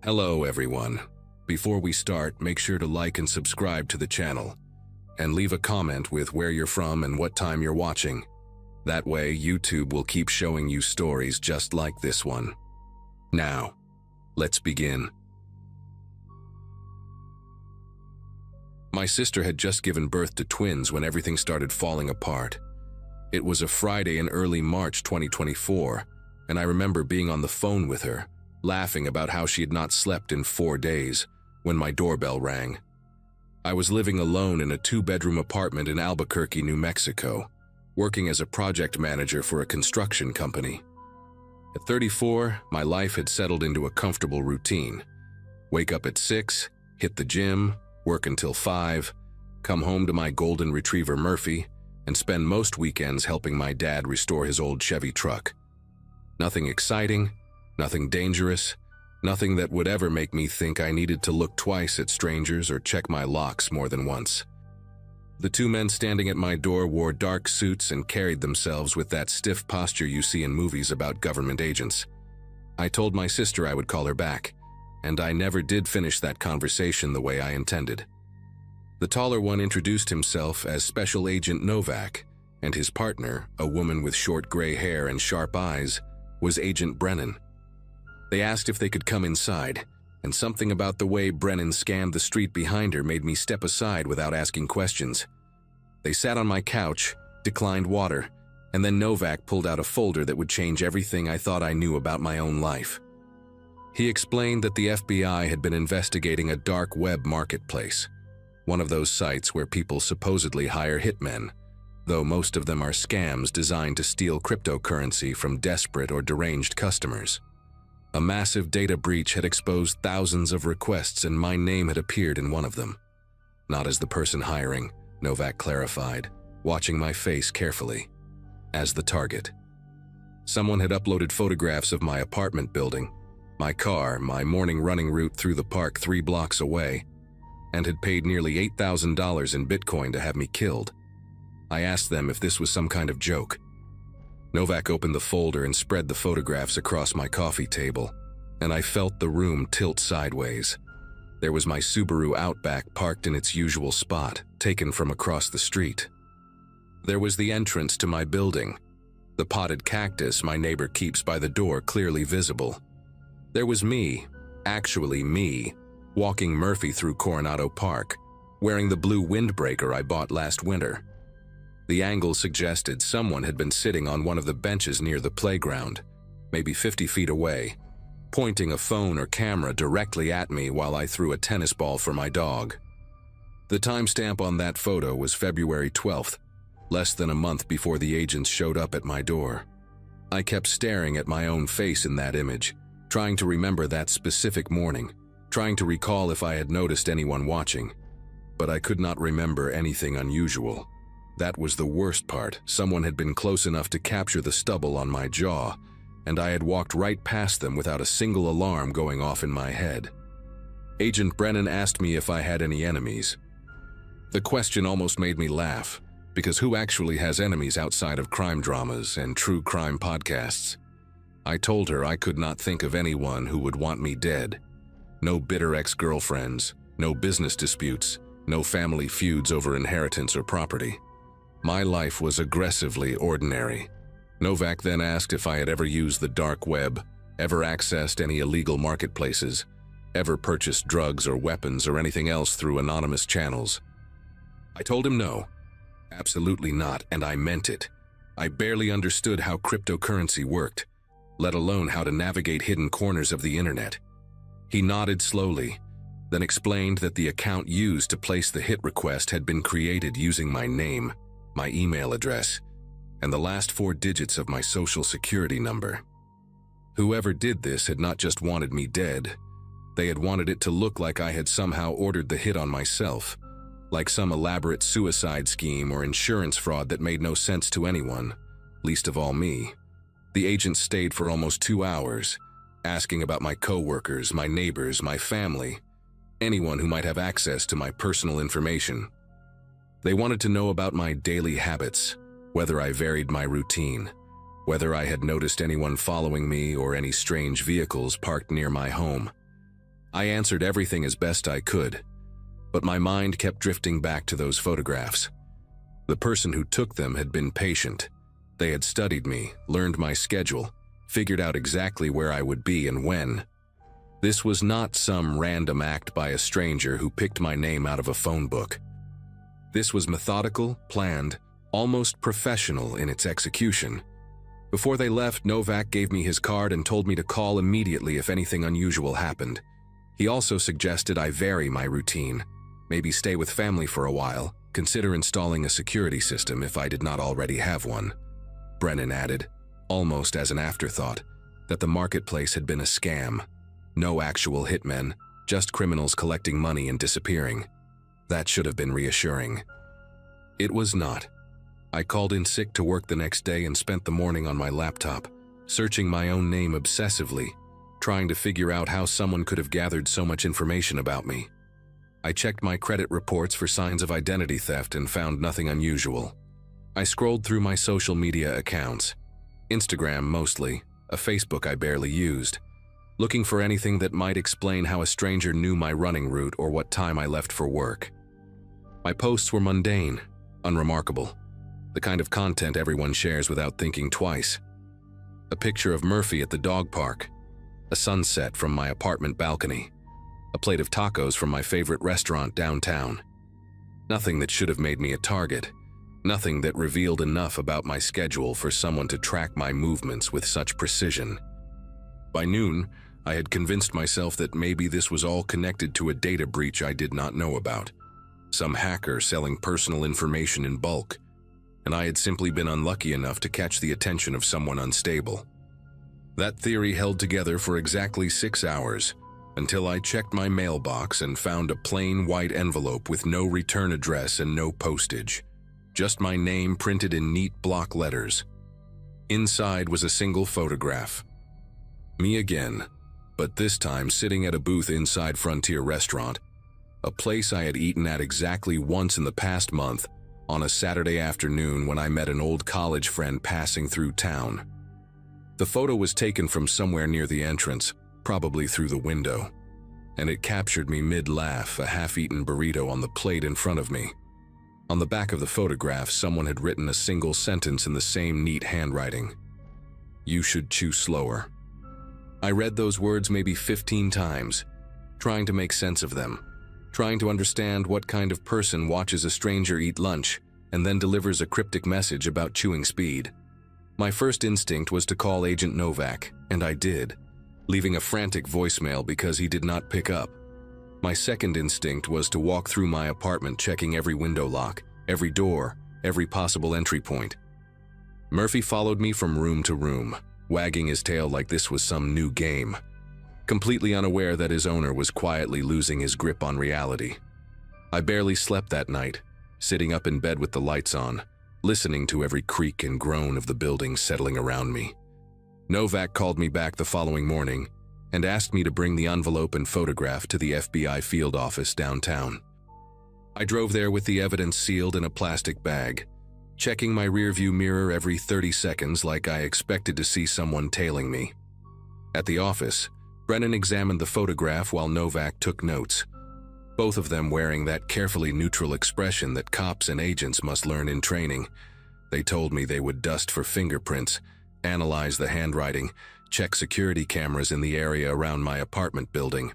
Hello everyone. Before we start, make sure to like and subscribe to the channel, and leave a comment with where you're from and what time you're watching. That way, YouTube will keep showing you stories just like this one. Now, let's begin. My sister had just given birth to twins when everything started falling apart. It was a Friday in early March 2024, and I remember being on the phone with her, laughing about how she had not slept in 4 days, when my doorbell rang. I was living alone in a 2-bedroom apartment in Albuquerque, New Mexico, working as a project manager for a construction company. At 34, my life had settled into a comfortable routine. Wake up at 6, hit the gym, work until 5, come home to my golden retriever Murphy, and spend most weekends helping my dad restore his old Chevy truck. Nothing exciting, nothing dangerous, nothing that would ever make me think I needed to look twice at strangers or check my locks more than once. The 2 men standing at my door wore dark suits and carried themselves with that stiff posture you see in movies about government agents. I told my sister I would call her back, and I never did finish that conversation the way I intended. The taller one introduced himself as Special Agent Novak, and his partner, a woman with short gray hair and sharp eyes, was Agent Brennan. They asked if they could come inside, and something about the way Brennan scanned the street behind her made me step aside without asking questions. They sat on my couch, declined water, and then Novak pulled out a folder that would change everything I thought I knew about my own life. He explained that the FBI had been investigating a dark web marketplace, one of those sites where people supposedly hire hitmen, though most of them are scams designed to steal cryptocurrency from desperate or deranged customers. A massive data breach had exposed thousands of requests, and my name had appeared in one of them. Not as the person hiring, Novak clarified, watching my face carefully. As the target. Someone had uploaded photographs of my apartment building, my car, my morning running route through the park 3 blocks away, and had paid nearly $8,000 in Bitcoin to have me killed. I asked them if this was some kind of joke. Novak opened the folder and spread the photographs across my coffee table, and I felt the room tilt sideways. There was my Subaru Outback parked in its usual spot, taken from across the street. There was the entrance to my building, the potted cactus my neighbor keeps by the door clearly visible. There was me, actually me, walking Murphy through Coronado Park, wearing the blue windbreaker I bought last winter. The angle suggested someone had been sitting on one of the benches near the playground, maybe 50 feet away, pointing a phone or camera directly at me while I threw a tennis ball for my dog. The timestamp on that photo was February 12th, less than a month before the agents showed up at my door. I kept staring at my own face in that image, trying to remember that specific morning, trying to recall if I had noticed anyone watching, but I could not remember anything unusual. That was the worst part. Someone had been close enough to capture the stubble on my jaw, and I had walked right past them without a single alarm going off in my head. Agent Brennan asked me if I had any enemies. The question almost made me laugh, because who actually has enemies outside of crime dramas and true crime podcasts? I told her I could not think of anyone who would want me dead. No bitter ex-girlfriends, no business disputes, no family feuds over inheritance or property. My life was aggressively ordinary. Novak then asked if I had ever used the dark web, ever accessed any illegal marketplaces, ever purchased drugs or weapons or anything else through anonymous channels. I told him no, absolutely not, and I meant it. I barely understood how cryptocurrency worked, let alone how to navigate hidden corners of the internet. He nodded slowly, then explained that the account used to place the hit request had been created using my name, my email address, and the last 4 digits of my social security number. Whoever did this had not just wanted me dead, they had wanted it to look like I had somehow ordered the hit on myself, like some elaborate suicide scheme or insurance fraud that made no sense to anyone, least of all me. The agent stayed for almost 2 hours, asking about my coworkers, my neighbors, my family, anyone who might have access to my personal information. They wanted to know about my daily habits, whether I varied my routine, whether I had noticed anyone following me or any strange vehicles parked near my home. I answered everything as best I could, but my mind kept drifting back to those photographs. The person who took them had been patient. They had studied me, learned my schedule, figured out exactly where I would be and when. This was not some random act by a stranger who picked my name out of a phone book. This was methodical, planned, almost professional in its execution. Before they left, Novak gave me his card and told me to call immediately if anything unusual happened. He also suggested I vary my routine, maybe stay with family for a while, consider installing a security system if I did not already have one. Brennan added, almost as an afterthought, that the marketplace had been a scam. No actual hitmen, just criminals collecting money and disappearing. That should have been reassuring. It was not. I called in sick to work the next day and spent the morning on my laptop, searching my own name obsessively, trying to figure out how someone could have gathered so much information about me. I checked my credit reports for signs of identity theft and found nothing unusual. I scrolled through my social media accounts, Instagram mostly, a Facebook I barely used, looking for anything that might explain how a stranger knew my running route or what time I left for work. My posts were mundane, unremarkable, the kind of content everyone shares without thinking twice. A picture of Murphy at the dog park, a sunset from my apartment balcony, a plate of tacos from my favorite restaurant downtown. Nothing that should have made me a target, nothing that revealed enough about my schedule for someone to track my movements with such precision. By noon, I had convinced myself that maybe this was all connected to a data breach I did not know about, some hacker selling personal information in bulk, and I had simply been unlucky enough to catch the attention of someone unstable. That theory held together for exactly 6 hours, until I checked my mailbox and found a plain white envelope with no return address and no postage, just my name printed in neat block letters. Inside was a single photograph. Me again, but this time sitting at a booth inside Frontier Restaurant, a place I had eaten at exactly once in the past month, on a Saturday afternoon when I met an old college friend passing through town. The photo was taken from somewhere near the entrance, probably through the window, and it captured me mid-laugh, a half-eaten burrito on the plate in front of me. On the back of the photograph, someone had written a single sentence in the same neat handwriting. "You should chew slower." I read those words maybe 15 times, trying to make sense of them, trying to understand what kind of person watches a stranger eat lunch and then delivers a cryptic message about chewing speed. My first instinct was to call Agent Novak, and I did, leaving a frantic voicemail because he did not pick up. My second instinct was to walk through my apartment checking every window lock, every door, every possible entry point. Murphy followed me from room to room, wagging his tail like this was some new game, completely unaware that his owner was quietly losing his grip on reality. I barely slept that night, sitting up in bed with the lights on, listening to every creak and groan of the building settling around me. Novak called me back the following morning and asked me to bring the envelope and photograph to the FBI field office downtown. I drove there with the evidence sealed in a plastic bag, checking my rearview mirror every 30 seconds like I expected to see someone tailing me. At the office, Brennan examined the photograph while Novak took notes, both of them wearing that carefully neutral expression that cops and agents must learn in training. They told me they would dust for fingerprints, analyze the handwriting, check security cameras in the area around my apartment building.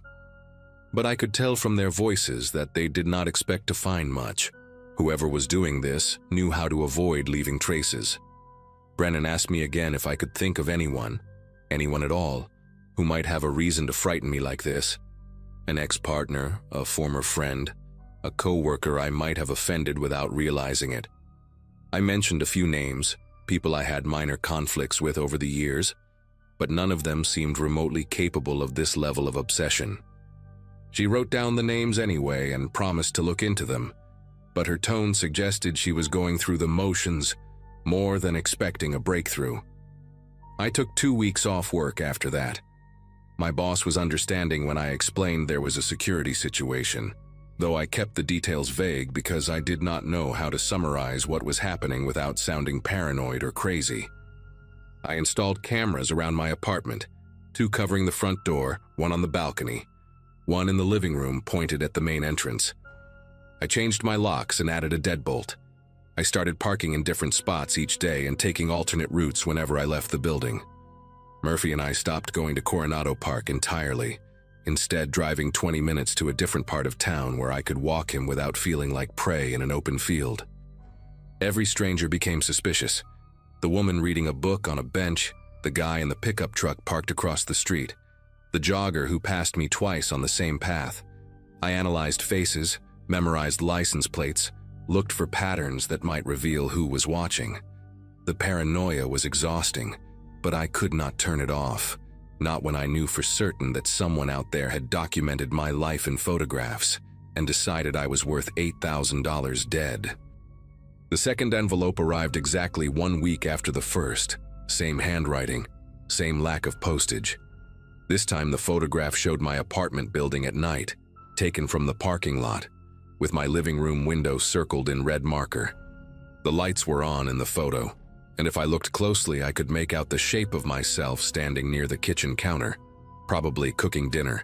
But I could tell from their voices that they did not expect to find much. Whoever was doing this knew how to avoid leaving traces. Brennan asked me again if I could think of anyone at all, who might have a reason to frighten me like this. An ex-partner, a former friend, a co-worker I might have offended without realizing it. I mentioned a few names, people I had minor conflicts with over the years, but none of them seemed remotely capable of this level of obsession. She wrote down the names anyway and promised to look into them, but her tone suggested she was going through the motions more than expecting a breakthrough. I took 2 weeks off work after that. My boss was understanding when I explained there was a security situation, though I kept the details vague because I did not know how to summarize what was happening without sounding paranoid or crazy. I installed cameras around my apartment, 2 covering the front door, 1 on the balcony. One in the living room pointed at the main entrance. I changed my locks and added a deadbolt. I started parking in different spots each day and taking alternate routes whenever I left the building. Murphy and I stopped going to Coronado Park entirely, instead driving 20 minutes to a different part of town where I could walk him without feeling like prey in an open field. Every stranger became suspicious. The woman reading a book on a bench, the guy in the pickup truck parked across the street, the jogger who passed me twice on the same path. I analyzed faces, memorized license plates, looked for patterns that might reveal who was watching. The paranoia was exhausting, but I could not turn it off, not when I knew for certain that someone out there had documented my life in photographs and decided I was worth $8,000 dead. The second envelope arrived exactly 1 week after the first. Same handwriting, same lack of postage. This time the photograph showed my apartment building at night, taken from the parking lot, with my living room window circled in red marker. The lights were on in the photo, and if I looked closely I could make out the shape of myself standing near the kitchen counter, probably cooking dinner,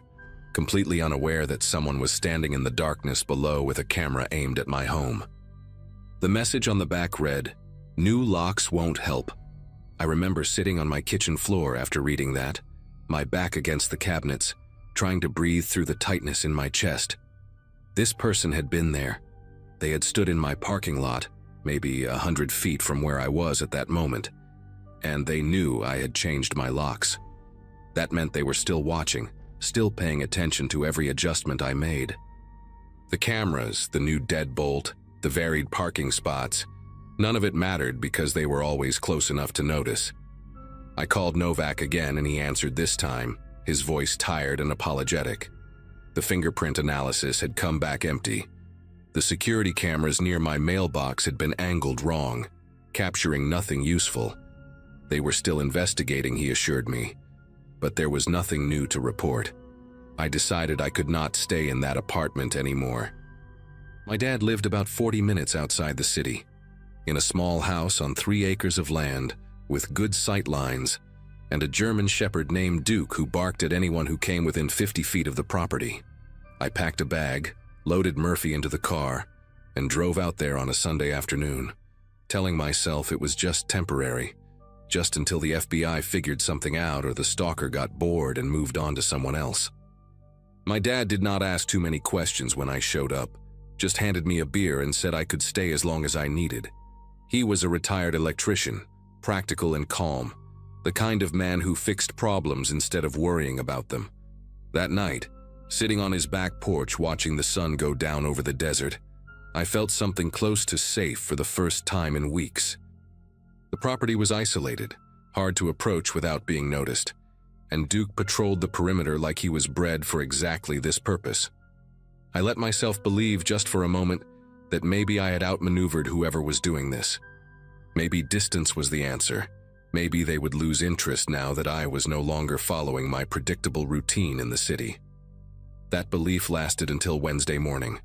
completely unaware that someone was standing in the darkness below with a camera aimed at my home. The message on the back read, "New locks won't help." I remember sitting on my kitchen floor after reading that, my back against the cabinets, trying to breathe through the tightness in my chest. This person had been there. They had stood in my parking lot, maybe 100 feet from where I was at that moment, and they knew I had changed my locks. That meant they were still watching, still paying attention to every adjustment I made. The cameras, the new deadbolt, the varied parking spots, none of it mattered because they were always close enough to notice. I called Novak again and he answered this time, his voice tired and apologetic. The fingerprint analysis had come back empty. The security cameras near my mailbox had been angled wrong, capturing nothing useful. They were still investigating, he assured me, but there was nothing new to report. I decided I could not stay in that apartment anymore. My dad lived about 40 minutes outside the city, in a small house on 3 acres of land, with good sight lines, and a German shepherd named Duke who barked at anyone who came within 50 feet of the property. I packed a bag, loaded Murphy into the car, and drove out there on a Sunday afternoon, telling myself it was just temporary, just until the FBI figured something out or the stalker got bored and moved on to someone else. My dad did not ask too many questions when I showed up, just handed me a beer and said I could stay as long as I needed. He was a retired electrician, practical and calm, the kind of man who fixed problems instead of worrying about them. That night, sitting on his back porch watching the sun go down over the desert, I felt something close to safe for the first time in weeks. The property was isolated, hard to approach without being noticed, and Duke patrolled the perimeter like he was bred for exactly this purpose. I let myself believe just for a moment that maybe I had outmaneuvered whoever was doing this. Maybe distance was the answer. Maybe they would lose interest now that I was no longer following my predictable routine in the city. That belief lasted until Wednesday morning.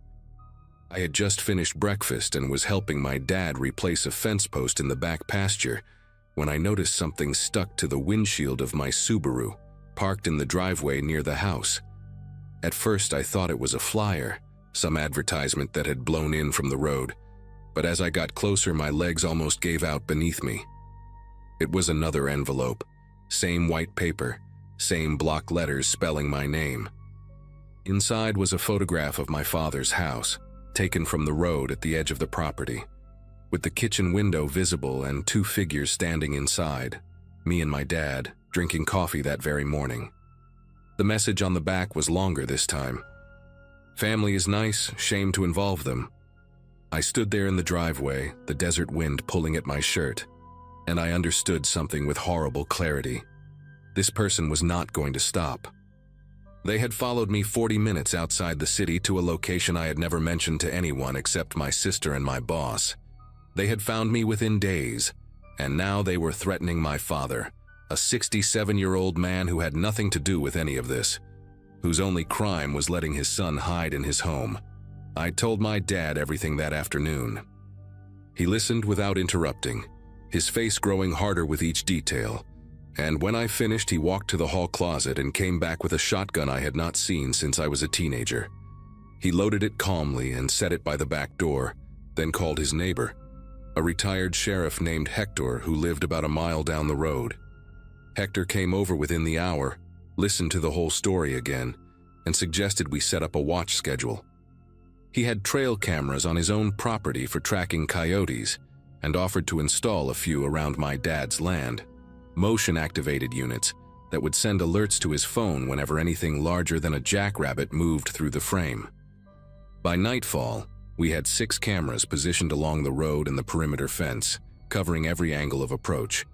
I had just finished breakfast and was helping my dad replace a fence post in the back pasture when I noticed something stuck to the windshield of my Subaru, parked in the driveway near the house. At first I thought it was a flyer, some advertisement that had blown in from the road, but as I got closer my legs almost gave out beneath me. It was another envelope, same white paper, same block letters spelling my name. Inside was a photograph of my father's house, taken from the road at the edge of the property, with the kitchen window visible and 2 figures standing inside, me and my dad, drinking coffee that very morning. The message on the back was longer this time. "Family is nice, shame to involve them." I stood there in the driveway, the desert wind pulling at my shirt, and I understood something with horrible clarity. This person was not going to stop. They had followed me 40 minutes outside the city to a location I had never mentioned to anyone except my sister and my boss. They had found me within days, and now they were threatening my father, a 67-year-old man who had nothing to do with any of this, whose only crime was letting his son hide in his home. I told my dad everything that afternoon. He listened without interrupting, his face growing harder with each detail, And when I finished, he walked to the hall closet and came back with a shotgun I had not seen since I was a teenager. He loaded it calmly and set it by the back door, then called his neighbor, a retired sheriff named Hector who lived about a mile down the road. Hector came over within the hour, listened to the whole story again, and suggested we set up a watch schedule. He had trail cameras on his own property for tracking coyotes and offered to install a few around my dad's land, motion-activated units that would send alerts to his phone whenever anything larger than a jackrabbit moved through the frame. By nightfall, we had 6 cameras positioned along the road and the perimeter fence, covering every angle of approach.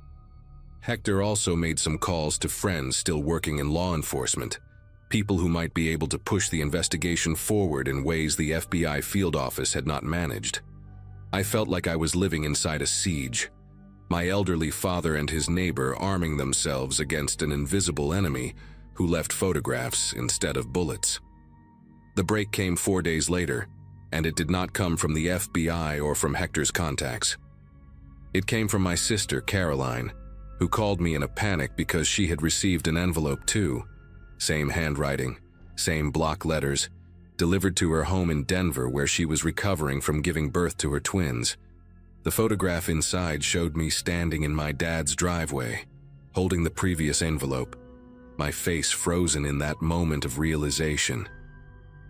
Hector also made some calls to friends still working in law enforcement, people who might be able to push the investigation forward in ways the FBI field office had not managed. I felt like I was living inside a siege, my elderly father and his neighbor arming themselves against an invisible enemy who left photographs instead of bullets. The break came 4 days later, and it did not come from the FBI or from Hector's contacts. It came from my sister, Caroline, who called me in a panic because she had received an envelope too. Same handwriting, same block letters, delivered to her home in Denver where she was recovering from giving birth to her twins. The photograph inside showed me standing in my dad's driveway, holding the previous envelope, my face frozen in that moment of realization.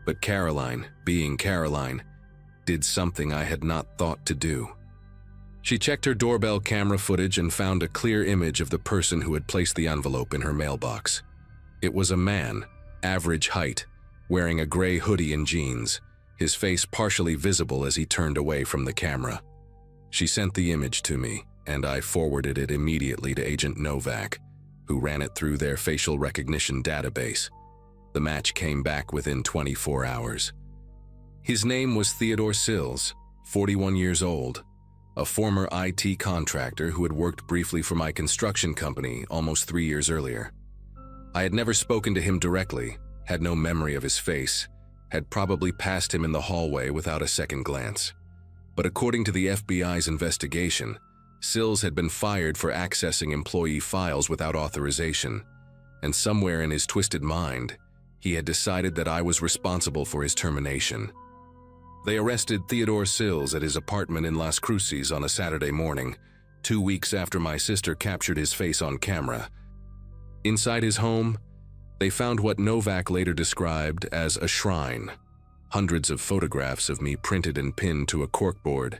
But Caroline, being Caroline, did something I had not thought to do. She checked her doorbell camera footage and found a clear image of the person who had placed the envelope in her mailbox. It was a man, average height, wearing a gray hoodie and jeans, his face partially visible as he turned away from the camera. She sent the image to me, and I forwarded it immediately to Agent Novak, who ran it through their facial recognition database. The match came back within 24 hours. His name was Theodore Sills, 41 years old, a former IT contractor who had worked briefly for my construction company almost 3 years earlier. I had never spoken to him directly, had no memory of his face, had probably passed him in the hallway without a second glance. But according to the FBI's investigation, Sills had been fired for accessing employee files without authorization, and somewhere in his twisted mind, he had decided that I was responsible for his termination. They arrested Theodore Sills at his apartment in Las Cruces on a Saturday morning, 2 weeks after my sister captured his face on camera. Inside his home, they found what Novak later described as a shrine. Hundreds of photographs of me printed and pinned to a corkboard,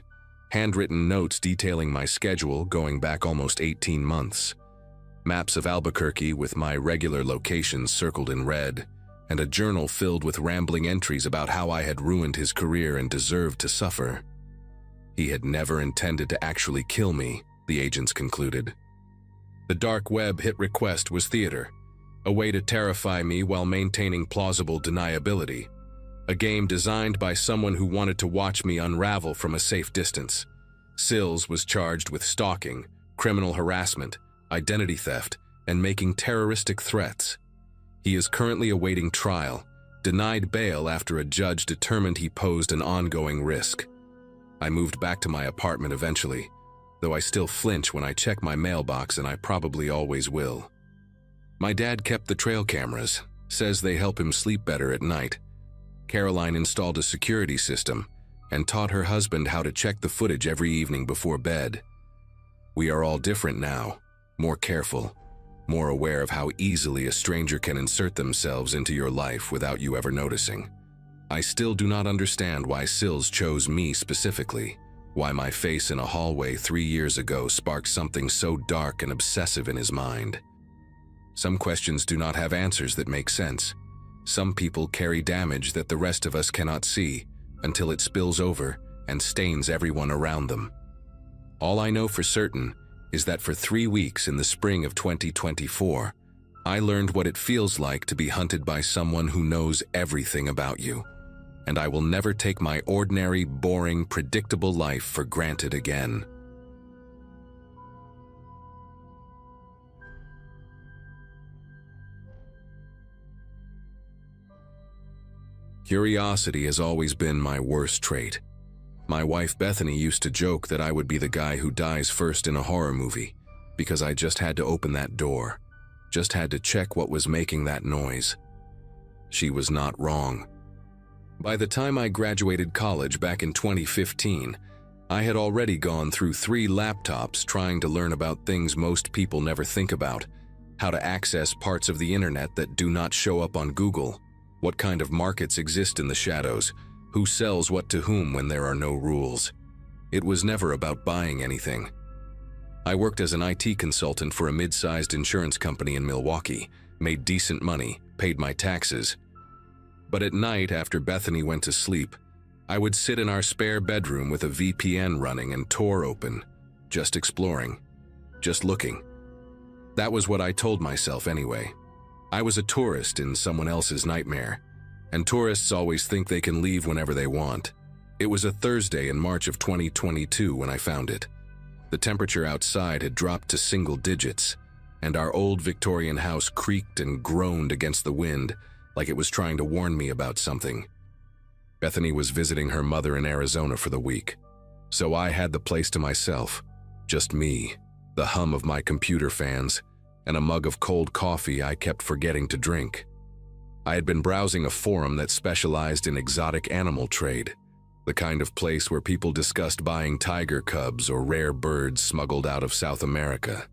handwritten notes detailing my schedule going back almost 18 months, maps of Albuquerque with my regular locations circled in red, and a journal filled with rambling entries about how I had ruined his career and deserved to suffer. He had never intended to actually kill me, the agents concluded. The dark web hit request was theater, a way to terrify me while maintaining plausible deniability, a game designed by someone who wanted to watch me unravel from a safe distance. Sills was charged with stalking, criminal harassment, identity theft, and making terroristic threats. He is currently awaiting trial, denied bail after a judge determined he posed an ongoing risk. I moved back to my apartment eventually, though I still flinch when I check my mailbox, and I probably always will. My dad kept the trail cameras, says they help him sleep better at night. Caroline installed a security system and taught her husband how to check the footage every evening before bed. We are all different now, more careful, more aware of how easily a stranger can insert themselves into your life without you ever noticing. I still do not understand why Sills chose me specifically, why my face in a hallway 3 years ago sparked something so dark and obsessive in his mind. Some questions do not have answers that make sense. Some people carry damage that the rest of us cannot see until it spills over and stains everyone around them. All I know for certain is that for 3 weeks in the spring of 2024, I learned what it feels like to be hunted by someone who knows everything about you, and I will never take my ordinary, boring, predictable life for granted again. Curiosity has always been my worst trait. My wife Bethany used to joke that I would be the guy who dies first in a horror movie, because I just had to open that door, just had to check what was making that noise. She was not wrong. By the time I graduated college back in 2015, I had already gone through 3 laptops trying to learn about things most people never think about: how to access parts of the internet that do not show up on Google, what kind of markets exist in the shadows, who sells what to whom when there are no rules. It was never about buying anything. I worked as an IT consultant for a mid-sized insurance company in Milwaukee, made decent money, paid my taxes. But at night, after Bethany went to sleep, I would sit in our spare bedroom with a VPN running and Tor open, just exploring, just looking. That was what I told myself anyway. I was a tourist in someone else's nightmare, and tourists always think they can leave whenever they want. It was a Thursday in March of 2022 when I found it. The temperature outside had dropped to single digits, and our old Victorian house creaked and groaned against the wind like it was trying to warn me about something. Bethany was visiting her mother in Arizona for the week, so I had the place to myself, just me, the hum of my computer fans, and a mug of cold coffee I kept forgetting to drink. I had been browsing a forum that specialized in exotic animal trade, the kind of place where people discussed buying tiger cubs or rare birds smuggled out of South America.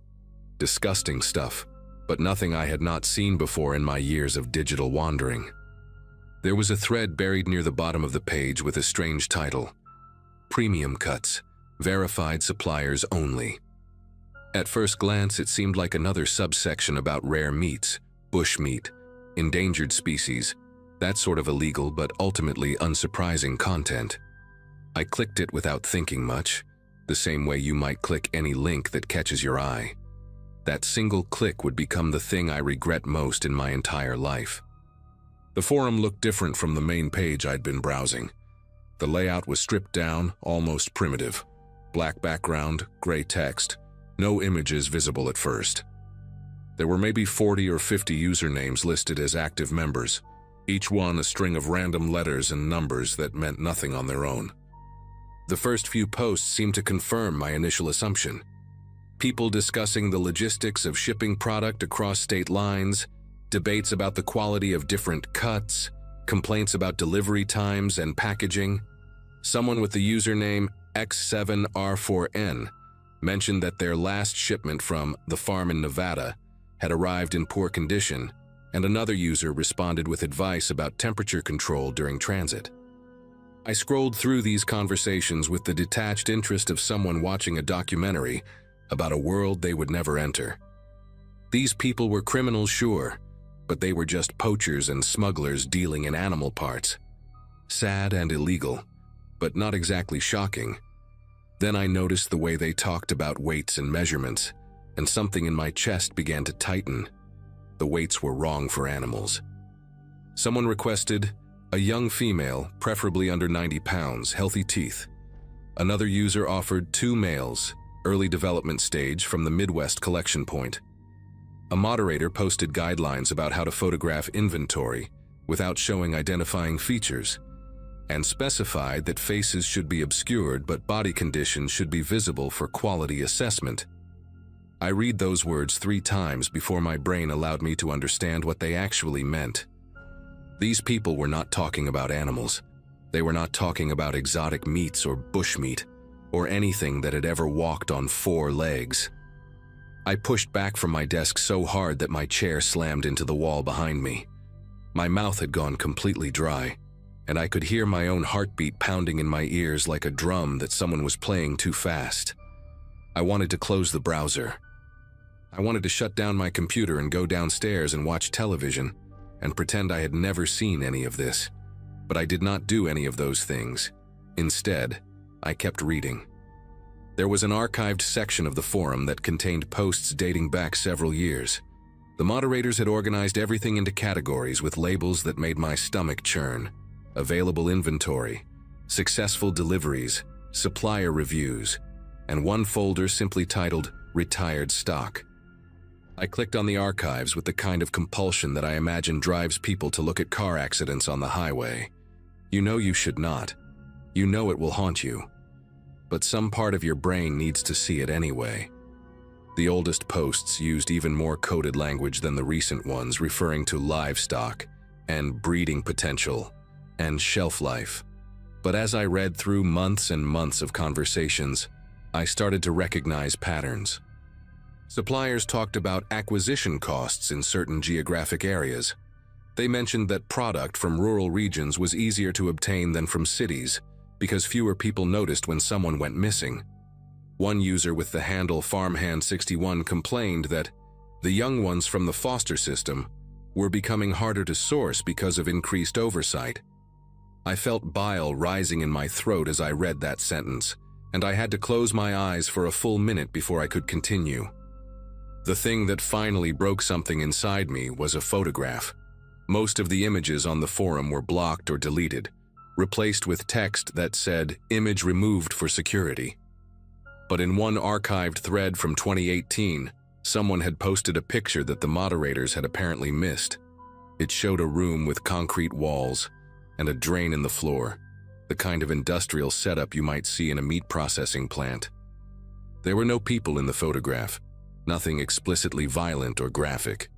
Disgusting stuff, but nothing I had not seen before in my years of digital wandering. There was a thread buried near the bottom of the page with a strange title: Premium Cuts, Verified Suppliers Only. At first glance, it seemed like another subsection about rare meats, bush meat, endangered species, that sort of illegal but ultimately unsurprising content. I clicked it without thinking much, the same way you might click any link that catches your eye. That single click would become the thing I regret most in my entire life. The forum looked different from the main page I'd been browsing. The layout was stripped down, almost primitive. Black background, gray text, no images visible at first. There were maybe 40 or 50 usernames listed as active members, each one a string of random letters and numbers that meant nothing on their own. The first few posts seemed to confirm my initial assumption. People discussing the logistics of shipping product across state lines, debates about the quality of different cuts, complaints about delivery times and packaging. Someone with the username X7R4N mentioned that their last shipment from the farm in Nevada had arrived in poor condition, and another user responded with advice about temperature control during transit. I scrolled through these conversations with the detached interest of someone watching a documentary about a world they would never enter. These people were criminals, sure, but they were just poachers and smugglers dealing in animal parts. Sad and illegal, but not exactly shocking. Then I noticed the way they talked about weights and measurements, and something in my chest began to tighten. The weights were wrong for animals. Someone requested a young female, preferably under 90 pounds, healthy teeth. Another user offered 2 males, early development stage from the Midwest collection point. A moderator posted guidelines about how to photograph inventory without showing identifying features, and specified that faces should be obscured but body conditions should be visible for quality assessment. I read those words 3 times before my brain allowed me to understand what they actually meant. These people were not talking about animals. They were not talking about exotic meats or bushmeat, or anything that had ever walked on 4 legs. I pushed back from my desk so hard that my chair slammed into the wall behind me. My mouth had gone completely dry, and I could hear my own heartbeat pounding in my ears like a drum that someone was playing too fast. I wanted to close the browser. I wanted to shut down my computer and go downstairs and watch television and pretend I had never seen any of this. But I did not do any of those things. Instead, I kept reading. There was an archived section of the forum that contained posts dating back several years. The moderators had organized everything into categories with labels that made my stomach churn: available inventory, successful deliveries, supplier reviews, and one folder simply titled Retired Stock. I clicked on the archives with the kind of compulsion that I imagine drives people to look at car accidents on the highway. You know you should not. You know it will haunt you. But some part of your brain needs to see it anyway. The oldest posts used even more coded language than the recent ones, referring to livestock and breeding potential and shelf life. But as I read through months and months of conversations, I started to recognize patterns. Suppliers talked about acquisition costs in certain geographic areas. They mentioned that product from rural regions was easier to obtain than from cities because fewer people noticed when someone went missing. One user with the handle Farmhand61 complained that the young ones from the foster system were becoming harder to source because of increased oversight. I felt bile rising in my throat as I read that sentence, and I had to close my eyes for a full minute before I could continue. The thing that finally broke something inside me was a photograph. Most of the images on the forum were blocked or deleted, replaced with text that said, "Image removed for security." But in one archived thread from 2018, someone had posted a picture that the moderators had apparently missed. It showed a room with concrete walls and a drain in the floor, the kind of industrial setup you might see in a meat processing plant. There were no people in the photograph, nothing explicitly violent or graphic.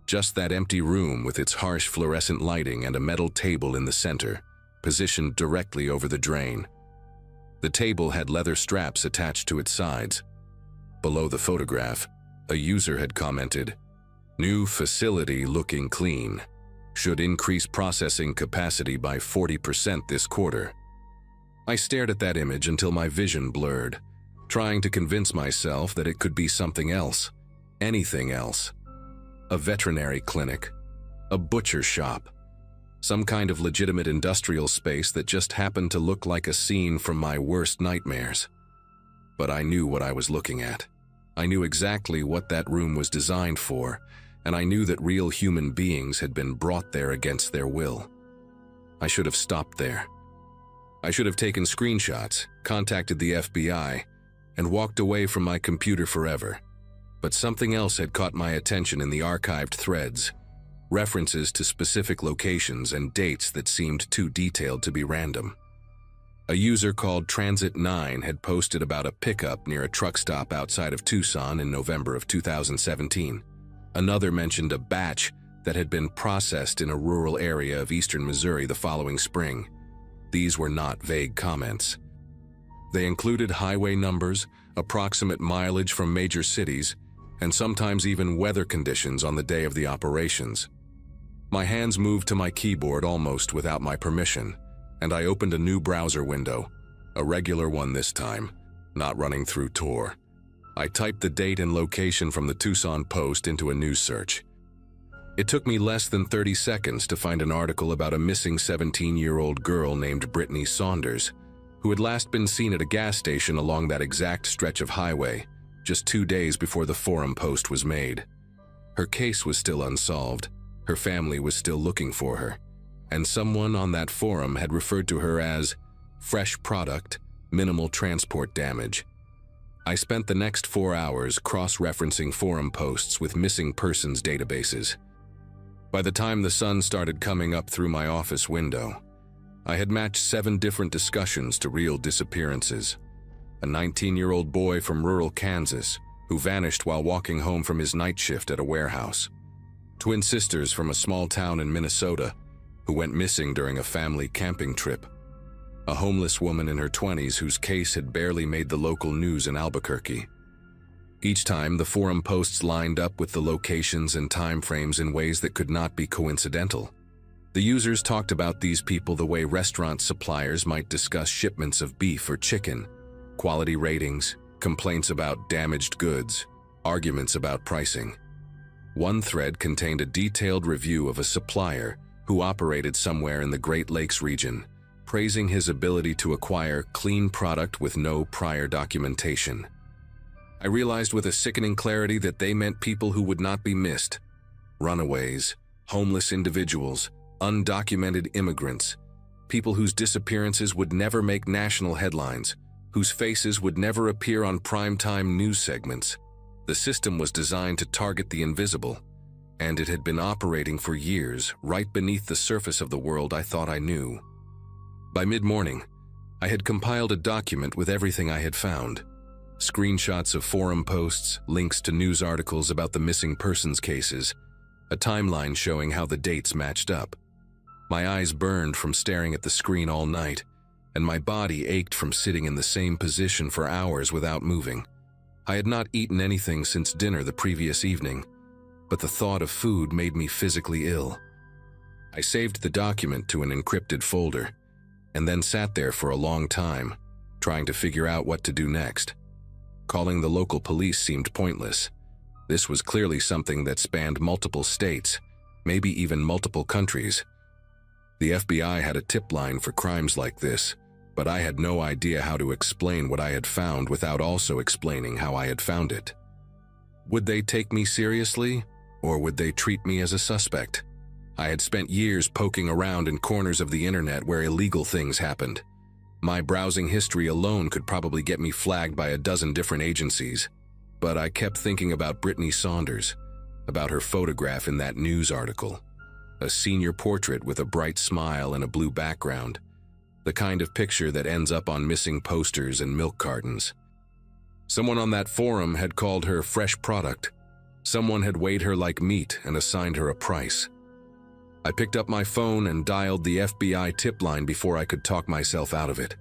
Just that empty room with its harsh fluorescent lighting and a metal table in the center, positioned directly over the drain. The table had leather straps attached to its sides. Below the photograph, a user had commented, "New facility looking clean. Should increase processing capacity by 40% this quarter." I stared at that image until my vision blurred, trying to convince myself that it could be something else, anything else. A veterinary clinic, a butcher shop, some kind of legitimate industrial space that just happened to look like a scene from my worst nightmares. But I knew what I was looking at. I knew exactly what that room was designed for, and I knew that real human beings had been brought there against their will. I should have stopped there. I should have taken screenshots, contacted the FBI, and walked away from my computer forever. But something else had caught my attention in the archived threads, references to specific locations and dates that seemed too detailed to be random. A user called Transit9 had posted about a pickup near a truck stop outside of Tucson in November of 2017. Another mentioned a batch that had been processed in a rural area of eastern Missouri the following spring. These were not vague comments. They included highway numbers, approximate mileage from major cities, and sometimes even weather conditions on the day of the operations. My hands moved to my keyboard almost without my permission, and I opened a new browser window, a regular one this time, not running through Tor. I typed the date and location from the Tucson Post into a news search. It took me less than 30 seconds to find an article about a missing 17-year-old girl named Brittany Saunders, who had last been seen at a gas station along that exact stretch of highway, just 2 days before the forum post was made. Her case was still unsolved, her family was still looking for her, and someone on that forum had referred to her as fresh product, minimal transport damage. I spent the next 4 hours cross-referencing forum posts with missing persons databases. By the time the sun started coming up through my office window, I had matched 7 different discussions to real disappearances. A 19-year-old boy from rural Kansas who vanished while walking home from his night shift at a warehouse. Twin sisters from a small town in Minnesota who went missing during a family camping trip. A homeless woman in her 20s whose case had barely made the local news in Albuquerque. Each time, the forum posts lined up with the locations and time frames in ways that could not be coincidental. The users talked about these people the way restaurant suppliers might discuss shipments of beef or chicken, quality ratings, complaints about damaged goods, arguments about pricing. One thread contained a detailed review of a supplier who operated somewhere in the Great Lakes region, praising his ability to acquire clean product with no prior documentation. I realized with a sickening clarity that they meant people who would not be missed. Runaways, homeless individuals, undocumented immigrants, people whose disappearances would never make national headlines, whose faces would never appear on primetime news segments. The system was designed to target the invisible, and it had been operating for years right beneath the surface of the world I thought I knew. By mid-morning, I had compiled a document with everything I had found. screenshots of forum posts, links to news articles about the missing persons cases, a timeline showing how the dates matched up. My eyes burned from staring at the screen all night, and my body ached from sitting in the same position for hours without moving. I had not eaten anything since dinner the previous evening, but the thought of food made me physically ill. I saved the document to an encrypted folder, and then sat there for a long time, trying to figure out what to do next. Calling the local police seemed pointless. This was clearly something that spanned multiple states, maybe even multiple countries. The FBI had a tip line for crimes like this, but I had no idea how to explain what I had found without also explaining how I had found it. Would they take me seriously, or would they treat me as a suspect? I had spent years poking around in corners of the internet where illegal things happened. My browsing history alone could probably get me flagged by a dozen different agencies. But I kept thinking about Brittany Saunders, about her photograph in that news article. A senior portrait with a bright smile and a blue background. The kind of picture that ends up on missing posters and milk cartons. Someone on that forum had called her fresh product. Someone had weighed her like meat and assigned her a price. I picked up my phone and dialed the FBI tip line before I could talk myself out of it.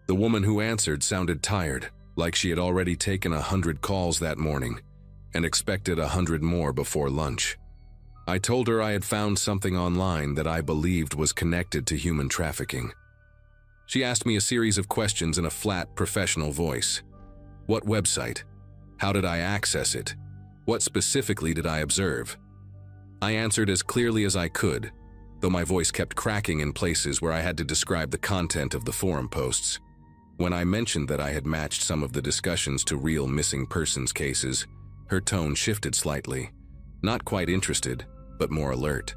The woman who answered sounded tired, like she had already taken 100 calls that morning and expected 100 more before lunch. I told her I had found something online that I believed was connected to human trafficking. She asked me a series of questions in a flat, professional voice. What website? How did I access it? What specifically did I observe? I answered as clearly as I could, though my voice kept cracking in places where I had to describe the content of the forum posts. When I mentioned that I had matched some of the discussions to real missing persons cases, her tone shifted slightly. Not quite interested, but more alert.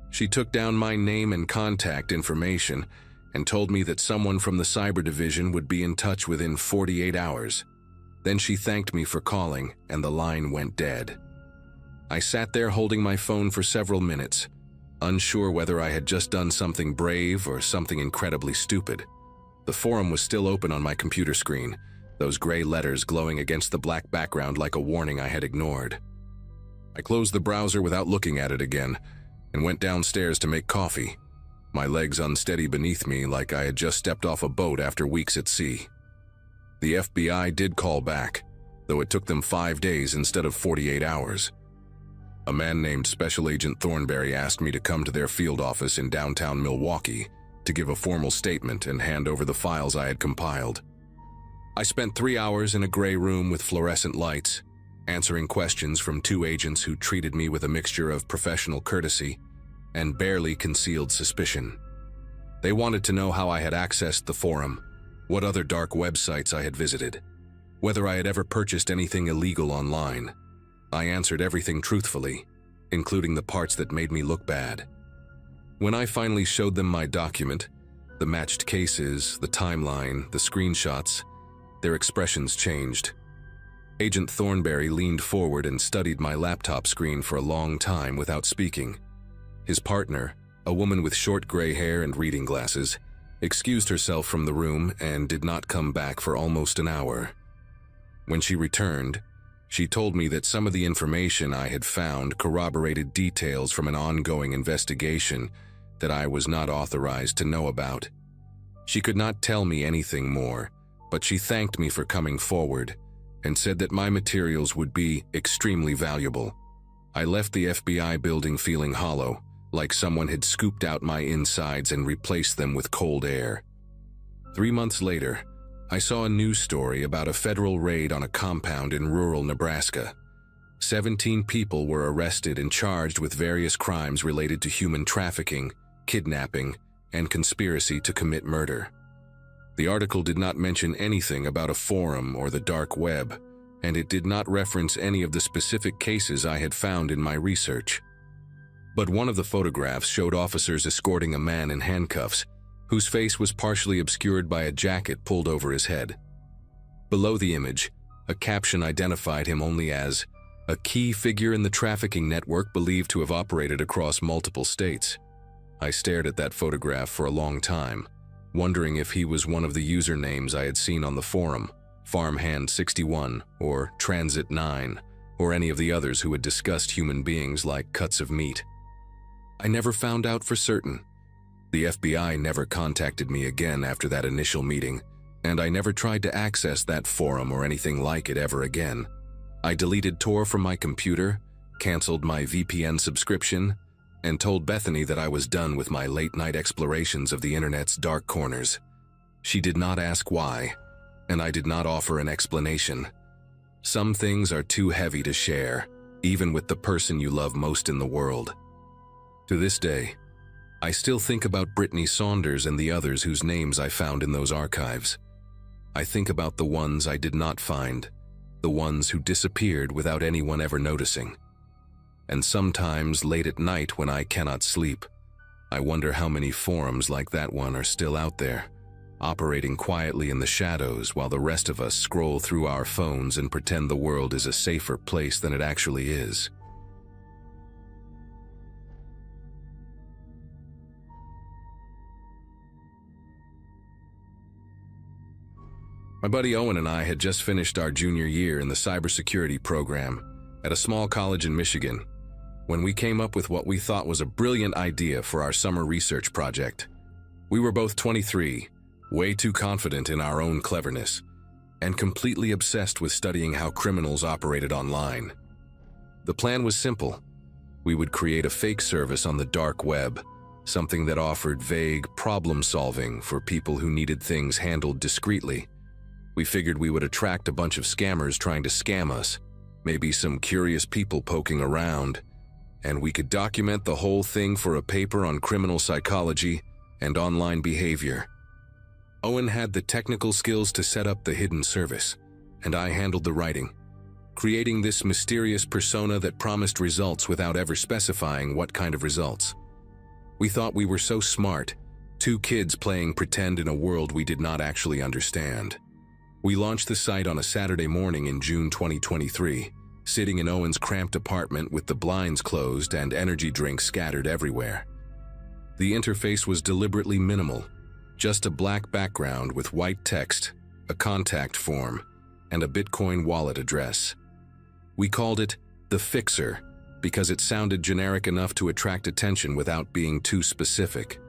She took down my name and contact information and told me that someone from the cyber division would be in touch within 48 hours. Then she thanked me for calling, and the line went dead. I sat there holding my phone for several minutes, unsure whether I had just done something brave or something incredibly stupid. The forum was still open on my computer screen, those gray letters glowing against the black background like a warning I had ignored. I closed the browser without looking at it again and went downstairs to make coffee, my legs unsteady beneath me like I had just stepped off a boat after weeks at sea. The FBI did call back, though it took them 5 days instead of 48 hours. A man named Special Agent Thornberry asked me to come to their field office in downtown Milwaukee to give a formal statement and hand over the files I had compiled. I spent 3 hours in a gray room with fluorescent lights, answering questions from 2 agents who treated me with a mixture of professional courtesy and barely concealed suspicion. They wanted to know how I had accessed the forum, what other dark websites I had visited, whether I had ever purchased anything illegal online. I answered everything truthfully, including the parts that made me look bad. When I finally showed them my document, the matched cases, the timeline, the screenshots, their expressions changed. Agent Thornberry leaned forward and studied my laptop screen for a long time without speaking. His partner, a woman with short gray hair and reading glasses, excused herself from the room and did not come back for almost an hour. When she returned, she told me that some of the information I had found corroborated details from an ongoing investigation that I was not authorized to know about. She could not tell me anything more, but she thanked me for coming forward and said that my materials would be extremely valuable. I left the FBI building feeling hollow, like someone had scooped out my insides and replaced them with cold air. 3 months later, I saw a news story about a federal raid on a compound in rural Nebraska. 17 people were arrested and charged with various crimes related to human trafficking, kidnapping, and conspiracy to commit murder. The article did not mention anything about a forum or the dark web, and it did not reference any of the specific cases I had found in my research. But one of the photographs showed officers escorting a man in handcuffs, whose face was partially obscured by a jacket pulled over his head. Below the image, a caption identified him only as a key figure in the trafficking network believed to have operated across multiple states. I stared at that photograph for a long time, wondering if he was one of the usernames I had seen on the forum, Farmhand 61, or Transit 9, or any of the others who had discussed human beings like cuts of meat. I never found out for certain. The FBI never contacted me again after that initial meeting, and I never tried to access that forum or anything like it ever again. I deleted Tor from my computer, canceled my VPN subscription, and told Bethany that I was done with my late-night explorations of the internet's dark corners. She did not ask why, and I did not offer an explanation. Some things are too heavy to share, even with the person you love most in the world. To this day, I still think about Brittany Saunders and the others whose names I found in those archives. I think about the ones I did not find, the ones who disappeared without anyone ever noticing. And sometimes, late at night when I cannot sleep, I wonder how many forums like that one are still out there, operating quietly in the shadows while the rest of us scroll through our phones and pretend the world is a safer place than it actually is. My buddy Owen and I had just finished our junior year in the cybersecurity program at a small college in Michigan when we came up with what we thought was a brilliant idea for our summer research project. We were both 23, way too confident in our own cleverness, and completely obsessed with studying how criminals operated online. The plan was simple. We would create a fake service on the dark web, something that offered vague problem-solving for people who needed things handled discreetly. We figured we would attract a bunch of scammers trying to scam us, maybe some curious people poking around, and we could document the whole thing for a paper on criminal psychology and online behavior. Owen had the technical skills to set up the hidden service, and I handled the writing, creating this mysterious persona that promised results without ever specifying what kind of results. We thought we were so smart, two kids playing pretend in a world we did not actually understand. We launched the site on a Saturday morning in June 2023, sitting in Owen's cramped apartment with the blinds closed and energy drinks scattered everywhere. The interface was deliberately minimal, just a black background with white text, a contact form, and a Bitcoin wallet address. We called it The Fixer because it sounded generic enough to attract attention without being too specific.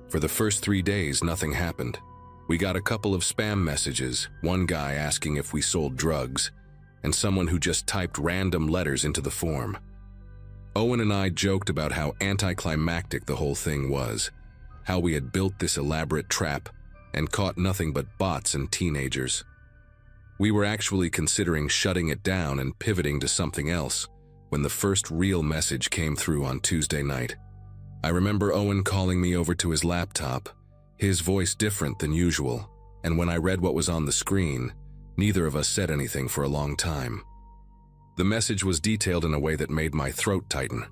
For the first 3 days, nothing happened. We got a couple of spam messages, one guy asking if we sold drugs, and someone who just typed random letters into the form. Owen and I joked about how anticlimactic the whole thing was, how we had built this elaborate trap and caught nothing but bots and teenagers. We were actually considering shutting it down and pivoting to something else when the first real message came through on Tuesday night. I remember Owen calling me over to his laptop, his voice different than usual, and when I read what was on the screen, neither of us said anything for a long time. The message was detailed in a way that made my throat tighten.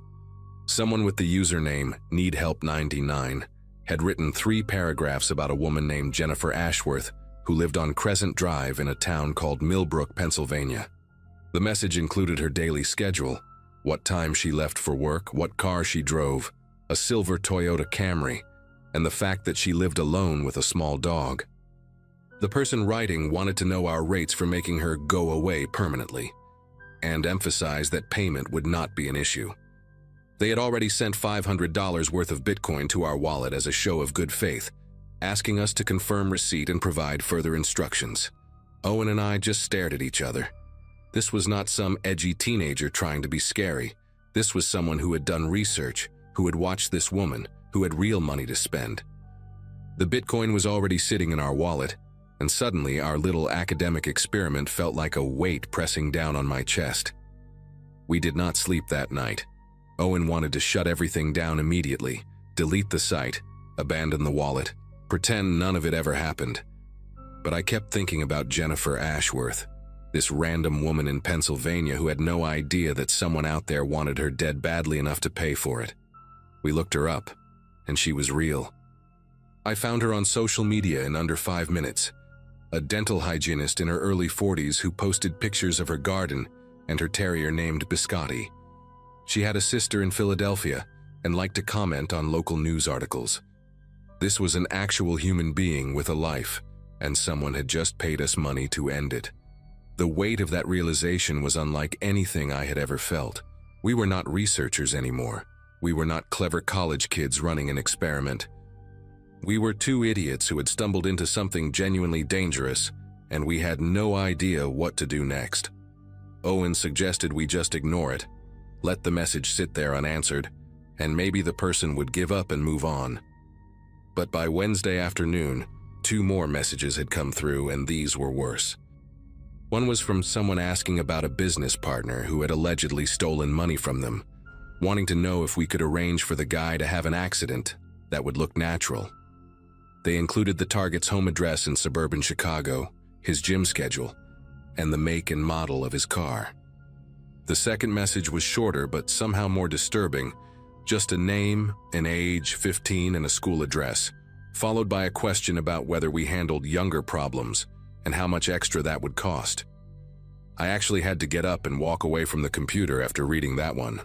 Someone with the username NeedHelp99 had written 3 paragraphs about a woman named Jennifer Ashworth who lived on Crescent Drive in a town called Millbrook, Pennsylvania. The message included her daily schedule, what time she left for work, what car she drove, a silver Toyota Camry, and the fact that she lived alone with a small dog. The person writing wanted to know our rates for making her go away permanently, and emphasized that payment would not be an issue. They had already sent $500 worth of Bitcoin to our wallet as a show of good faith, asking us to confirm receipt and provide further instructions. Owen and I just stared at each other. This was not some edgy teenager trying to be scary. This was someone who had done research, who had watched this woman, who had real money to spend. The Bitcoin was already sitting in our wallet, and suddenly our little academic experiment felt like a weight pressing down on my chest. We did not sleep that night. Owen wanted to shut everything down immediately, delete the site, abandon the wallet, pretend none of it ever happened. But I kept thinking about Jennifer Ashworth, this random woman in Pennsylvania who had no idea that someone out there wanted her dead badly enough to pay for it. We looked her up, and she was real. I found her on social media in under 5 minutes. A dental hygienist in her early 40s who posted pictures of her garden and her terrier named Biscotti. She had a sister in Philadelphia and liked to comment on local news articles. This was an actual human being with a life, and someone had just paid us money to end it. The weight of that realization was unlike anything I had ever felt. We were not researchers anymore. We were not clever college kids running an experiment. We were two idiots who had stumbled into something genuinely dangerous, and we had no idea what to do next. Owen suggested we just ignore it, let the message sit there unanswered, and maybe the person would give up and move on. But by Wednesday afternoon, 2 more messages had come through, and these were worse. One was from someone asking about a business partner who had allegedly stolen money from them, wanting to know if we could arrange for the guy to have an accident that would look natural. They included the target's home address in suburban Chicago, his gym schedule, and the make and model of his car. The second message was shorter but somehow more disturbing, just a name, an age, 15, and a school address, followed by a question about whether we handled younger problems and how much extra that would cost. I actually had to get up and walk away from the computer after reading that one.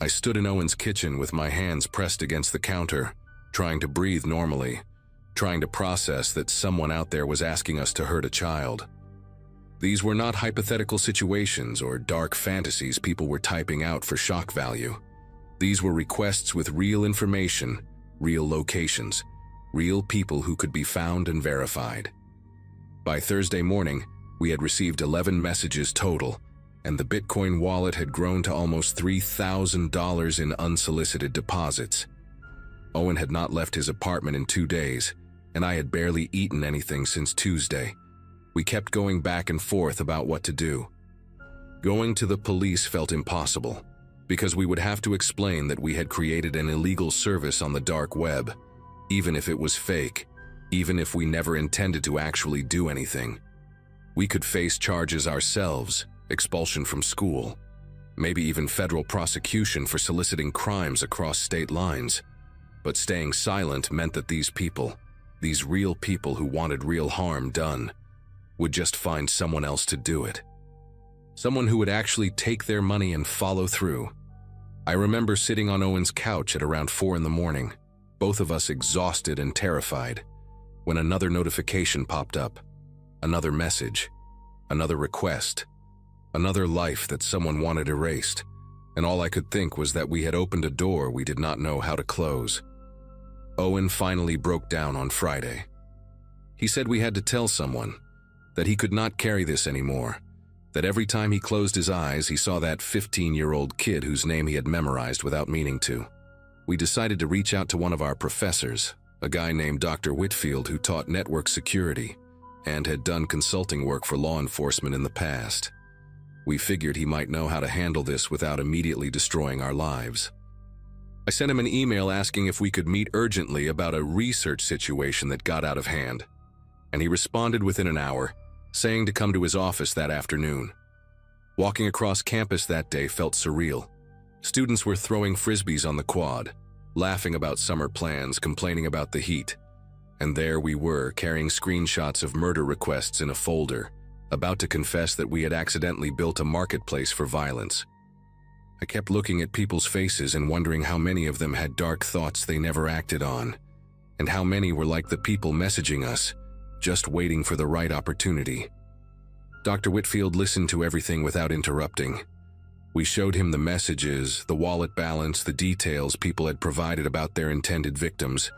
I stood in Owen's kitchen with my hands pressed against the counter, trying to breathe normally, trying to process that someone out there was asking us to hurt a child. These were not hypothetical situations or dark fantasies people were typing out for shock value. These were requests with real information, real locations, real people who could be found and verified. By Thursday morning, we had received 11 messages total, and the Bitcoin wallet had grown to almost $3,000 in unsolicited deposits. Owen had not left his apartment in 2 days, and I had barely eaten anything since Tuesday. We kept going back and forth about what to do. Going to the police felt impossible, because we would have to explain that we had created an illegal service on the dark web, even if it was fake, even if we never intended to actually do anything. We could face charges ourselves, expulsion from school, maybe even federal prosecution for soliciting crimes across state lines. But staying silent meant that these people, these real people who wanted real harm done, would just find someone else to do it. Someone who would actually take their money and follow through. I remember sitting on Owen's couch at around 4 a.m, both of us exhausted and terrified, when another notification popped up, another message, another request, another life that someone wanted erased, and all I could think was that we had opened a door we did not know how to close. Owen finally broke down on Friday. He said we had to tell someone, that he could not carry this anymore, that every time he closed his eyes he saw that 15-year-old kid whose name he had memorized without meaning to. We decided to reach out to one of our professors, a guy named Dr. Whitfield who taught network security and had done consulting work for law enforcement in the past. We figured he might know how to handle this without immediately destroying our lives. I sent him an email asking if we could meet urgently about a research situation that got out of hand, and he responded within an hour, saying to come to his office that afternoon. Walking across campus that day felt surreal. Students were throwing frisbees on the quad, laughing about summer plans, complaining about the heat. And there we were, carrying screenshots of murder requests in a folder, about to confess that we had accidentally built a marketplace for violence. I kept looking at people's faces and wondering how many of them had dark thoughts they never acted on, and how many were like the people messaging us, just waiting for the right opportunity. Dr. Whitfield listened to everything without interrupting. We showed him the messages, the wallet balance, the details people had provided about their intended victims.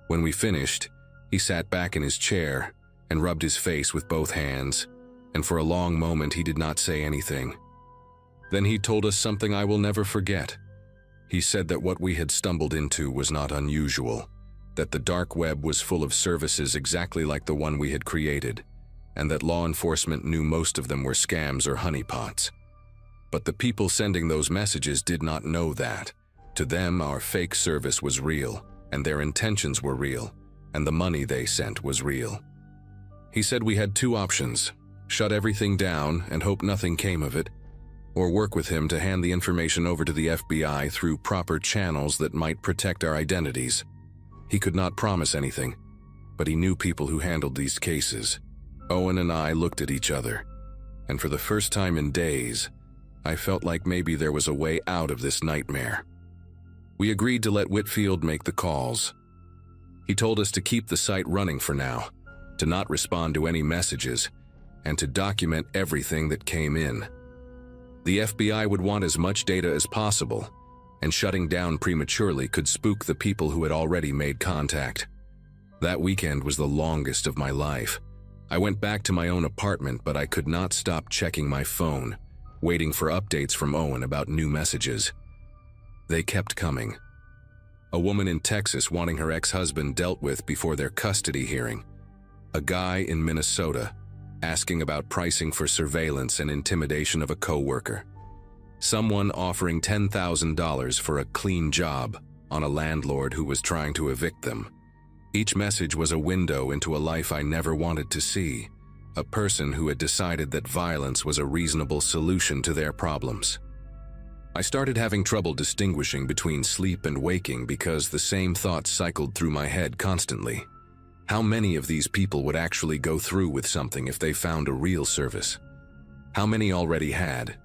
When we finished, he sat back in his chair and rubbed his face with both hands, and for a long moment he did not say anything. Then he told us something I will never forget. He said that what we had stumbled into was not unusual, that the dark web was full of services exactly like the one we had created, and that law enforcement knew most of them were scams or honeypots. But the people sending those messages did not know that. To them, our fake service was real, and their intentions were real, and the money they sent was real. He said we had 2 options: shut everything down and hope nothing came of it, or work with him to hand the information over to the FBI through proper channels that might protect our identities. He could not promise anything, but he knew people who handled these cases. Owen and I looked at each other, and for the first time in days, I felt like maybe there was a way out of this nightmare. We agreed to let Whitfield make the calls. He told us to keep the site running for now, to not respond to any messages, and to document everything that came in. The FBI would want as much data as possible, and shutting down prematurely could spook the people who had already made contact. That weekend was the longest of my life. I went back to my own apartment, but I could not stop checking my phone, waiting for updates from Owen about new messages. They kept coming. A woman in Texas wanting her ex-husband dealt with before their custody hearing. A guy in Minnesota asking about pricing for surveillance and intimidation of a co-worker. Someone offering $10,000 for a clean job on a landlord who was trying to evict them. Each message was a window into a life I never wanted to see, a person who had decided that violence was a reasonable solution to their problems. I started having trouble distinguishing between sleep and waking because the same thoughts cycled through my head constantly. How many of these people would actually go through with something if they found a real service? How many already had?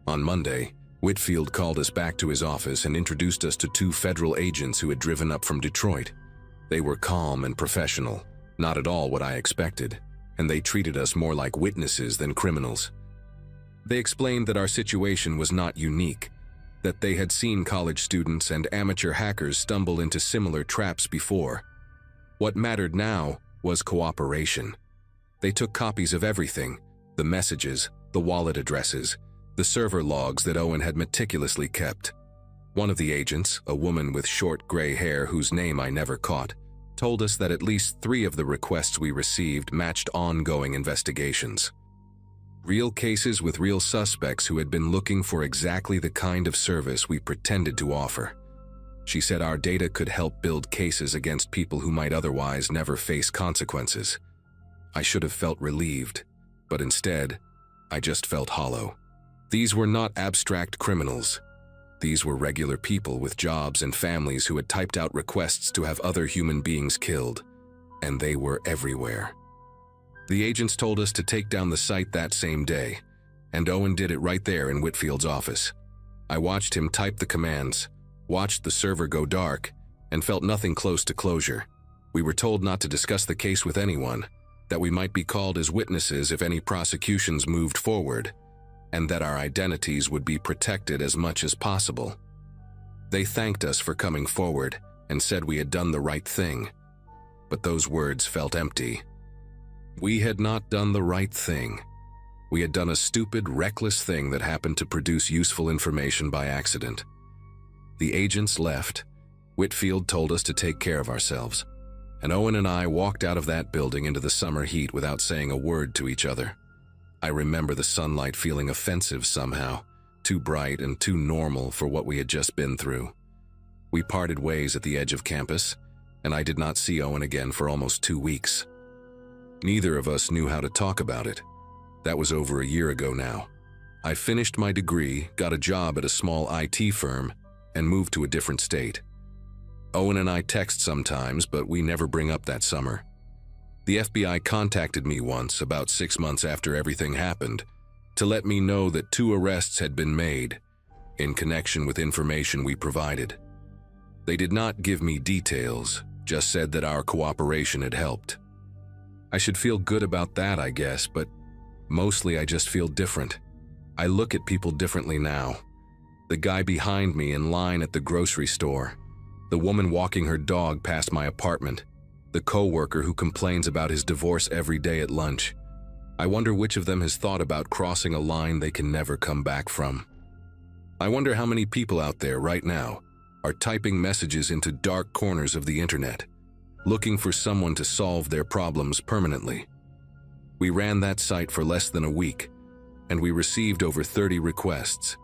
On Monday, Whitfield called us back to his office and introduced us to two federal agents who had driven up from Detroit. They were calm and professional, not at all what I expected, and they treated us more like witnesses than criminals. They explained that our situation was not unique, that they had seen college students and amateur hackers stumble into similar traps before. What mattered now was cooperation. They took copies of everything, the messages, the wallet addresses, the server logs that Owen had meticulously kept. One of the agents, a woman with short gray hair whose name I never caught, told us that at least 3 of the requests we received matched ongoing investigations. Real cases with real suspects who had been looking for exactly the kind of service we pretended to offer. She said our data could help build cases against people who might otherwise never face consequences. I should have felt relieved, but instead, I just felt hollow. These were not abstract criminals. These were regular people with jobs and families who had typed out requests to have other human beings killed, and they were everywhere. The agents told us to take down the site that same day, and Owen did it right there in Whitfield's office. I watched him type the commands, watched the server go dark, and felt nothing close to closure. We were told not to discuss the case with anyone, that we might be called as witnesses if any prosecutions moved forward, and that our identities would be protected as much as possible. They thanked us for coming forward and said we had done the right thing, but those words felt empty. We had not done the right thing. We had done a stupid, reckless thing that happened to produce useful information by accident. The agents left. Whitfield told us to take care of ourselves, and Owen and I walked out of that building into the summer heat without saying a word to each other. I remember the sunlight feeling offensive somehow, too bright and too normal for what we had just been through. We parted ways at the edge of campus, and I did not see Owen again for almost 2 weeks. Neither of us knew how to talk about it. That was over a year ago now. I finished my degree, got a job at a small IT firm, and moved to a different state. Owen and I text sometimes, but we never bring up that summer. The FBI contacted me once, about 6 months after everything happened, to let me know that 2 arrests had been made in connection with information we provided. They did not give me details, just said that our cooperation had helped. I should feel good about that, I guess, but mostly I just feel different. I look at people differently now. The guy behind me in line at the grocery store, the woman walking her dog past my apartment, the co-worker who complains about his divorce every day at lunch. I wonder which of them has thought about crossing a line they can never come back from. I wonder how many people out there right now are typing messages into dark corners of the internet, looking for someone to solve their problems permanently. We ran that site for less than a week, and we received over 30 requests.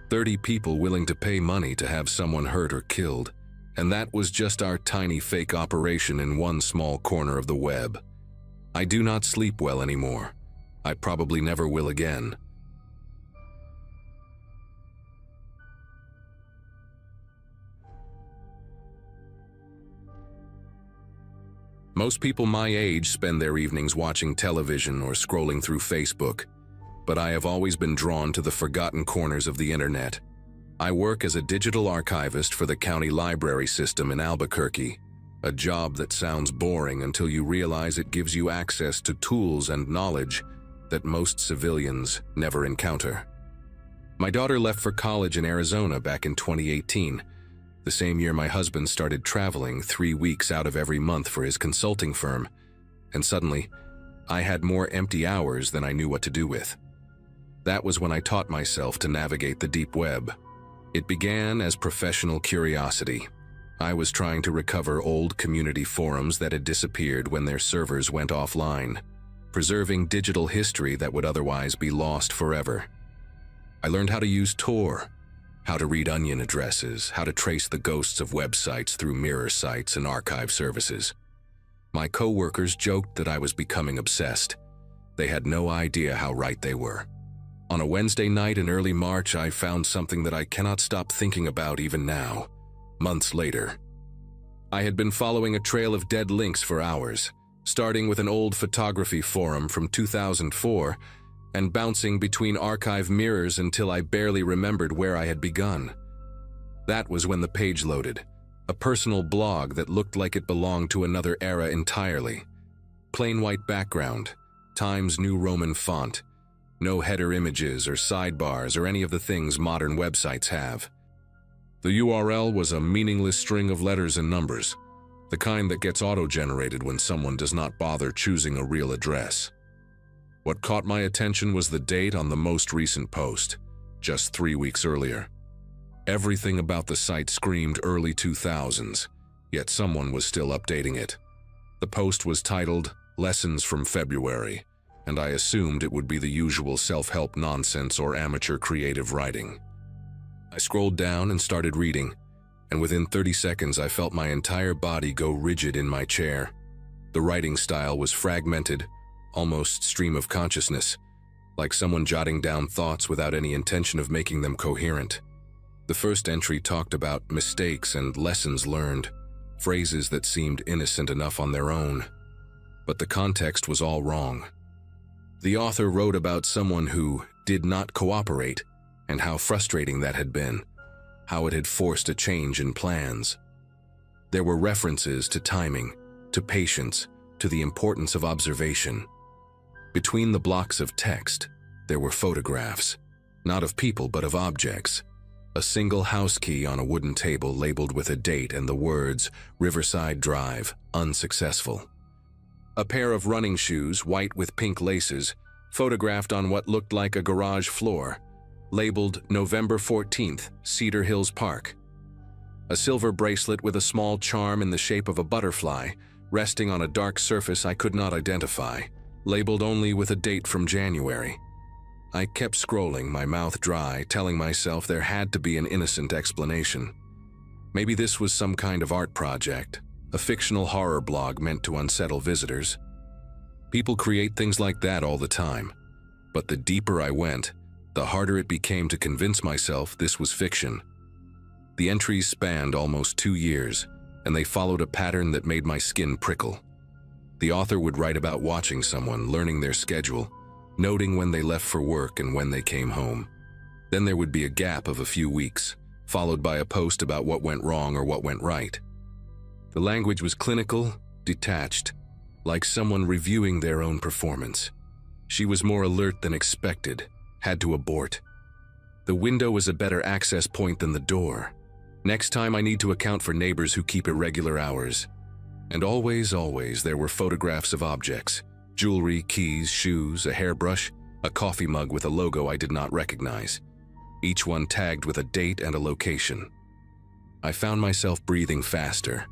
30 people willing to pay money to have someone hurt or killed, and that was just our tiny fake operation in one small corner of the web. I do not sleep well anymore. I probably never will again. Most people my age spend their evenings watching television or scrolling through Facebook, but I have always been drawn to the forgotten corners of the internet. I work as a digital archivist for the county library system in Albuquerque. A job that sounds boring until you realize it gives you access to tools and knowledge that most civilians never encounter. My daughter left for college in Arizona back in 2018, the same year my husband started traveling 3 weeks out of every month for his consulting firm, and suddenly, I had more empty hours than I knew what to do with. That was when I taught myself to navigate the deep web. It began as professional curiosity. I was trying to recover old community forums that had disappeared when their servers went offline, preserving digital history that would otherwise be lost forever. I learned how to use Tor, how to read onion addresses, how to trace the ghosts of websites through mirror sites and archive services. My co-workers joked that I was becoming obsessed. They had no idea how right they were. On a Wednesday night in early March, I found something that I cannot stop thinking about even now, months later. I had been following a trail of dead links for hours, starting with an old photography forum from 2004 and bouncing between archive mirrors until I barely remembered where I had begun. That was when the page loaded, a personal blog that looked like it belonged to another era entirely. Plain white background, Times New Roman font, no header images or sidebars or any of the things modern websites have. The URL was a meaningless string of letters and numbers, the kind that gets auto-generated when someone does not bother choosing a real address. What caught my attention was the date on the most recent post, just 3 weeks earlier. Everything about the site screamed early 2000s, yet someone was still updating it. The post was titled, "Lessons from February," and I assumed it would be the usual self-help nonsense or amateur creative writing. I scrolled down and started reading, and within 30 seconds I felt my entire body go rigid in my chair. The writing style was fragmented, almost stream of consciousness, like someone jotting down thoughts without any intention of making them coherent. The first entry talked about mistakes and lessons learned, phrases that seemed innocent enough on their own. But the context was all wrong. The author wrote about someone who did not cooperate and how frustrating that had been, how it had forced a change in plans. There were references to timing, to patience, to the importance of observation. Between the blocks of text, there were photographs, not of people but of objects. A single house key on a wooden table labeled with a date and the words, "Riverside Drive, unsuccessful." A pair of running shoes, white with pink laces, photographed on what looked like a garage floor, labeled November 14th, Cedar Hills Park. A silver bracelet with a small charm in the shape of a butterfly, resting on a dark surface I could not identify, labeled only with a date from January. I kept scrolling, my mouth dry, telling myself there had to be an innocent explanation. Maybe this was some kind of art project, a fictional horror blog meant to unsettle visitors. People create things like that all the time, but the deeper I went, the harder it became to convince myself this was fiction. The entries spanned almost 2 years, and they followed a pattern that made my skin prickle. The author would write about watching someone, learning their schedule, noting when they left for work and when they came home. Then there would be a gap of a few weeks, followed by a post about what went wrong or what went right. The language was clinical, detached, like someone reviewing their own performance. She was more alert than expected, had to abort. The window was a better access point than the door. Next time I need to account for neighbors who keep irregular hours. And always, there were photographs of objects. Jewelry, keys, shoes, a hairbrush, a coffee mug with a logo I did not recognize. Each one tagged with a date and a location. I found myself breathing faster,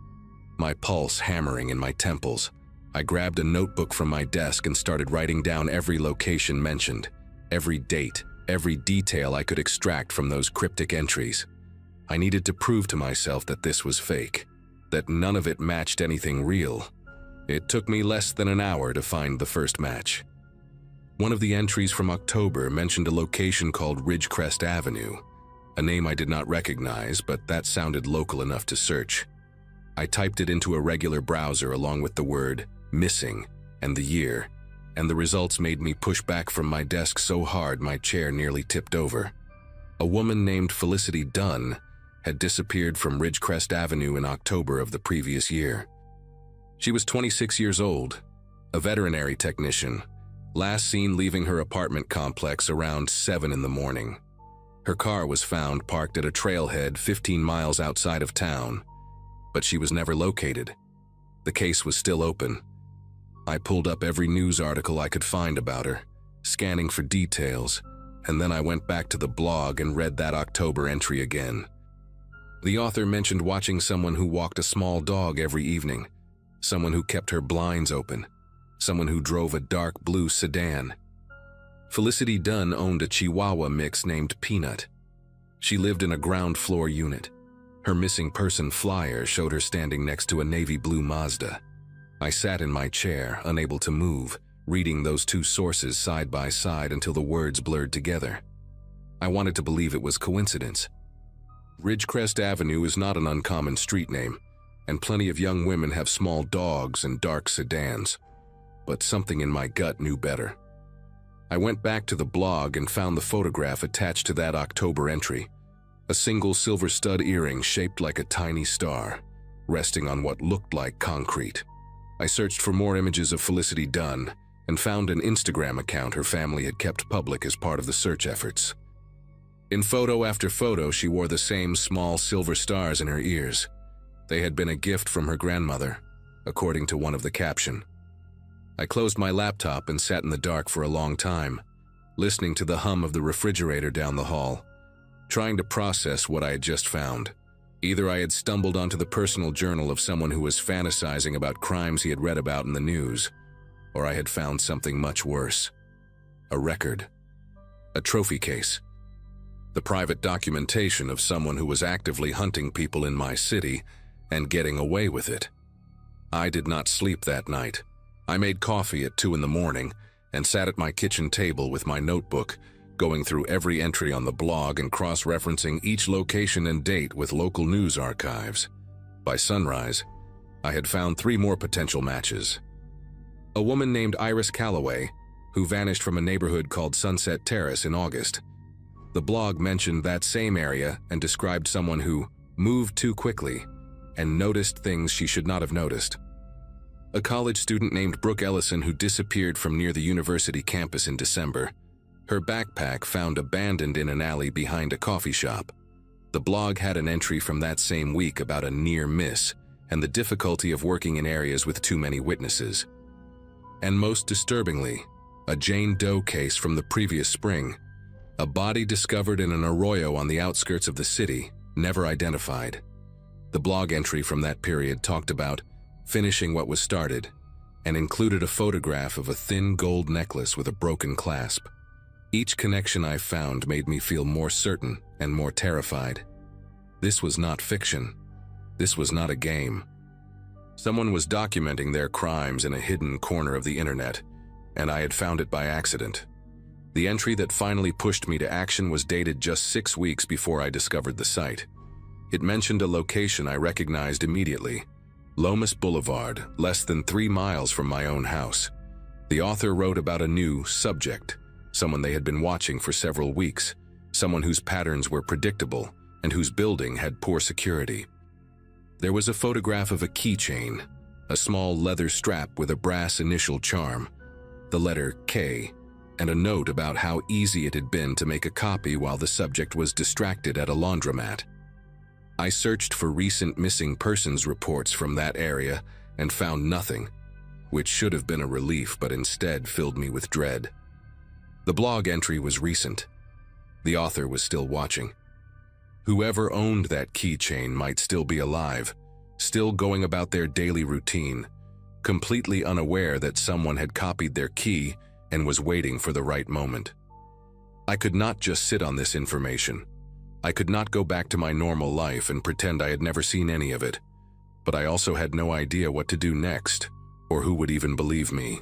my pulse hammering in my temples. I grabbed a notebook from my desk and started writing down every location mentioned, every date, every detail I could extract from those cryptic entries. I needed to prove to myself that this was fake, that none of it matched anything real. It took me less than an hour to find the first match. One of the entries from October mentioned a location called Ridgecrest Avenue, a name I did not recognize, but that sounded local enough to search. I typed it into a regular browser along with the word "missing" and the year, and the results made me push back from my desk so hard my chair nearly tipped over. A woman named Felicity Dunn had disappeared from Ridgecrest Avenue in October of the previous year. She was 26 years old, a veterinary technician, last seen leaving her apartment complex around 7 in the morning. Her car was found parked at a trailhead 15 miles outside of town, but she was never located. The case was still open. I pulled up every news article I could find about her, scanning for details, and then I went back to the blog and read that October entry again. The author mentioned watching someone who walked a small dog every evening, someone who kept her blinds open, someone who drove a dark blue sedan. Felicity Dunn owned a Chihuahua mix named Peanut. She lived in a ground floor unit. Her missing person flyer showed her standing next to a navy blue Mazda. I sat in my chair, unable to move, reading those two sources side by side until the words blurred together. I wanted to believe it was coincidence. Ridgecrest Avenue is not an uncommon street name, and plenty of young women have small dogs and dark sedans. But something in my gut knew better. I went back to the blog and found the photograph attached to that October entry. A single silver stud earring shaped like a tiny star, resting on what looked like concrete. I searched for more images of Felicity Dunn and found an Instagram account her family had kept public as part of the search efforts. In photo after photo, she wore the same small silver stars in her ears. They had been a gift from her grandmother, according to one of the caption. I closed my laptop and sat in the dark for a long time, listening to the hum of the refrigerator down the hall, trying to process what I had just found. Either I had stumbled onto the personal journal of someone who was fantasizing about crimes he had read about in the news, or I had found something much worse. A record. A trophy case. The private documentation of someone who was actively hunting people in my city and getting away with it. I did not sleep that night. I made coffee at 2 in the morning and sat at my kitchen table with my notebook, going through every entry on the blog and cross-referencing each location and date with local news archives. By sunrise, I had found 3 more potential matches. A woman named Iris Calloway, who vanished from a neighborhood called Sunset Terrace in August. The blog mentioned that same area and described someone who moved too quickly and noticed things she should not have noticed. A college student named Brooke Ellison who disappeared from near the university campus in December. Her backpack found abandoned in an alley behind a coffee shop. The blog had an entry from that same week about a near miss and the difficulty of working in areas with too many witnesses. And most disturbingly, a Jane Doe case from the previous spring. A body discovered in an arroyo on the outskirts of the city, never identified. The blog entry from that period talked about finishing what was started and included a photograph of a thin gold necklace with a broken clasp. Each connection I found made me feel more certain and more terrified. This was not fiction. This was not a game. Someone was documenting their crimes in a hidden corner of the internet, and I had found it by accident. The entry that finally pushed me to action was dated just 6 weeks before I discovered the site. It mentioned a location I recognized immediately, Lomas Boulevard, less than 3 miles from my own house. The author wrote about a new subject, someone they had been watching for several weeks, someone whose patterns were predictable and whose building had poor security. There was a photograph of a keychain, a small leather strap with a brass initial charm, the letter K, and a note about how easy it had been to make a copy while the subject was distracted at a laundromat. I searched for recent missing persons reports from that area and found nothing, which should have been a relief but instead filled me with dread. The blog entry was recent. The author was still watching. Whoever owned that keychain might still be alive, still going about their daily routine, completely unaware that someone had copied their key and was waiting for the right moment. I could not just sit on this information. I could not go back to my normal life and pretend I had never seen any of it, but I also had no idea what to do next, or who would even believe me.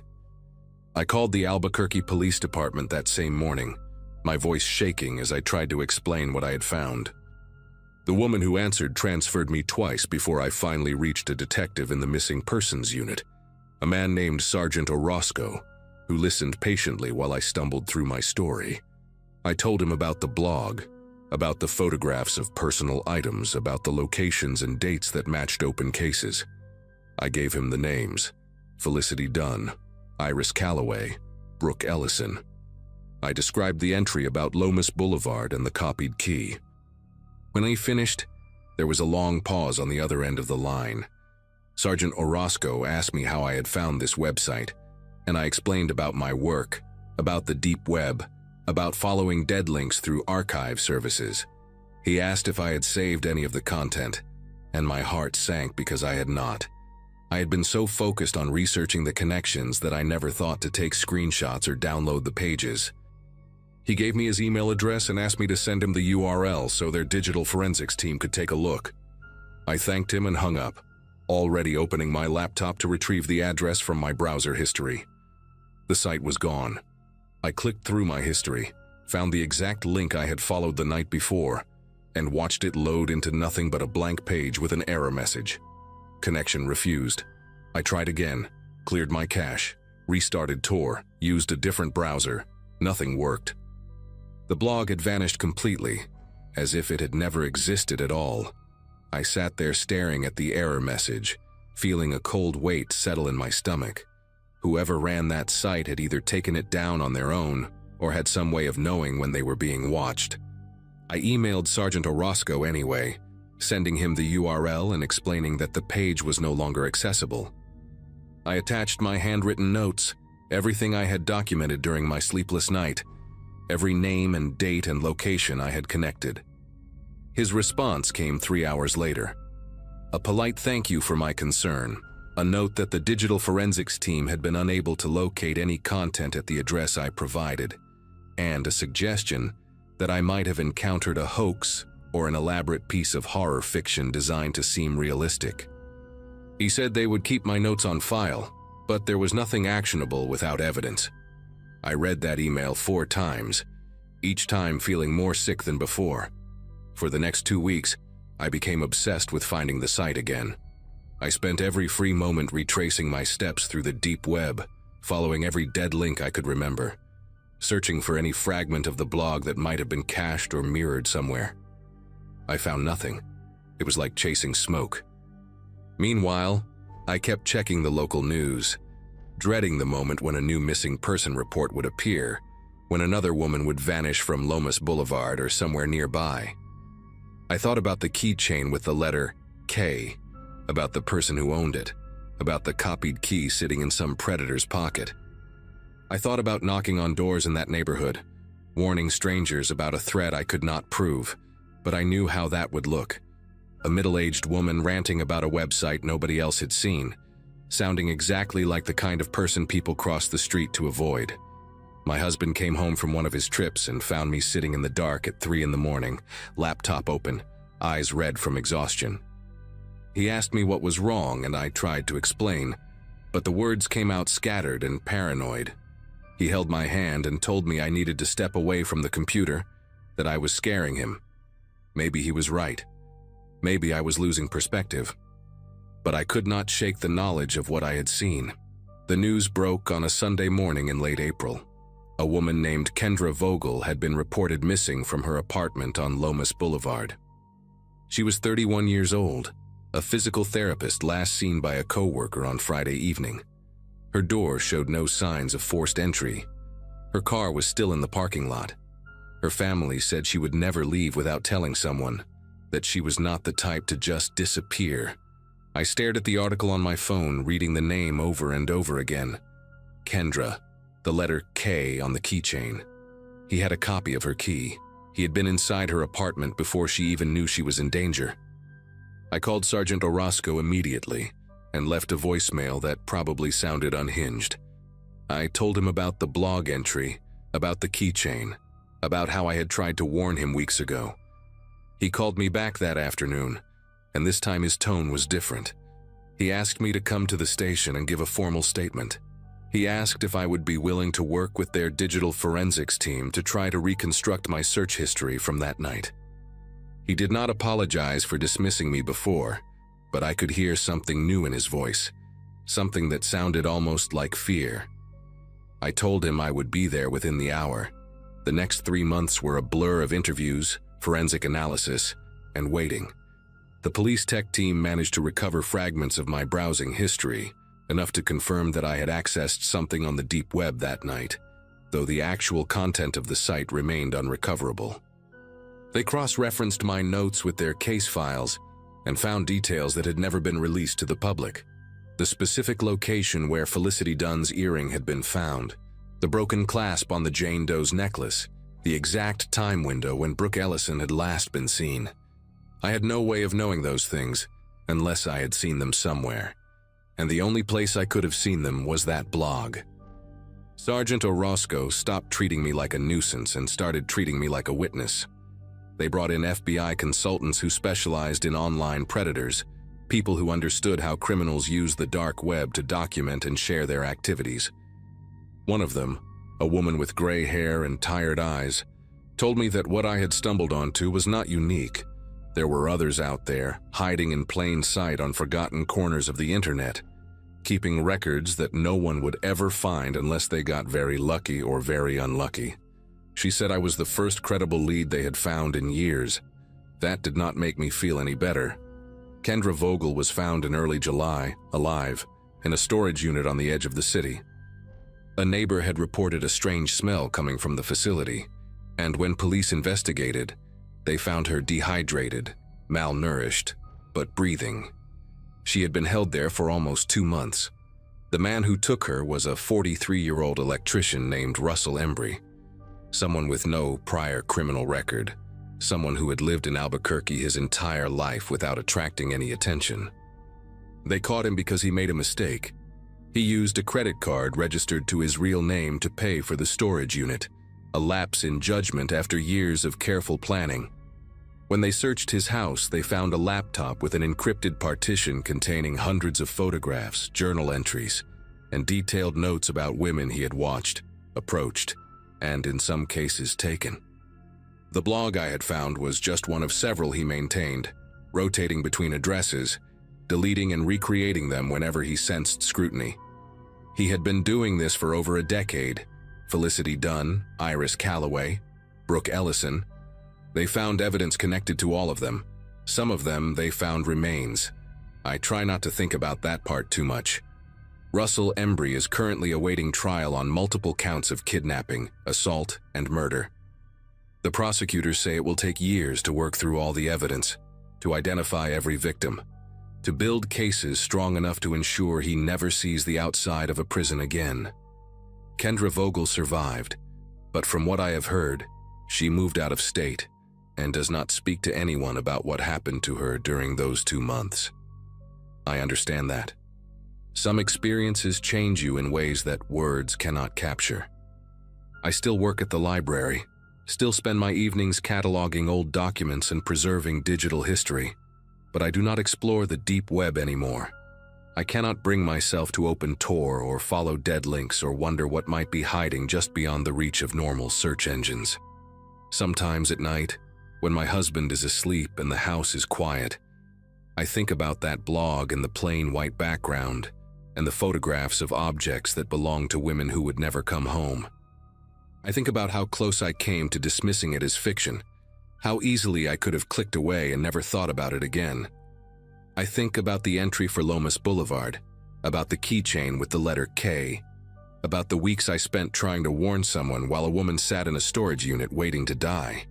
I called the Albuquerque Police Department that same morning, my voice shaking as I tried to explain what I had found. The woman who answered transferred me twice before I finally reached a detective in the missing persons unit, a man named Sergeant Orozco, who listened patiently while I stumbled through my story. I told him about the blog, about the photographs of personal items, about the locations and dates that matched open cases. I gave him the names: Felicity Dunn, Iris Calloway, Brooke Ellison. I described the entry about Lomas Boulevard and the copied key. When he finished, there was a long pause on the other end of the line. Sergeant Orozco asked me how I had found this website, and I explained about my work, about the deep web, about following dead links through archive services. He asked if I had saved any of the content, and my heart sank because I had not. I had been so focused on researching the connections that I never thought to take screenshots or download the pages. He gave me his email address and asked me to send him the URL so their digital forensics team could take a look. I thanked him and hung up, already opening my laptop to retrieve the address from my browser history. The site was gone. I clicked through my history, found the exact link I had followed the night before, and watched it load into nothing but a blank page with an error message. Connection refused. I tried again, cleared my cache, restarted Tor, used a different browser. Nothing worked. The blog had vanished completely, as if it had never existed at all. I sat there staring at the error message, feeling a cold weight settle in my stomach. Whoever ran that site had either taken it down on their own or had some way of knowing when they were being watched. I emailed Sergeant Orozco anyway, sending him the URL and explaining that the page was no longer accessible. I attached my handwritten notes, everything I had documented during my sleepless night, every name and date and location I had connected. His response came 3 hours later. A polite thank you for my concern, a note that the digital forensics team had been unable to locate any content at the address I provided, and a suggestion that I might have encountered a hoax or an elaborate piece of horror fiction designed to seem realistic. He said they would keep my notes on file, but there was nothing actionable without evidence. I read that email 4 times, each time feeling more sick than before. For the next 2 weeks, I became obsessed with finding the site again. I spent every free moment retracing my steps through the deep web, following every dead link I could remember, searching for any fragment of the blog that might have been cached or mirrored somewhere. I found nothing. It was like chasing smoke. Meanwhile, I kept checking the local news, dreading the moment when a new missing person report would appear, when another woman would vanish from Lomas Boulevard or somewhere nearby. I thought about the keychain with the letter K, about the person who owned it, about the copied key sitting in some predator's pocket. I thought about knocking on doors in that neighborhood, warning strangers about a threat I could not prove, but I knew how that would look. A middle-aged woman ranting about a website nobody else had seen, sounding exactly like the kind of person people cross the street to avoid. My husband came home from one of his trips and found me sitting in the dark at 3 in the morning, laptop open, eyes red from exhaustion. He asked me what was wrong and I tried to explain, but the words came out scattered and paranoid. He held my hand and told me I needed to step away from the computer, that I was scaring him. Maybe he was right. Maybe I was losing perspective. But I could not shake the knowledge of what I had seen. The news broke on a Sunday morning in late April. A woman named Kendra Vogel had been reported missing from her apartment on Lomas Boulevard. She was 31 years old, a physical therapist last seen by a coworker on Friday evening. Her door showed no signs of forced entry. Her car was still in the parking lot. Her family said she would never leave without telling someone, that she was not the type to just disappear. I stared at the article on my phone, reading the name over and over again. Kendra, the letter K on the keychain. He had a copy of her key. He had been inside her apartment before she even knew she was in danger. I called Sergeant Orozco immediately and left a voicemail that probably sounded unhinged. I told him about the blog entry, about the keychain, about how I had tried to warn him weeks ago. He called me back that afternoon, and this time his tone was different. He asked me to come to the station and give a formal statement. He asked if I would be willing to work with their digital forensics team to try to reconstruct my search history from that night. He did not apologize for dismissing me before, but I could hear something new in his voice, something that sounded almost like fear. I told him I would be there within the hour. The next 3 months were a blur of interviews, forensic analysis, and waiting. The police tech team managed to recover fragments of my browsing history, enough to confirm that I had accessed something on the deep web that night, though the actual content of the site remained unrecoverable. They cross-referenced my notes with their case files and found details that had never been released to the public. The specific location where Felicity Dunn's earring had been found, the broken clasp on the Jane Doe's necklace, the exact time window when Brooke Ellison had last been seen. I had no way of knowing those things unless I had seen them somewhere, and the only place I could have seen them was that blog. Sergeant Orozco stopped treating me like a nuisance and started treating me like a witness. They brought in FBI consultants who specialized in online predators, people who understood how criminals use the dark web to document and share their activities. One of them, a woman with gray hair and tired eyes, told me that what I had stumbled onto was not unique. There were others out there, hiding in plain sight on forgotten corners of the internet, keeping records that no one would ever find unless they got very lucky or very unlucky. She said I was the first credible lead they had found in years. That did not make me feel any better. Kendra Vogel was found in early July, alive, in a storage unit on the edge of the city. A neighbor had reported a strange smell coming from the facility, and when police investigated, they found her dehydrated, malnourished, but breathing. She had been held there for almost 2 months. The man who took her was a 43-year-old electrician named Russell Embry, someone with no prior criminal record, someone who had lived in Albuquerque his entire life without attracting any attention. They caught him because he made a mistake. He used a credit card registered to his real name to pay for the storage unit, a lapse in judgment after years of careful planning. When they searched his house, they found a laptop with an encrypted partition containing hundreds of photographs, journal entries, and detailed notes about women he had watched, approached, and in some cases taken. The blog I had found was just one of several he maintained, rotating between addresses, deleting and recreating them whenever he sensed scrutiny. He had been doing this for over a decade. Felicity Dunn, Iris Calloway, Brooke Ellison. They found evidence connected to all of them. Some of them they found remains. I try not to think about that part too much. Russell Embry is currently awaiting trial on multiple counts of kidnapping, assault, and murder. The prosecutors say it will take years to work through all the evidence, to identify every victim, to build cases strong enough to ensure he never sees the outside of a prison again. Kendra Vogel survived, but from what I have heard, she moved out of state and does not speak to anyone about what happened to her during those 2 months. I understand that. Some experiences change you in ways that words cannot capture. I still work at the library, still spend my evenings cataloging old documents and preserving digital history, but I do not explore the deep web anymore. I cannot bring myself to open Tor or follow dead links or wonder what might be hiding just beyond the reach of normal search engines. Sometimes at night, when my husband is asleep and the house is quiet, I think about that blog and the plain white background and the photographs of objects that belong to women who would never come home. I think about how close I came to dismissing it as fiction, how easily I could have clicked away and never thought about it again. I think about the entry for Lomas Boulevard, about the keychain with the letter K, about the weeks I spent trying to warn someone while a woman sat in a storage unit waiting to die.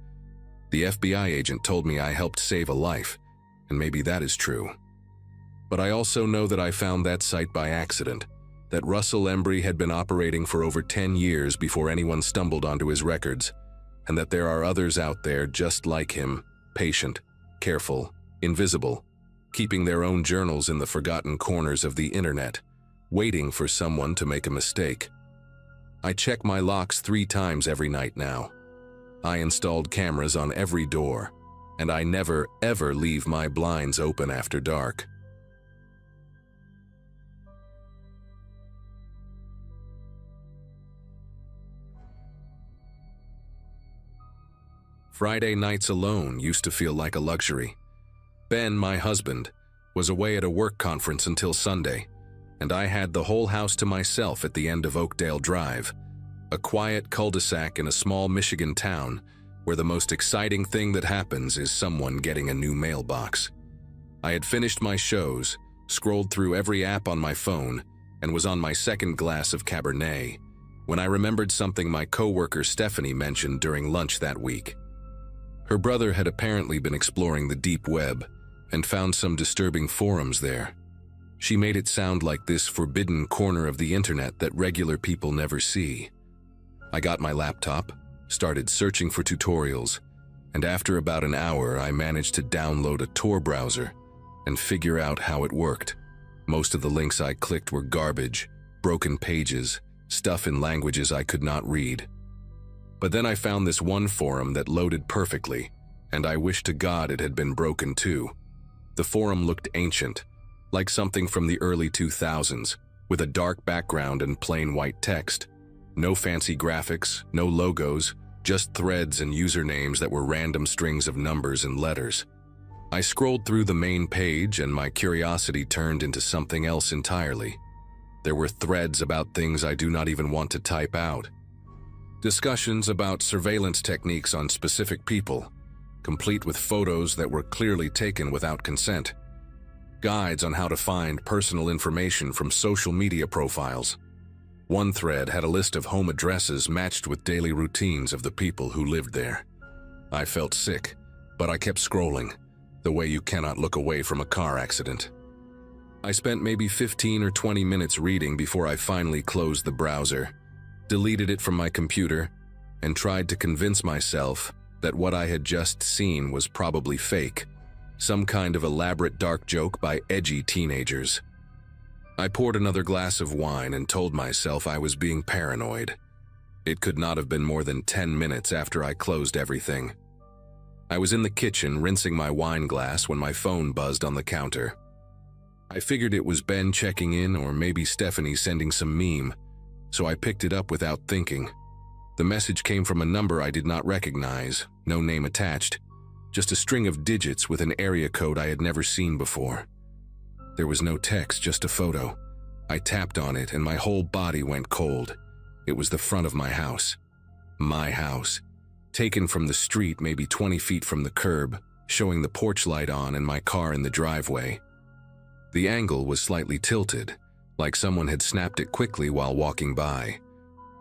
The FBI agent told me I helped save a life, and maybe that is true. But I also know that I found that site by accident, that Russell Embry had been operating for over 10 years before anyone stumbled onto his records, and that there are others out there just like him, patient, careful, invisible, keeping their own journals in the forgotten corners of the internet, waiting for someone to make a mistake. I check my locks 3 times every night now. I installed cameras on every door, and I never, ever leave my blinds open after dark. Friday nights alone used to feel like a luxury. Ben, my husband, was away at a work conference until Sunday, and I had the whole house to myself at the end of Oakdale Drive, a quiet cul-de-sac in a small Michigan town where the most exciting thing that happens is someone getting a new mailbox. I had finished my shows, scrolled through every app on my phone, and was on my second glass of Cabernet when I remembered something my coworker Stephanie mentioned during lunch that week. Her brother had apparently been exploring the deep web and found some disturbing forums there. She made it sound like this forbidden corner of the internet that regular people never see. I got my laptop, started searching for tutorials, and after about an hour I managed to download a Tor browser and figure out how it worked. Most of the links I clicked were garbage, broken pages, stuff in languages I could not read. But then I found this one forum that loaded perfectly, and I wish to God it had been broken too. The forum looked ancient, like something from the early 2000s, with a dark background and plain white text. No fancy graphics, no logos, just threads and usernames that were random strings of numbers and letters. I scrolled through the main page and my curiosity turned into something else entirely. There were threads about things I do not even want to type out. Discussions about surveillance techniques on specific people, complete with photos that were clearly taken without consent. Guides on how to find personal information from social media profiles. One thread had a list of home addresses matched with daily routines of the people who lived there. I felt sick, but I kept scrolling, the way you cannot look away from a car accident. I spent maybe 15 or 20 minutes reading before I finally closed the browser, deleted it from my computer, and tried to convince myself that what I had just seen was probably fake, some kind of elaborate dark joke by edgy teenagers. I poured another glass of wine and told myself I was being paranoid. It could not have been more than 10 minutes after I closed everything. I was in the kitchen rinsing my wine glass when my phone buzzed on the counter. I figured it was Ben checking in or maybe Stephanie sending some meme, so I picked it up without thinking. The message came from a number I did not recognize, no name attached, just a string of digits with an area code I had never seen before. There was no text, just a photo. I tapped on it and my whole body went cold. It was the front of my house. My house. Taken from the street maybe 20 feet from the curb, showing the porch light on and my car in the driveway. The angle was slightly tilted, like someone had snapped it quickly while walking by.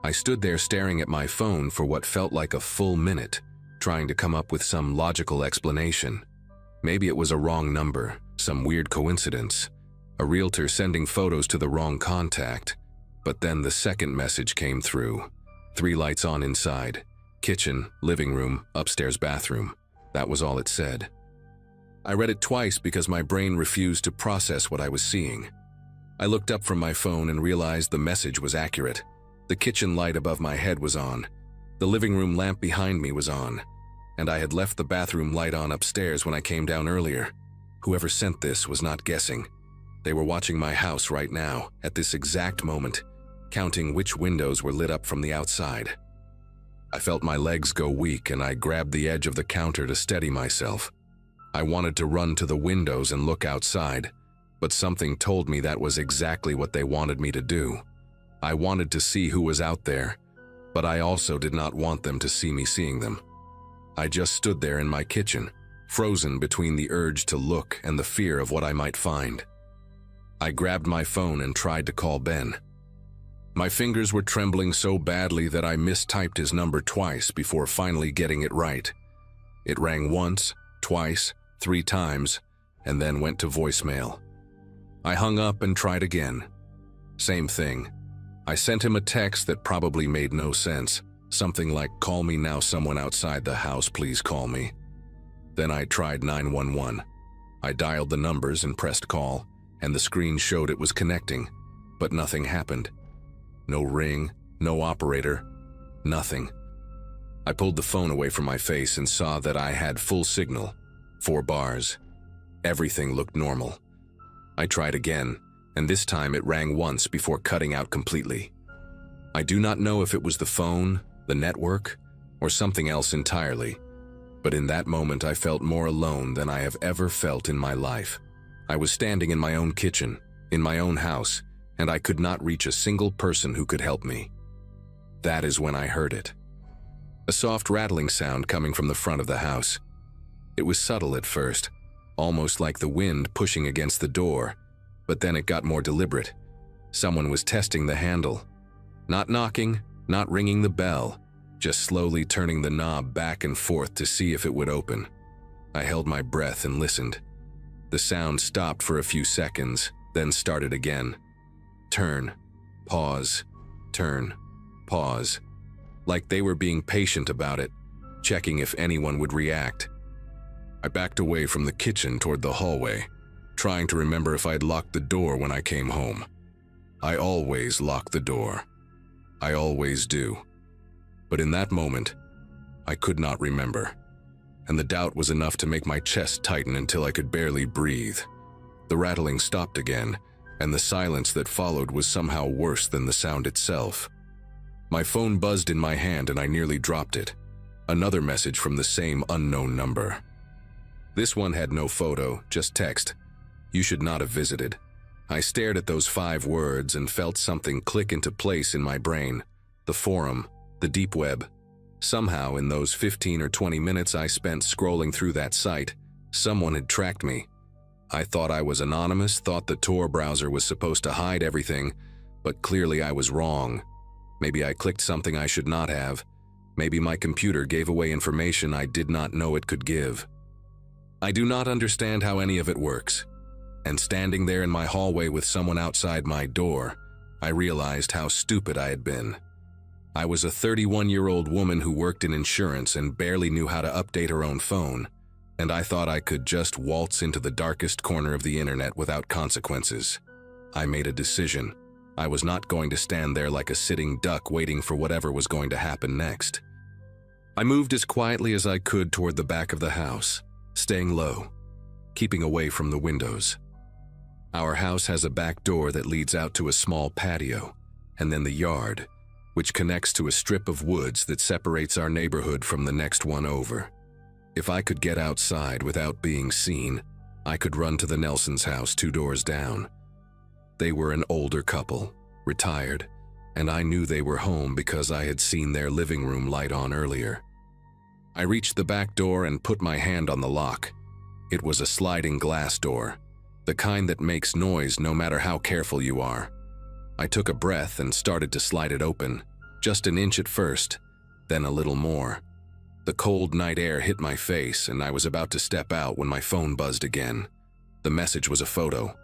I stood there staring at my phone for what felt like a full minute, trying to come up with some logical explanation. Maybe it was a wrong number, some weird coincidence, a realtor sending photos to the wrong contact. But then the second message came through. 3 lights on inside. Kitchen, living room, upstairs bathroom. That was all it said. I read it twice because my brain refused to process what I was seeing. I looked up from my phone and realized the message was accurate. The kitchen light above my head was on. The living room lamp behind me was on. And I had left the bathroom light on upstairs when I came down earlier. Whoever sent this was not guessing. They were watching my house right now, at this exact moment, counting which windows were lit up from the outside. I felt my legs go weak and I grabbed the edge of the counter to steady myself. I wanted to run to the windows and look outside, but something told me that was exactly what they wanted me to do. I wanted to see who was out there, but I also did not want them to see me seeing them. I just stood there in my kitchen, frozen between the urge to look and the fear of what I might find. I grabbed my phone and tried to call Ben. My fingers were trembling so badly that I mistyped his number twice before finally getting it right. It rang once, twice, 3 times, and then went to voicemail. I hung up and tried again. Same thing. I sent him a text that probably made no sense, something like, "Call me now, someone outside the house, please call me." Then I tried 911. I dialed the numbers and pressed call, and the screen showed it was connecting, but nothing happened. No ring, no operator, nothing. I pulled the phone away from my face and saw that I had full signal, 4 bars. Everything looked normal. I tried again, and this time it rang once before cutting out completely. I do not know if it was the phone, the network, or something else entirely, but in that moment I felt more alone than I have ever felt in my life. I was standing in my own kitchen, in my own house, and I could not reach a single person who could help me. That is when I heard it. A soft rattling sound coming from the front of the house. It was subtle at first, almost like the wind pushing against the door, but then it got more deliberate. Someone was testing the handle. Not knocking, not ringing the bell, just slowly turning the knob back and forth to see if it would open. I held my breath and listened. The sound stopped for a few seconds, then started again. Turn, pause, turn, pause. Like they were being patient about it, checking if anyone would react. I backed away from the kitchen toward the hallway, trying to remember if I'd locked the door when I came home. I always lock the door. I always do. But in that moment, I could not remember, and the doubt was enough to make my chest tighten until I could barely breathe. The rattling stopped again, and the silence that followed was somehow worse than the sound itself. My phone buzzed in my hand and I nearly dropped it. Another message from the same unknown number. This one had no photo, just text. You should not have visited. I stared at those 5 words and felt something click into place in my brain. The forum, the deep web. Somehow, in those 15 or 20 minutes I spent scrolling through that site, someone had tracked me. I thought I was anonymous, thought the Tor browser was supposed to hide everything, but clearly I was wrong. Maybe I clicked something I should not have. Maybe my computer gave away information I did not know it could give. I do not understand how any of it works. And standing there in my hallway with someone outside my door, I realized how stupid I had been. I was a 31-year-old woman who worked in insurance and barely knew how to update her own phone, and I thought I could just waltz into the darkest corner of the internet without consequences. I made a decision. I was not going to stand there like a sitting duck waiting for whatever was going to happen next. I moved as quietly as I could toward the back of the house, staying low, keeping away from the windows. Our house has a back door that leads out to a small patio, and then the yard, which connects to a strip of woods that separates our neighborhood from the next one over. If I could get outside without being seen, I could run to the Nelson's house 2 doors down. They were an older couple, retired, and I knew they were home because I had seen their living room light on earlier. I reached the back door and put my hand on the lock. It was a sliding glass door, the kind that makes noise no matter how careful you are. I took a breath and started to slide it open, just an inch at first, then a little more. The cold night air hit my face and I was about to step out when my phone buzzed again. The message was a photo,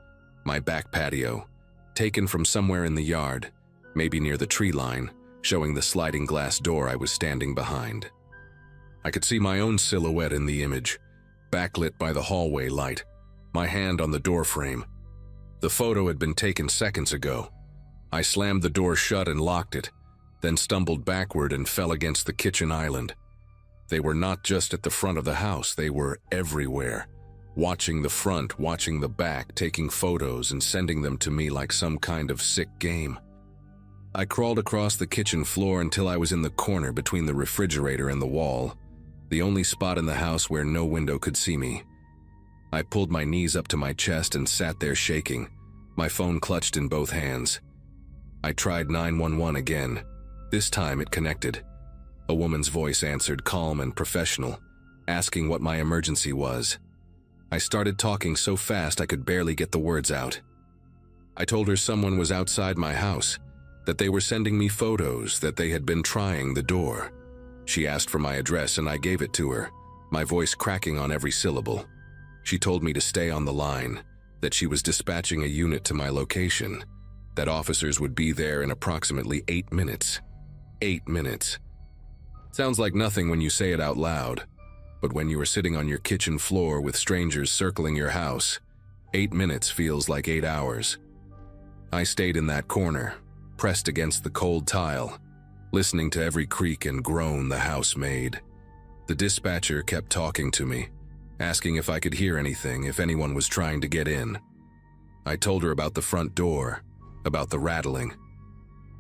my back patio, taken from somewhere in the yard, maybe near the tree line, showing the sliding glass door I was standing behind. I could see my own silhouette in the image, backlit by the hallway light, my hand on the door frame. The photo had been taken seconds ago. I slammed the door shut and locked it, then stumbled backward and fell against the kitchen island. They were not just at the front of the house, they were everywhere. Watching the front, watching the back, taking photos and sending them to me like some kind of sick game. I crawled across the kitchen floor until I was in the corner between the refrigerator and the wall, the only spot in the house where no window could see me. I pulled my knees up to my chest and sat there shaking, my phone clutched in both hands. I tried 911 again. This time it connected. A woman's voice answered, calm and professional, asking what my emergency was. I started talking so fast I could barely get the words out. I told her someone was outside my house, that they were sending me photos, that they had been trying the door. She asked for my address and I gave it to her, my voice cracking on every syllable. She told me to stay on the line, that she was dispatching a unit to my location, that officers would be there in approximately 8 minutes. 8 minutes. Sounds like nothing when you say it out loud, but when you are sitting on your kitchen floor with strangers circling your house, 8 minutes feels like 8 hours. I stayed in that corner, pressed against the cold tile, listening to every creak and groan the house made. The dispatcher kept talking to me, asking if I could hear anything, if anyone was trying to get in. I told her about the front door, about the rattling.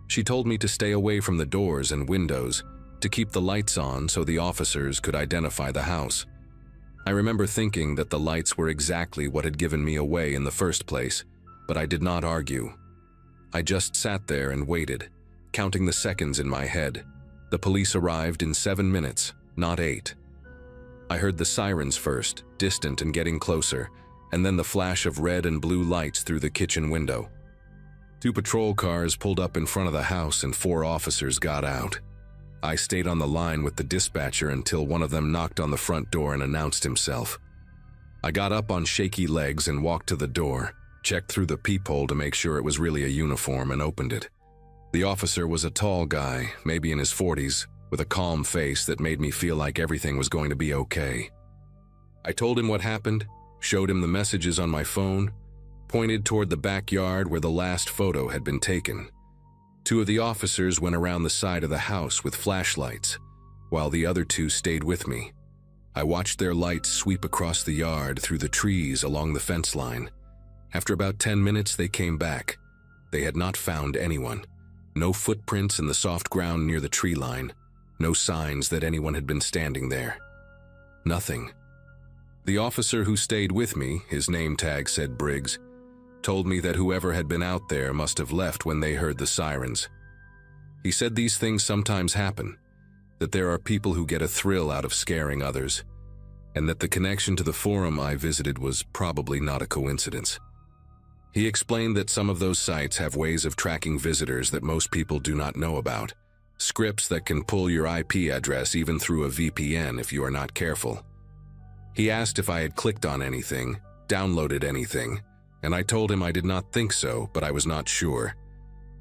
She told me to stay away from the doors and windows, to keep the lights on so the officers could identify the house. I remember thinking that the lights were exactly what had given me away in the first place, but I did not argue. I just sat there and waited, counting the seconds in my head. The police arrived in 7 minutes, not 8. I heard the sirens first, distant and getting closer, and then the flash of red and blue lights through the kitchen window. 2 patrol cars pulled up in front of the house and 4 officers got out. I stayed on the line with the dispatcher until one of them knocked on the front door and announced himself. I got up on shaky legs and walked to the door, checked through the peephole to make sure it was really a uniform, and opened it. The officer was a tall guy, maybe in his 40s, with a calm face that made me feel like everything was going to be okay. I told him what happened, showed him the messages on my phone, pointed toward the backyard where the last photo had been taken. 2 of the officers went around the side of the house with flashlights, while the other 2 stayed with me. I watched their lights sweep across the yard through the trees along the fence line. After about 10 minutes, they came back. They had not found anyone. No footprints in the soft ground near the tree line. No signs that anyone had been standing there. Nothing. The officer who stayed with me, his name tag said Briggs, told me that whoever had been out there must have left when they heard the sirens. He said these things sometimes happen, that there are people who get a thrill out of scaring others, and that the connection to the forum I visited was probably not a coincidence. He explained that some of those sites have ways of tracking visitors that most people do not know about, scripts that can pull your IP address even through a VPN if you are not careful. He asked if I had clicked on anything, downloaded anything, and I told him I did not think so, but I was not sure.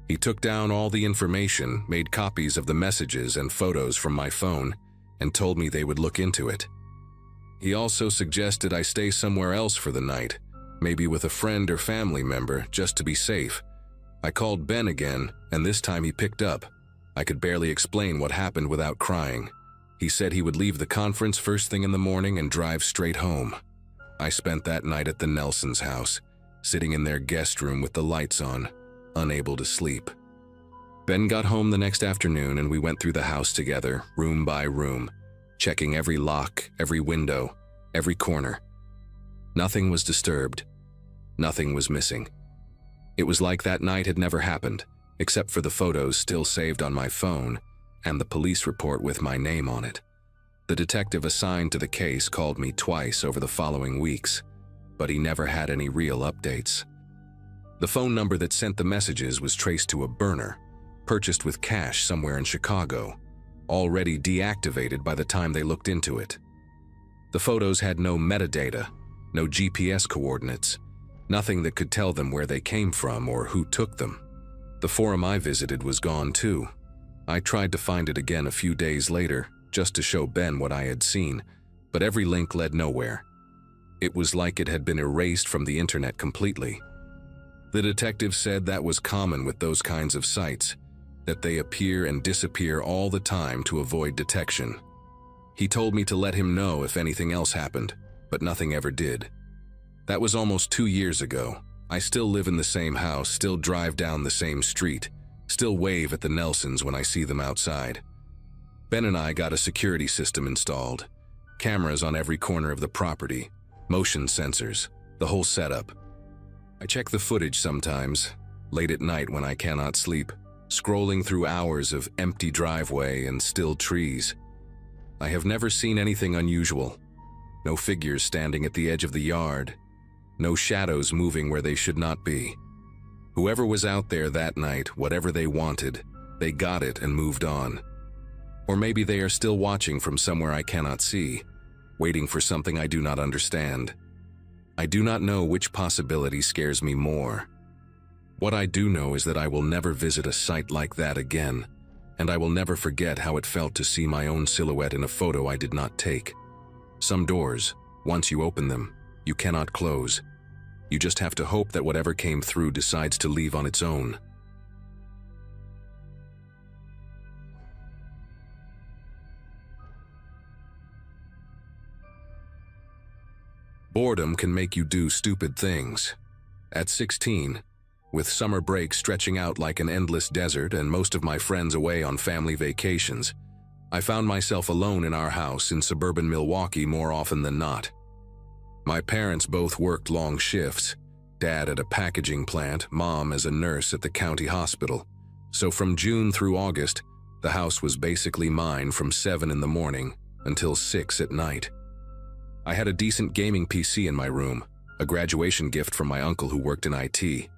He took down all the information, made copies of the messages and photos from my phone, and told me they would look into it. He also suggested I stay somewhere else for the night, maybe with a friend or family member, just to be safe. I called Ben again, and this time he picked up. I could barely explain what happened without crying. He said he would leave the conference first thing in the morning and drive straight home. I spent that night at the Nelsons' house, sitting in their guest room with the lights on, unable to sleep. Ben got home the next afternoon and we went through the house together, room by room, checking every lock, every window, every corner. Nothing was disturbed. Nothing was missing. It was like that night had never happened, except for the photos still saved on my phone and the police report with my name on it. The detective assigned to the case called me twice over the following weeks, but he never had any real updates. The phone number that sent the messages was traced to a burner, purchased with cash somewhere in Chicago, already deactivated by the time they looked into it. The photos had no metadata, no GPS coordinates, nothing that could tell them where they came from or who took them. The forum I visited was gone too. I tried to find it again a few days later, just to show Ben what I had seen, but every link led nowhere. It was like it had been erased from the internet completely. The detective said that was common with those kinds of sites, that they appear and disappear all the time to avoid detection. He told me to let him know if anything else happened, but nothing ever did. That was almost 2 years ago. I still live in the same house, still drive down the same street, still wave at the Nelsons when I see them outside. Ben and I got a security system installed, cameras on every corner of the property, motion sensors, the whole setup. I check the footage sometimes, late at night when I cannot sleep, scrolling through hours of empty driveway and still trees. I have never seen anything unusual. No figures standing at the edge of the yard. No shadows moving where they should not be. Whoever was out there that night, whatever they wanted, they got it and moved on. Or maybe they are still watching from somewhere I cannot see, waiting for something I do not understand. I do not know which possibility scares me more. What I do know is that I will never visit a site like that again, and I will never forget how it felt to see my own silhouette in a photo I did not take. Some doors, once you open them, you cannot close. You just have to hope that whatever came through decides to leave on its own. Boredom can make you do stupid things. At 16, with summer break stretching out like an endless desert and most of my friends away on family vacations, I found myself alone in our house in suburban Milwaukee more often than not. My parents both worked long shifts, Dad at a packaging plant, Mom as a nurse at the county hospital. So from June through August, the house was basically mine from 7 in the morning until 6 at night. I had a decent gaming PC in my room, a graduation gift from my uncle who worked in IT,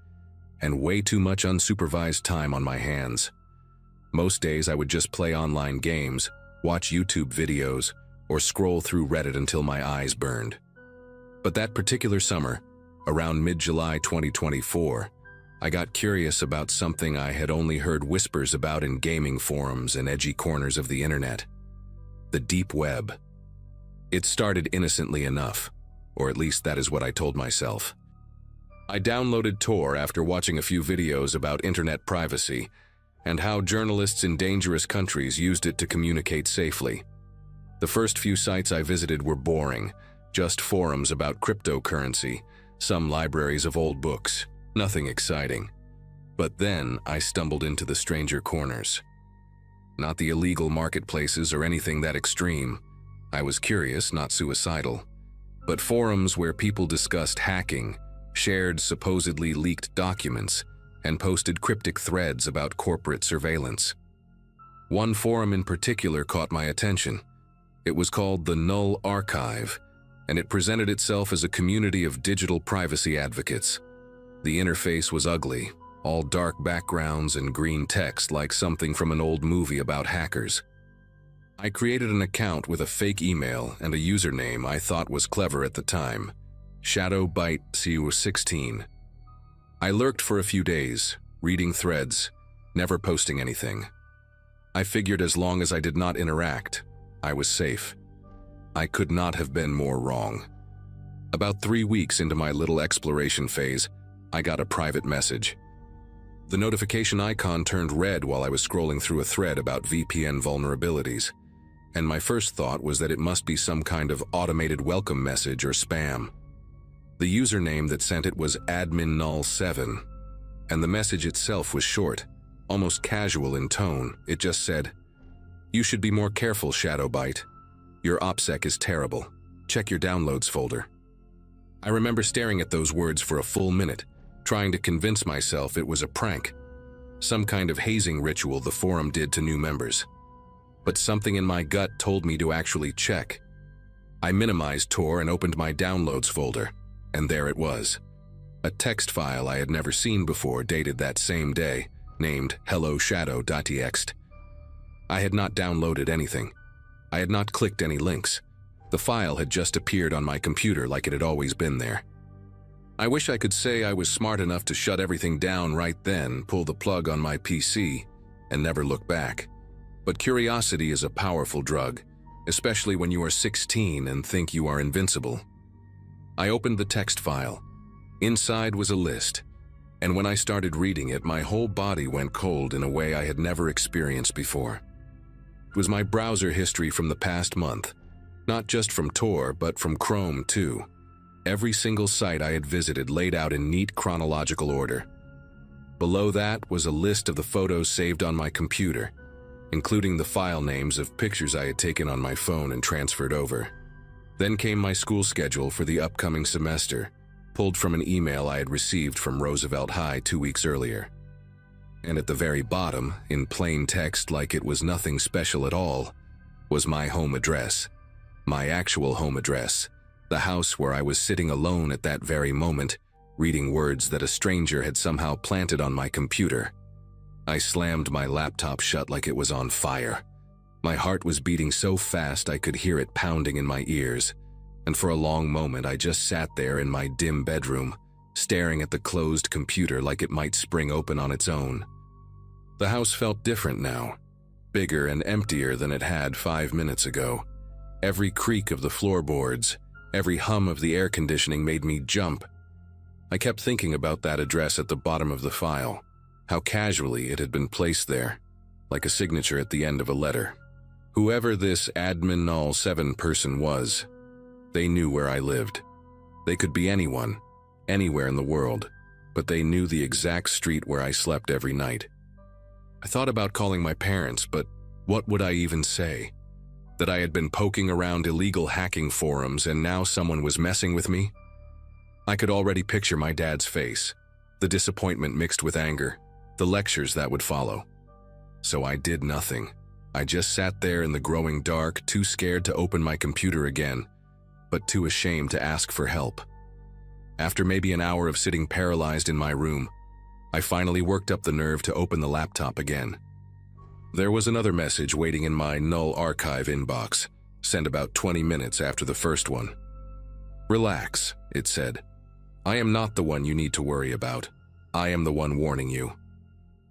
and way too much unsupervised time on my hands. Most days I would just play online games, watch YouTube videos, or scroll through Reddit until my eyes burned. But that particular summer, around mid-July 2024, I got curious about something I had only heard whispers about in gaming forums and edgy corners of the internet: the deep web. It started innocently enough, or at least that is what I told myself. I downloaded Tor after watching a few videos about internet privacy and how journalists in dangerous countries used it to communicate safely. The first few sites I visited were boring, just forums about cryptocurrency, some libraries of old books, nothing exciting. But then I stumbled into the stranger corners. Not the illegal marketplaces or anything that extreme. I was curious, not suicidal. But forums where people discussed hacking, shared supposedly leaked documents, and posted cryptic threads about corporate surveillance. One forum in particular caught my attention. It was called the Null Archive, and it presented itself as a community of digital privacy advocates. The interface was ugly, all dark backgrounds and green text like something from an old movie about hackers. I created an account with a fake email and a username I thought was clever at the time: ShadowBiteCU16. I lurked for a few days, reading threads, never posting anything. I figured as long as I did not interact, I was safe. I could not have been more wrong. About 3 weeks into my little exploration phase, I got a private message. The notification icon turned red while I was scrolling through a thread about VPN vulnerabilities, and my first thought was that it must be some kind of automated welcome message or spam. The username that sent it was adminnull7, and the message itself was short, almost casual in tone. It just said, "You should be more careful, ShadowBite. Your OPSEC is terrible. Check your downloads folder." I remember staring at those words for a full minute, trying to convince myself it was a prank, some kind of hazing ritual the forum did to new members. But something in my gut told me to actually check. I minimized Tor and opened my downloads folder, and there it was. A text file I had never seen before, dated that same day, named helloshadow.txt. I had not downloaded anything. I had not clicked any links. The file had just appeared on my computer like it had always been there. I wish I could say I was smart enough to shut everything down right then, pull the plug on my PC, and never look back. But curiosity is a powerful drug, especially when you are 16 and think you are invincible. I opened the text file. Inside was a list, and when I started reading it, my whole body went cold in a way I had never experienced before. It was my browser history from the past month, not just from Tor, but from Chrome too. Every single site I had visited laid out in neat chronological order. Below that was a list of the photos saved on my computer, including the file names of pictures I had taken on my phone and transferred over. Then came my school schedule for the upcoming semester, pulled from an email I had received from Roosevelt High 2 weeks earlier. And at the very bottom, in plain text like it was nothing special at all, was my home address. My actual home address, the house where I was sitting alone at that very moment, reading words that a stranger had somehow planted on my computer. I slammed my laptop shut like it was on fire. My heart was beating so fast I could hear it pounding in my ears, and for a long moment I just sat there in my dim bedroom, staring at the closed computer like it might spring open on its own. The house felt different now, bigger and emptier than it had 5 minutes ago. Every creak of the floorboards, every hum of the air conditioning made me jump. I kept thinking about that address at the bottom of the file, how casually it had been placed there, like a signature at the end of a letter. Whoever this adminnull7 person was, they knew where I lived. They could be anyone, anywhere in the world, but they knew the exact street where I slept every night. I thought about calling my parents, but what would I even say? That I had been poking around illegal hacking forums and now someone was messing with me? I could already picture my dad's face, the disappointment mixed with anger, the lectures that would follow. So I did nothing. I just sat there in the growing dark, too scared to open my computer again. but too ashamed to ask for help. After maybe an hour of sitting paralyzed in my room, I finally worked up the nerve to open the laptop again. There was another message waiting in my null archive inbox, sent about 20 minutes after the first one. "Relax," it said. "I am not the one you need to worry about. I am the one warning you.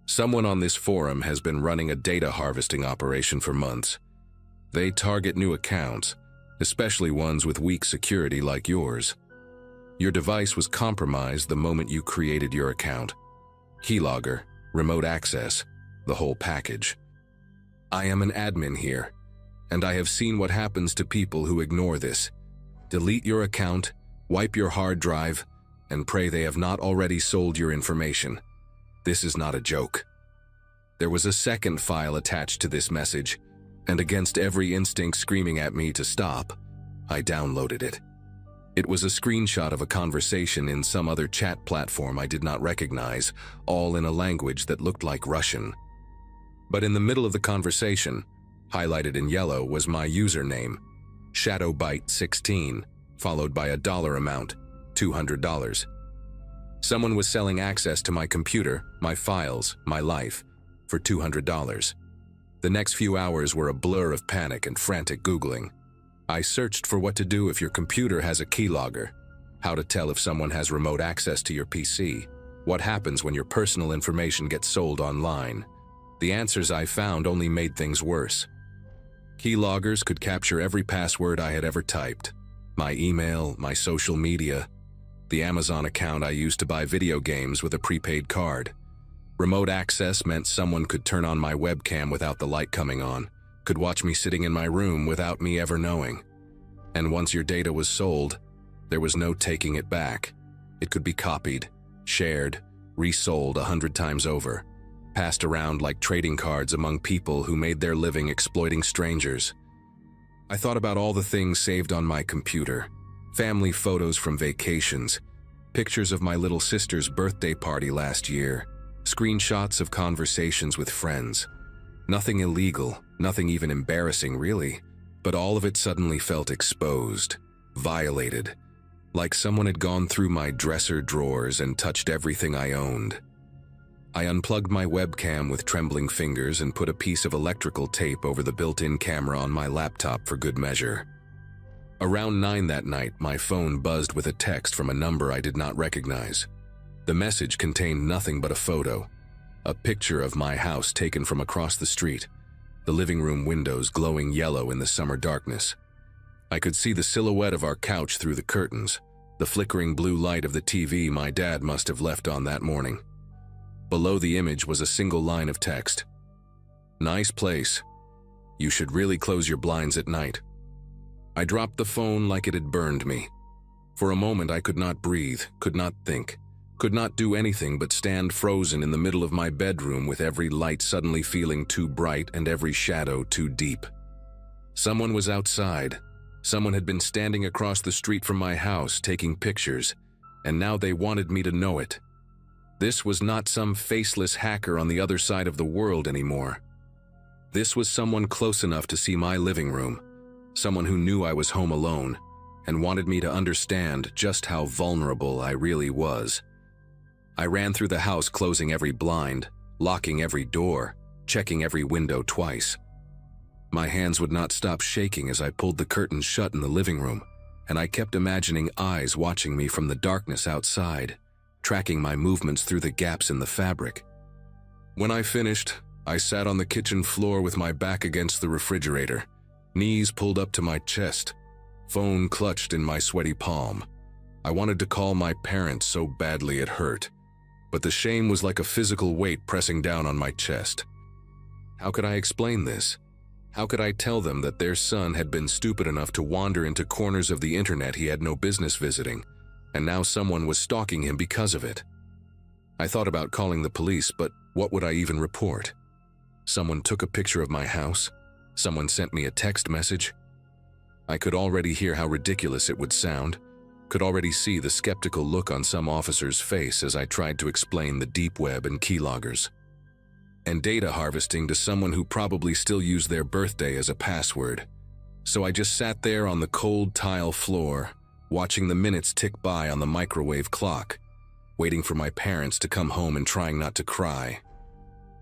Someone on this forum has been running a data harvesting operation for months. They target new accounts, especially ones with weak security like yours. Your device was compromised the moment you created your account. Keylogger, remote access, the whole package. I am an admin here, and I have seen what happens to people who ignore this. Delete your account, wipe your hard drive, and pray they have not already sold your information. This is not a joke." There was a second file attached to this message, and against every instinct screaming at me to stop, I downloaded it. It was a screenshot of a conversation in some other chat platform I did not recognize, all in a language that looked like Russian. But in the middle of the conversation, highlighted in yellow, was my username, ShadowBite16, followed by a dollar amount, $200. Someone was selling access to my computer, my files, my life, for $200. The next few hours were a blur of panic and frantic Googling. I searched for what to do if your computer has a keylogger, how to tell if someone has remote access to your PC, what happens when your personal information gets sold online. The answers I found only made things worse. Keyloggers could capture every password I had ever typed, my email, my social media, the Amazon account I used to buy video games with a prepaid card. Remote access meant someone could turn on my webcam without the light coming on, could watch me sitting in my room without me ever knowing. And once your data was sold, there was no taking it back. It could be copied, shared, resold 100 times over, passed around like trading cards among people who made their living exploiting strangers. I thought about all the things saved on my computer, family photos from vacations, pictures of my little sister's birthday party last year, screenshots of conversations with friends. Nothing illegal, nothing even embarrassing really, but all of it suddenly felt exposed, violated, like someone had gone through my dresser drawers and touched everything I owned. I unplugged my webcam with trembling fingers and put a piece of electrical tape over the built-in camera on my laptop for good measure. Around 9 that night, my phone buzzed with a text from a number I did not recognize. The message contained nothing but a photo, a picture of my house taken from across the street, the living room windows glowing yellow in the summer darkness. I could see the silhouette of our couch through the curtains, the flickering blue light of the TV my dad must have left on that morning. Below the image was a single line of text. "Nice place. You should really close your blinds at night." I dropped the phone like it had burned me. For a moment I could not breathe, could not think, could not do anything but stand frozen in the middle of my bedroom with every light suddenly feeling too bright and every shadow too deep. Someone was outside. Someone had been standing across the street from my house taking pictures, and now they wanted me to know it. This was not some faceless hacker on the other side of the world anymore. This was someone close enough to see my living room, someone who knew I was home alone, and wanted me to understand just how vulnerable I really was. I ran through the house, closing every blind, locking every door, checking every window twice. My hands would not stop shaking as I pulled the curtains shut in the living room, and I kept imagining eyes watching me from the darkness outside, tracking my movements through the gaps in the fabric. When I finished, I sat on the kitchen floor with my back against the refrigerator, knees pulled up to my chest, phone clutched in my sweaty palm. I wanted to call my parents so badly it hurt, but the shame was like a physical weight pressing down on my chest. How could I explain this? How could I tell them that their son had been stupid enough to wander into corners of the internet he had no business visiting, and now someone was stalking him because of it? I thought about calling the police, but what would I even report? Someone took a picture of my house? Someone sent me a text message? I could already hear how ridiculous it would sound, could already see the skeptical look on some officer's face as I tried to explain the deep web and keyloggers. And data harvesting to someone who probably still used their birthday as a password. So I just sat there on the cold tile floor, watching the minutes tick by on the microwave clock, waiting for my parents to come home and trying not to cry.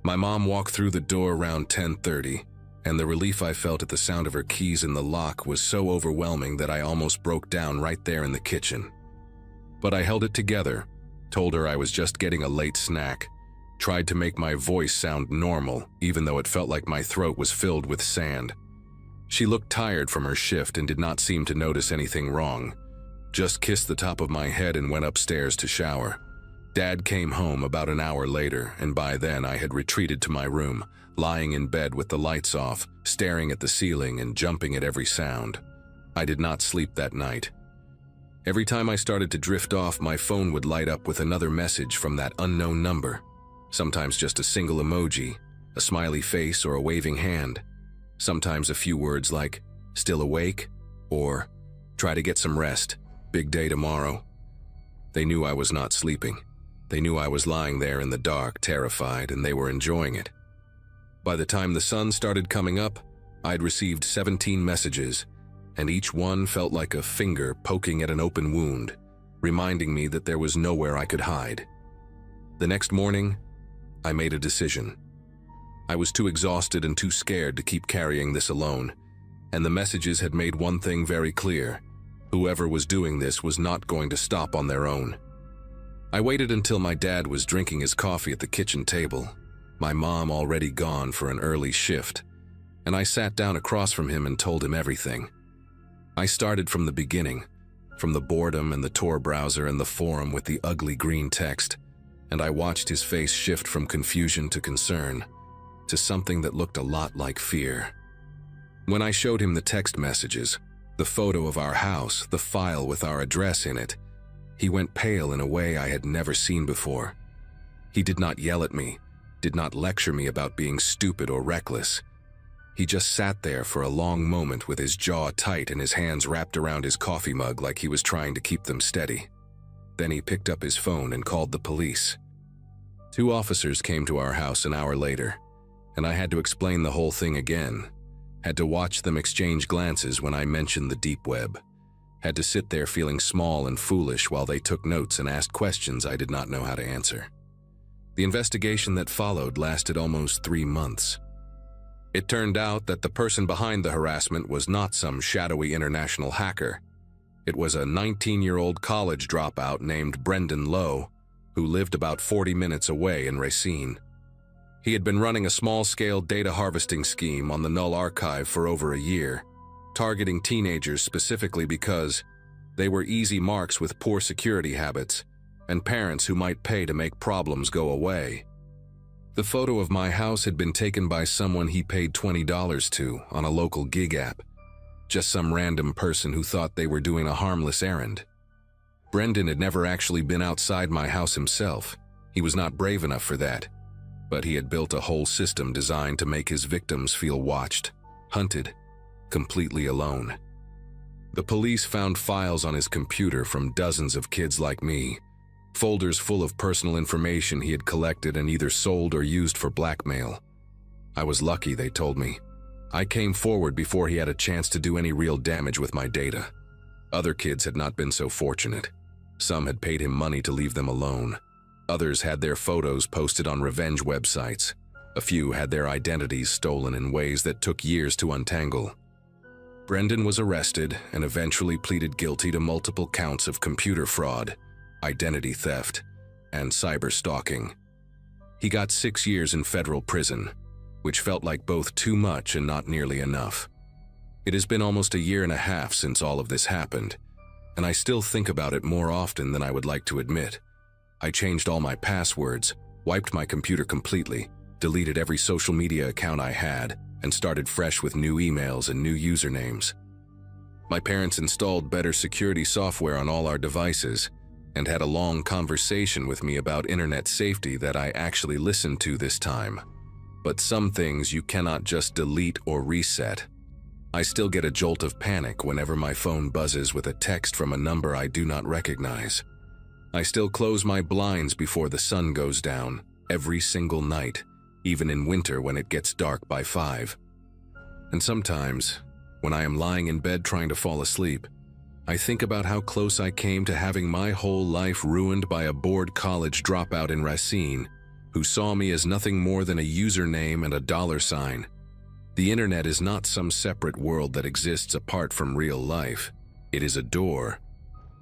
My mom walked through the door around 10:30, and the relief I felt at the sound of her keys in the lock was so overwhelming that I almost broke down right there in the kitchen. But I held it together, told her I was just getting a late snack, tried to make my voice sound normal, even though it felt like my throat was filled with sand. She looked tired from her shift and did not seem to notice anything wrong, just kissed the top of my head and went upstairs to shower. Dad came home about an hour later, and by then I had retreated to my room, lying in bed with the lights off, staring at the ceiling and jumping at every sound. I did not sleep that night. Every time I started to drift off, my phone would light up with another message from that unknown number. Sometimes just a single emoji, a smiley face or a waving hand. Sometimes a few words like, "Still awake?" or "Try to get some rest, big day tomorrow." They knew I was not sleeping. They knew I was lying there in the dark, terrified, and they were enjoying it. By the time the sun started coming up, I'd received 17 messages, and each one felt like a finger poking at an open wound, reminding me that there was nowhere I could hide. The next morning, I made a decision. I was too exhausted and too scared to keep carrying this alone, and the messages had made one thing very clear. Whoever was doing this was not going to stop on their own. I waited until my dad was drinking his coffee at the kitchen table, my mom already gone for an early shift, and I sat down across from him and told him everything. I started from the beginning, from the boredom and the Tor browser and the forum with the ugly green text, and I watched his face shift from confusion to concern, to something that looked a lot like fear. When I showed him the text messages, the photo of our house, the file with our address in it, he went pale in a way I had never seen before. He did not yell at me, did not lecture me about being stupid or reckless. He just sat there for a long moment with his jaw tight and his hands wrapped around his coffee mug like he was trying to keep them steady. Then he picked up his phone and called the police. 2 officers came to our house an hour later, and I had to explain the whole thing again. Had to watch them exchange glances when I mentioned the deep web. Had to sit there feeling small and foolish while they took notes and asked questions I did not know how to answer. The investigation that followed lasted almost 3 months. It turned out that the person behind the harassment was not some shadowy international hacker. It was a 19-year-old college dropout named Brendan Lowe, who lived about 40 minutes away in Racine. He had been running a small-scale data harvesting scheme on the Null archive for over a year, targeting teenagers specifically because they were easy marks with poor security habits and parents who might pay to make problems go away. The photo of my house had been taken by someone he paid $20 to on a local gig app, just some random person who thought they were doing a harmless errand. Brendan had never actually been outside my house himself. He was not brave enough for that, but he had built a whole system designed to make his victims feel watched, hunted, completely alone. The police found files on his computer from dozens of kids like me, folders full of personal information he had collected and either sold or used for blackmail. I was lucky, they told me. I came forward before he had a chance to do any real damage with my data. Other kids had not been so fortunate. Some had paid him money to leave them alone. Others had their photos posted on revenge websites. A few had their identities stolen in ways that took years to untangle. Brendan was arrested and eventually pleaded guilty to multiple counts of computer fraud, identity theft, and cyber stalking. He got 6 years in federal prison, which felt like both too much and not nearly enough. It has been almost a year and a half since all of this happened, and I still think about it more often than I would like to admit. I changed all my passwords, wiped my computer completely, deleted every social media account I had, and started fresh with new emails and new usernames. My parents installed better security software on all our devices and had a long conversation with me about internet safety that I actually listened to this time. But some things you cannot just delete or reset. I still get a jolt of panic whenever my phone buzzes with a text from a number I do not recognize. I still close my blinds before the sun goes down, every single night, even in winter when it gets dark by 5. And sometimes, When I am lying in bed trying to fall asleep, I think about how close I came to having my whole life ruined by a bored college dropout in Racine who saw me as nothing more than a username and a $sign. The internet is not some separate world that exists apart from real life. It is a door,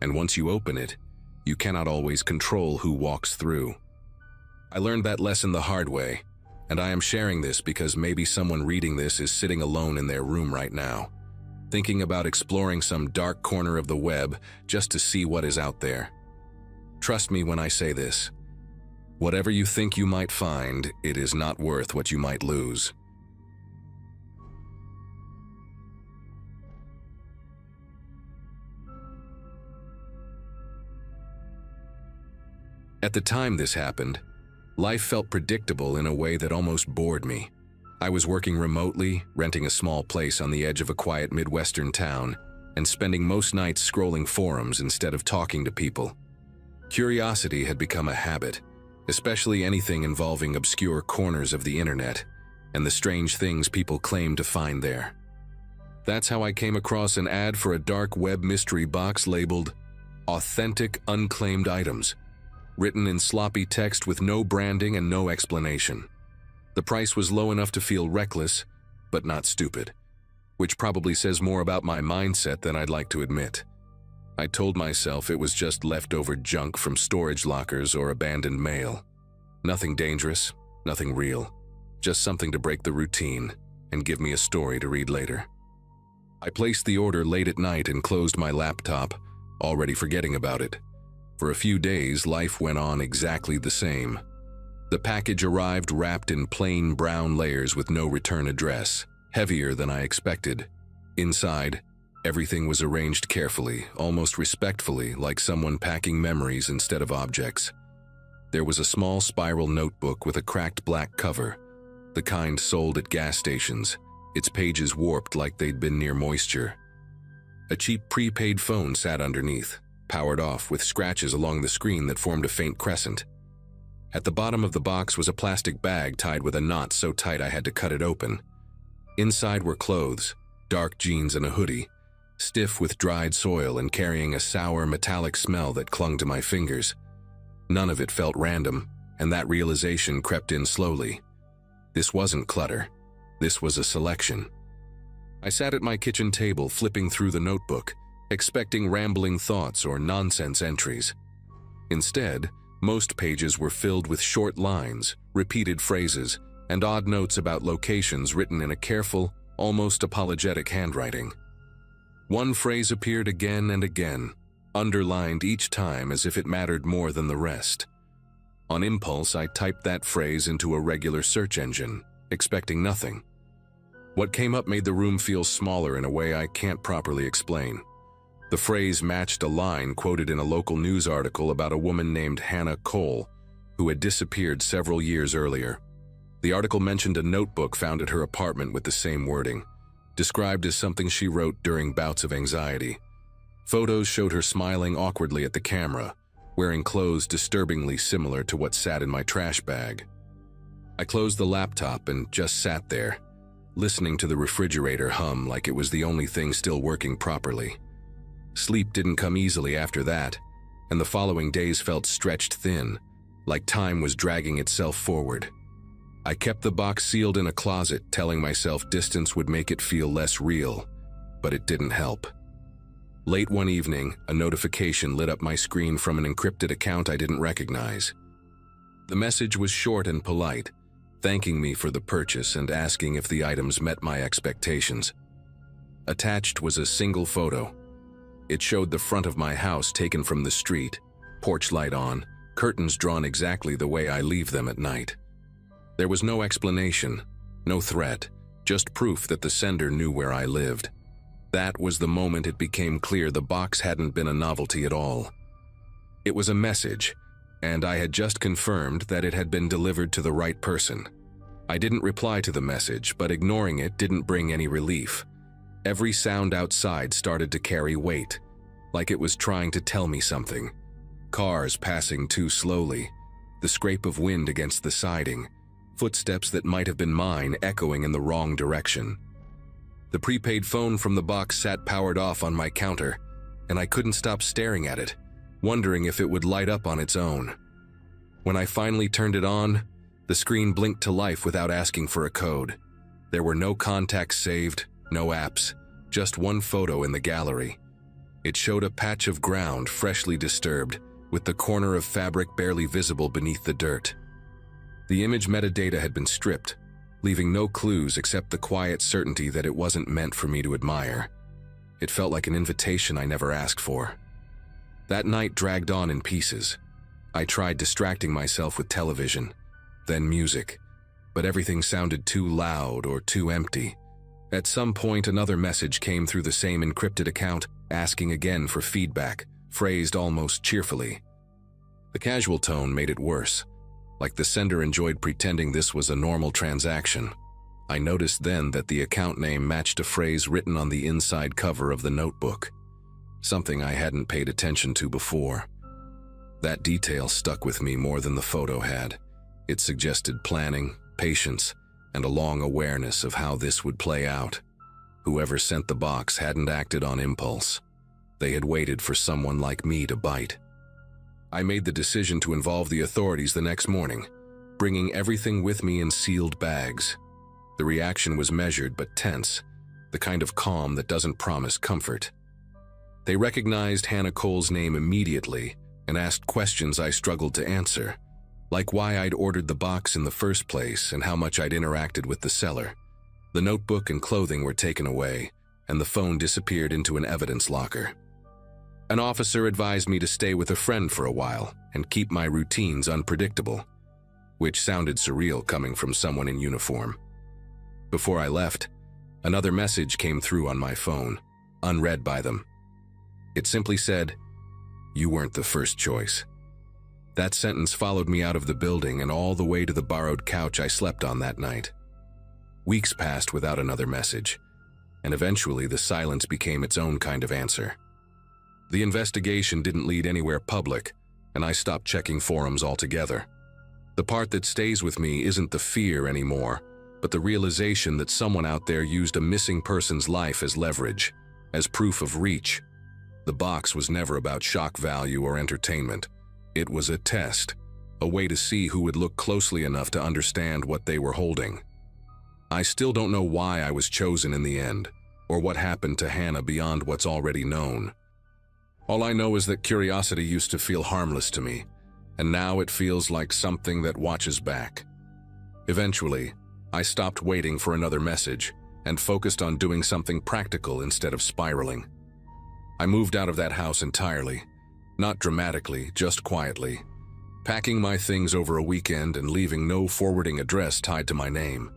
and once you open it, you cannot always control who walks through. I learned that lesson the hard way, and I am sharing this because maybe someone reading this is sitting alone in their room right now, thinking about exploring some dark corner of the web just to see what is out there. Trust me when I say this. Whatever you think you might find, it is not worth what you might lose. At the time this happened, life felt predictable in a way that almost bored me. I was working remotely, renting a small place on the edge of a quiet Midwestern town, and spending most nights scrolling forums instead of talking to people. Curiosity had become a habit, especially anything involving obscure corners of the internet and the strange things people claim to find there. That's how I came across an ad for a dark web mystery box labeled "Authentic Unclaimed Items," written in sloppy text with no branding and no explanation. The price was low enough to feel reckless, but not stupid, which probably says more about my mindset than I'd like to admit. I told myself it was just leftover junk from storage lockers or abandoned mail. Nothing dangerous, nothing real, just something to break the routine and give me a story to read later. I placed the order late at night and closed my laptop, already forgetting about it. For a few days, life went on exactly the same. The package arrived wrapped in plain brown layers with no return address, heavier than I expected. Inside, everything was arranged carefully, almost respectfully, like someone packing memories instead of objects. There was a small spiral notebook with a cracked black cover, the kind sold at gas stations, its pages warped like they'd been near moisture. A cheap prepaid phone sat underneath, powered off with scratches along the screen that formed a faint crescent. At the bottom of the box was a plastic bag tied with a knot so tight I had to cut it open. Inside were clothes, dark jeans and a hoodie, stiff with dried soil and carrying a sour metallic smell that clung to my fingers. None of it felt random, and that realization crept in slowly. This wasn't clutter. This was a selection. I sat at my kitchen table flipping through the notebook, expecting rambling thoughts or nonsense entries. Instead, most pages were filled with short lines, repeated phrases, and odd notes about locations written in a careful, almost apologetic handwriting. One phrase appeared again and again, underlined each time as if it mattered more than the rest. On impulse, I typed that phrase into a regular search engine, expecting nothing. What came up made the room feel smaller in a way I can't properly explain. The phrase matched a line quoted in a local news article about a woman named Hannah Cole, who had disappeared several years earlier. The article mentioned a notebook found at her apartment with the same wording, described as something she wrote during bouts of anxiety. Photos showed her smiling awkwardly at the camera, wearing clothes disturbingly similar to what sat in my trash bag. I closed the laptop and just sat there, listening to the refrigerator hum like it was the only thing still working properly. Sleep didn't come easily after that, and the following days felt stretched thin, like time was dragging itself forward. I kept the box sealed in a closet, telling myself distance would make it feel less real, but it didn't help. Late one evening, a notification lit up my screen from an encrypted account I didn't recognize. The message was short and polite, thanking me for the purchase and asking if the items met my expectations. Attached was a single photo. It showed the front of my house taken from the street, porch light on, curtains drawn exactly the way I leave them at night. There was no explanation, no threat, just proof that the sender knew where I lived. That was the moment it became clear the box hadn't been a novelty at all. It was a message, and I had just confirmed that it had been delivered to the right person. I didn't reply to the message, but ignoring it didn't bring any relief. Every sound outside started to carry weight, like it was trying to tell me something. Cars passing too slowly, the scrape of wind against the siding, footsteps that might have been mine echoing in the wrong direction. The prepaid phone from the box sat powered off on my counter, and I couldn't stop staring at it, wondering if it would light up on its own. When I finally turned it on, the screen blinked to life without asking for a code. There were no contacts saved, no apps, just one photo in the gallery. It showed a patch of ground freshly disturbed, with the corner of fabric barely visible beneath the dirt. The image metadata had been stripped, leaving no clues except the quiet certainty that it wasn't meant for me to admire. It felt like an invitation I never asked for. That night dragged on in pieces. I tried distracting myself with television, then music, but everything sounded too loud or too empty. At some point, another message came through the same encrypted account, asking again for feedback, phrased almost cheerfully. The casual tone made it worse, like the sender enjoyed pretending this was a normal transaction. I noticed then that the account name matched a phrase written on the inside cover of the notebook, something I hadn't paid attention to before. That detail stuck with me more than the photo had. It suggested planning, patience, and a long awareness of how this would play out. Whoever sent the box hadn't acted on impulse. They had waited for someone like me to bite. I made the decision to involve the authorities the next morning, bringing everything with me in sealed bags. The reaction was measured but tense, the kind of calm that doesn't promise comfort. They recognized Hannah Cole's name immediately and asked questions I struggled to answer, like why I'd ordered the box in the first place and how much I'd interacted with the seller. The notebook and clothing were taken away, and the phone disappeared into an evidence locker. An officer advised me to stay with a friend for a while and keep my routines unpredictable, which sounded surreal coming from someone in uniform. Before I left, another message came through on my phone, unread by them. It simply said, "You weren't the first choice." That sentence followed me out of the building and all the way to the borrowed couch I slept on that night. Weeks passed without another message, and eventually the silence became its own kind of answer. The investigation didn't lead anywhere public, and I stopped checking forums altogether. The part that stays with me isn't the fear anymore, but the realization that someone out there used a missing person's life as leverage, as proof of reach. The box was never about shock value or entertainment. It was a test, a way to see who would look closely enough to understand what they were holding. I still don't know why I was chosen in the end, or what happened to Hannah beyond what's already known. All I know is that curiosity used to feel harmless to me, and now it feels like something that watches back. Eventually, I stopped waiting for another message and focused on doing something practical instead of spiraling. I moved out of that house entirely, not dramatically, just quietly, packing my things over a weekend and leaving no forwarding address tied to my name.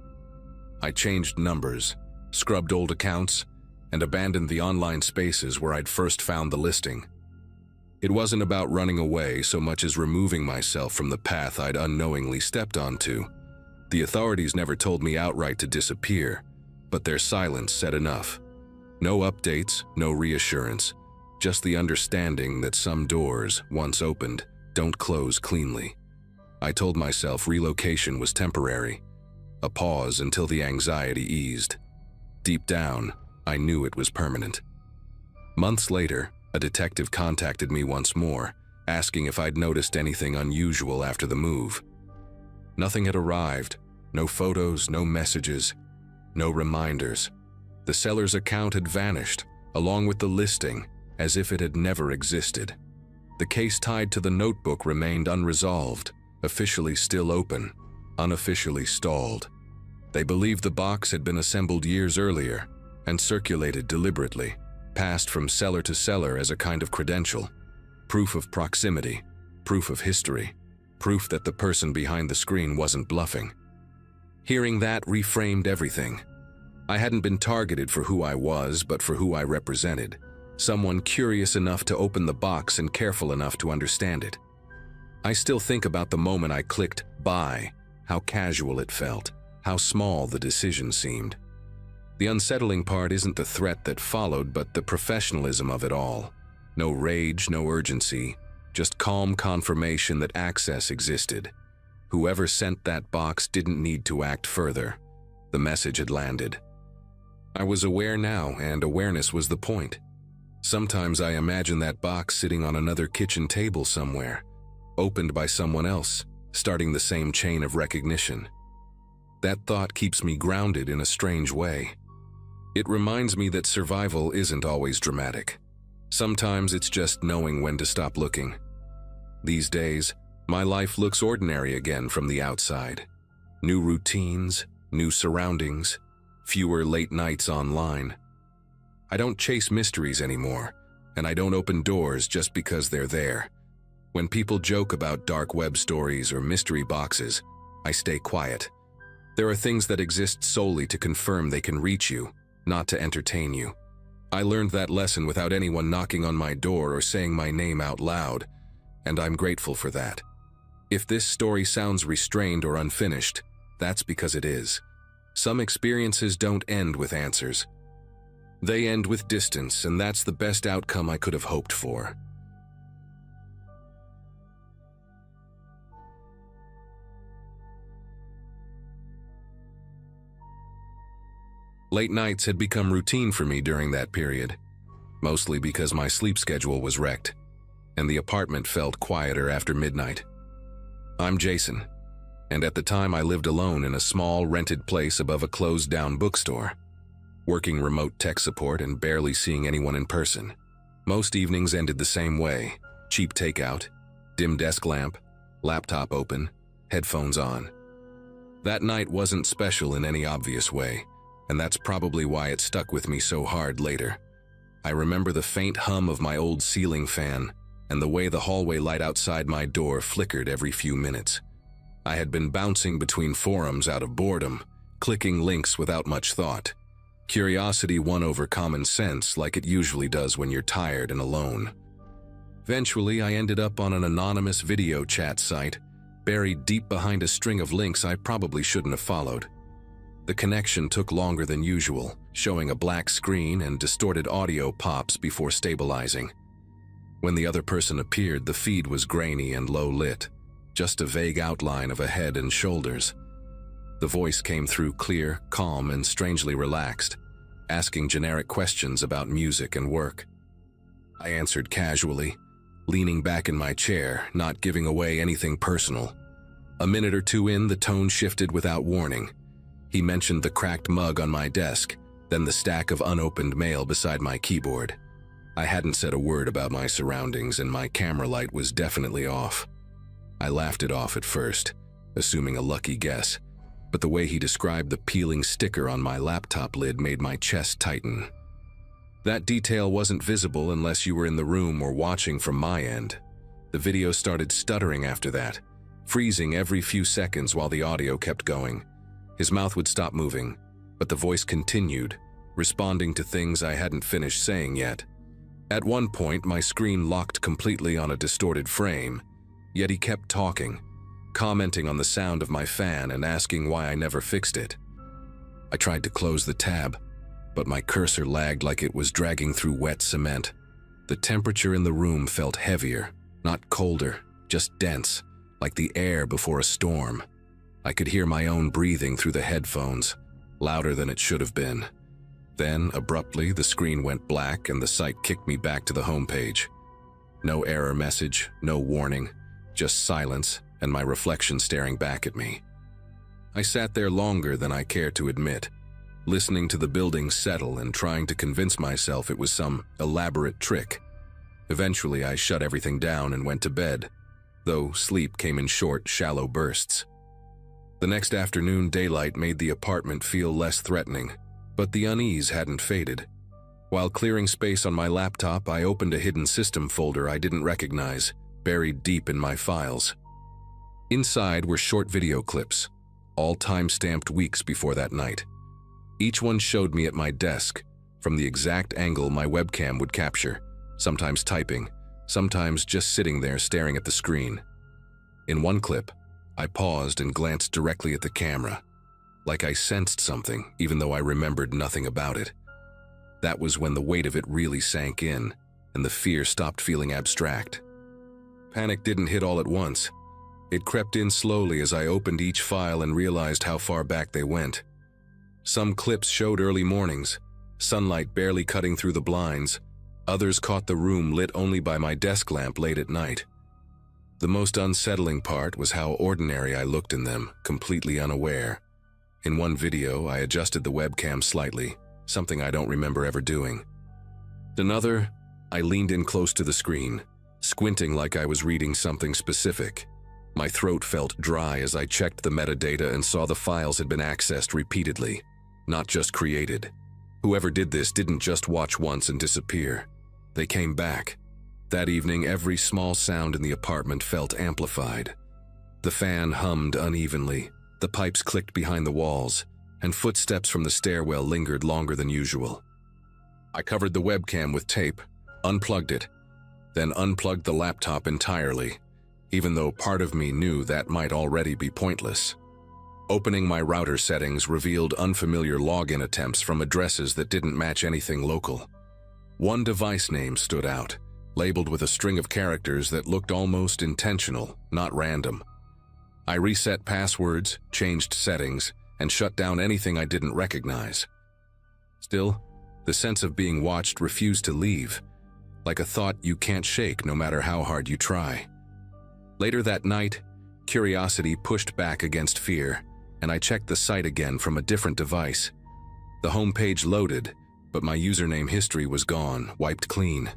I changed numbers, scrubbed old accounts, and abandoned the online spaces where I'd first found the listing. It wasn't about running away so much as removing myself from the path I'd unknowingly stepped onto. The authorities never told me outright to disappear, but their silence said enough. No updates, no reassurance, just the understanding that some doors, once opened, don't close cleanly. I told myself relocation was temporary, a pause until the anxiety eased. Deep down, I knew it was permanent. Months later, a detective contacted me once more, asking if I'd noticed anything unusual after the move. Nothing had arrived, no photos, no messages, no reminders. The seller's account had vanished, along with the listing, as if it had never existed. The case tied to the notebook remained unresolved, officially still open, unofficially stalled. They believed the box had been assembled years earlier, and circulated deliberately, passed from seller to seller as a kind of credential, proof of proximity, proof of history, proof that the person behind the screen wasn't bluffing. Hearing that reframed everything. I hadn't been targeted for who I was, but for who I represented, someone curious enough to open the box and careful enough to understand it. I still think about the moment I clicked buy, how casual it felt, how small the decision seemed. The unsettling part isn't the threat that followed, but the professionalism of it all. No rage, no urgency, just calm confirmation that access existed. Whoever sent that box didn't need to act further. The message had landed. I was aware now, and awareness was the point. Sometimes I imagine that box sitting on another kitchen table somewhere, opened by someone else, starting the same chain of recognition. That thought keeps me grounded in a strange way. It reminds me that survival isn't always dramatic. Sometimes it's just knowing when to stop looking. These days, my life looks ordinary again from the outside. New routines, new surroundings, fewer late nights online. I don't chase mysteries anymore, and I don't open doors just because they're there. When people joke about dark web stories or mystery boxes, I stay quiet. There are things that exist solely to confirm they can reach you, not to entertain you. I learned that lesson without anyone knocking on my door or saying my name out loud, and I'm grateful for that. If this story sounds restrained or unfinished, that's because it is. Some experiences don't end with answers. They end with distance, and that's the best outcome I could have hoped for. Late nights had become routine for me during that period, mostly because my sleep schedule was wrecked, and the apartment felt quieter after midnight. I'm Jason, and at the time I lived alone in a small rented place above a closed-down bookstore, working remote tech support and barely seeing anyone in person. Most evenings ended the same way: cheap takeout, dim desk lamp, laptop open, headphones on. That night wasn't special in any obvious way, and that's probably why it stuck with me so hard later. I remember the faint hum of my old ceiling fan and the way the hallway light outside my door flickered every few minutes. I had been bouncing between forums out of boredom, clicking links without much thought. Curiosity won over common sense like it usually does when you're tired and alone. Eventually, I ended up on an anonymous video chat site, buried deep behind a string of links I probably shouldn't have followed. The connection took longer than usual, showing a black screen and distorted audio pops before stabilizing. When the other person appeared, the feed was grainy and low-lit, just a vague outline of a head and shoulders. The voice came through clear, calm, and strangely relaxed, asking generic questions about music and work. I answered casually, leaning back in my chair, not giving away anything personal. A minute or two in, the tone shifted without warning. He mentioned the cracked mug on my desk, then the stack of unopened mail beside my keyboard. I hadn't said a word about my surroundings, and my camera light was definitely off. I laughed it off at first, assuming a lucky guess, but the way he described the peeling sticker on my laptop lid made my chest tighten. That detail wasn't visible unless you were in the room or watching from my end. The video started stuttering after that, freezing every few seconds while the audio kept going. His mouth would stop moving, but the voice continued, responding to things I hadn't finished saying yet. At one point, my screen locked completely on a distorted frame, yet he kept talking, commenting on the sound of my fan and asking why I never fixed it. I tried to close the tab, but my cursor lagged like it was dragging through wet cement. The temperature in the room felt heavier, not colder, just dense, like the air before a storm. I could hear my own breathing through the headphones, louder than it should have been. Then, abruptly, the screen went black and the site kicked me back to the homepage. No error message, no warning, just silence and my reflection staring back at me. I sat there longer than I care to admit, listening to the building settle and trying to convince myself it was some elaborate trick. Eventually, I shut everything down and went to bed, though sleep came in short, shallow bursts. The next afternoon, daylight made the apartment feel less threatening, but the unease hadn't faded. While clearing space on my laptop, I opened a hidden system folder I didn't recognize, buried deep in my files. Inside were short video clips, all time-stamped weeks before that night. Each one showed me at my desk, from the exact angle my webcam would capture, sometimes typing, sometimes just sitting there staring at the screen. In one clip, I paused and glanced directly at the camera, like I sensed something, even though I remembered nothing about it. That was when the weight of it really sank in, and the fear stopped feeling abstract. Panic didn't hit all at once. It crept in slowly as I opened each file and realized how far back they went. Some clips showed early mornings, sunlight barely cutting through the blinds. Others caught the room lit only by my desk lamp late at night. The most unsettling part was how ordinary I looked in them, completely unaware. In one video, I adjusted the webcam slightly, something I don't remember ever doing. Another, I leaned in close to the screen, squinting like I was reading something specific. My throat felt dry as I checked the metadata and saw the files had been accessed repeatedly, not just created. Whoever did this didn't just watch once and disappear. They came back. That evening, every small sound in the apartment felt amplified. The fan hummed unevenly, the pipes clicked behind the walls, and footsteps from the stairwell lingered longer than usual. I covered the webcam with tape, unplugged it, then unplugged the laptop entirely, even though part of me knew that might already be pointless. Opening my router settings revealed unfamiliar login attempts from addresses that didn't match anything local. One device name stood out, labeled with a string of characters that looked almost intentional, not random. I reset passwords, changed settings, and shut down anything I didn't recognize. Still, the sense of being watched refused to leave, like a thought you can't shake no matter how hard you try. Later that night, curiosity pushed back against fear, and I checked the site again from a different device. The homepage loaded, but my username history was gone, wiped clean.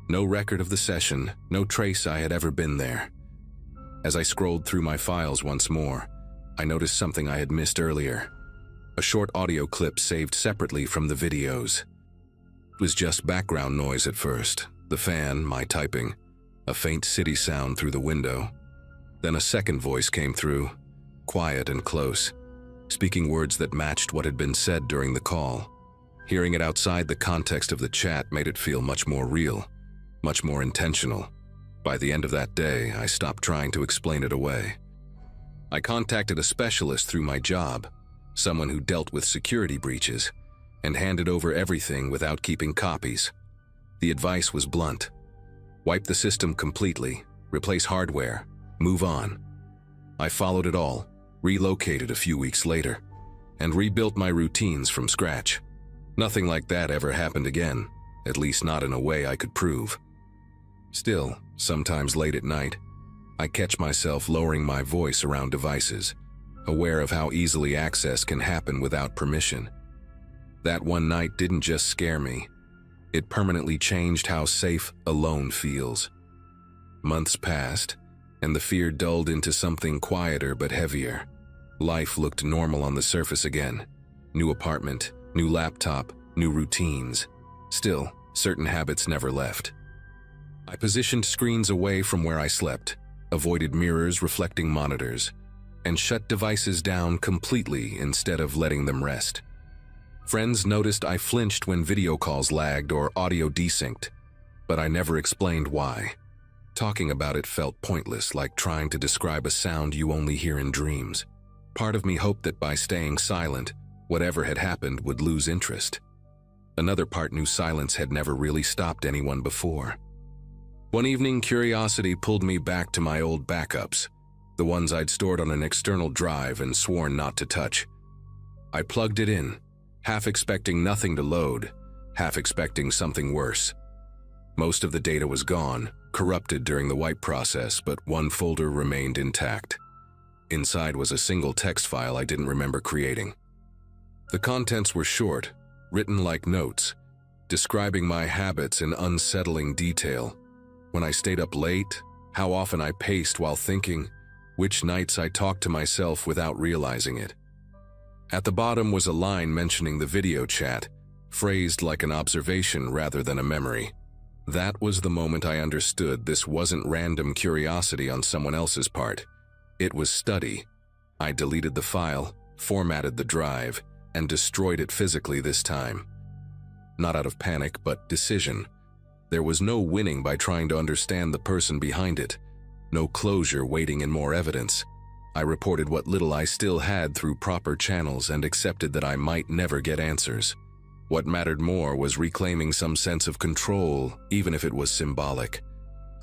No record of the session, no trace I had ever been there. As I scrolled through my files once more, I noticed something I had missed earlier. A short audio clip saved separately from the videos. It was just background noise at first, the fan, my typing, a faint city sound through the window. Then a second voice came through, quiet and close, speaking words that matched what had been said during the call. Hearing it outside the context of the chat made it feel much more real, much more intentional. By the end of that day, I stopped trying to explain it away. I contacted a specialist through my job, someone who dealt with security breaches, and handed over everything without keeping copies. The advice was blunt. Wipe the system completely, replace hardware, move on. I followed it all, relocated a few weeks later, and rebuilt my routines from scratch. Nothing like that ever happened again, at least not in a way I could prove. Still, sometimes late at night, I catch myself lowering my voice around devices, aware of how easily access can happen without permission. That one night didn't just scare me, it permanently changed how safe alone feels. Months passed, and the fear dulled into something quieter but heavier. Life looked normal on the surface again. New apartment, new laptop, new routines. Still, certain habits never left. I positioned screens away from where I slept, avoided mirrors reflecting monitors, and shut devices down completely instead of letting them rest. Friends noticed I flinched when video calls lagged or audio desynced, but I never explained why. Talking about it felt pointless, like trying to describe a sound you only hear in dreams. Part of me hoped that by staying silent, whatever had happened would lose interest. Another part knew silence had never really stopped anyone before. One evening, curiosity pulled me back to my old backups, the ones I'd stored on an external drive and sworn not to touch. I plugged it in, half expecting nothing to load, half expecting something worse. Most of the data was gone, corrupted during the wipe process, but one folder remained intact. Inside was a single text file I didn't remember creating. The contents were short, written like notes, describing my habits in unsettling detail. When I stayed up late, how often I paced while thinking, which nights I talked to myself without realizing it. At the bottom was a line mentioning the video chat, phrased like an observation rather than a memory. That was the moment I understood this wasn't random curiosity on someone else's part. It was study. I deleted the file, formatted the drive, and destroyed it physically this time. Not out of panic, but decision. There was no winning by trying to understand the person behind it. No closure waiting in more evidence. I reported what little I still had through proper channels and accepted that I might never get answers. What mattered more was reclaiming some sense of control, even if it was symbolic.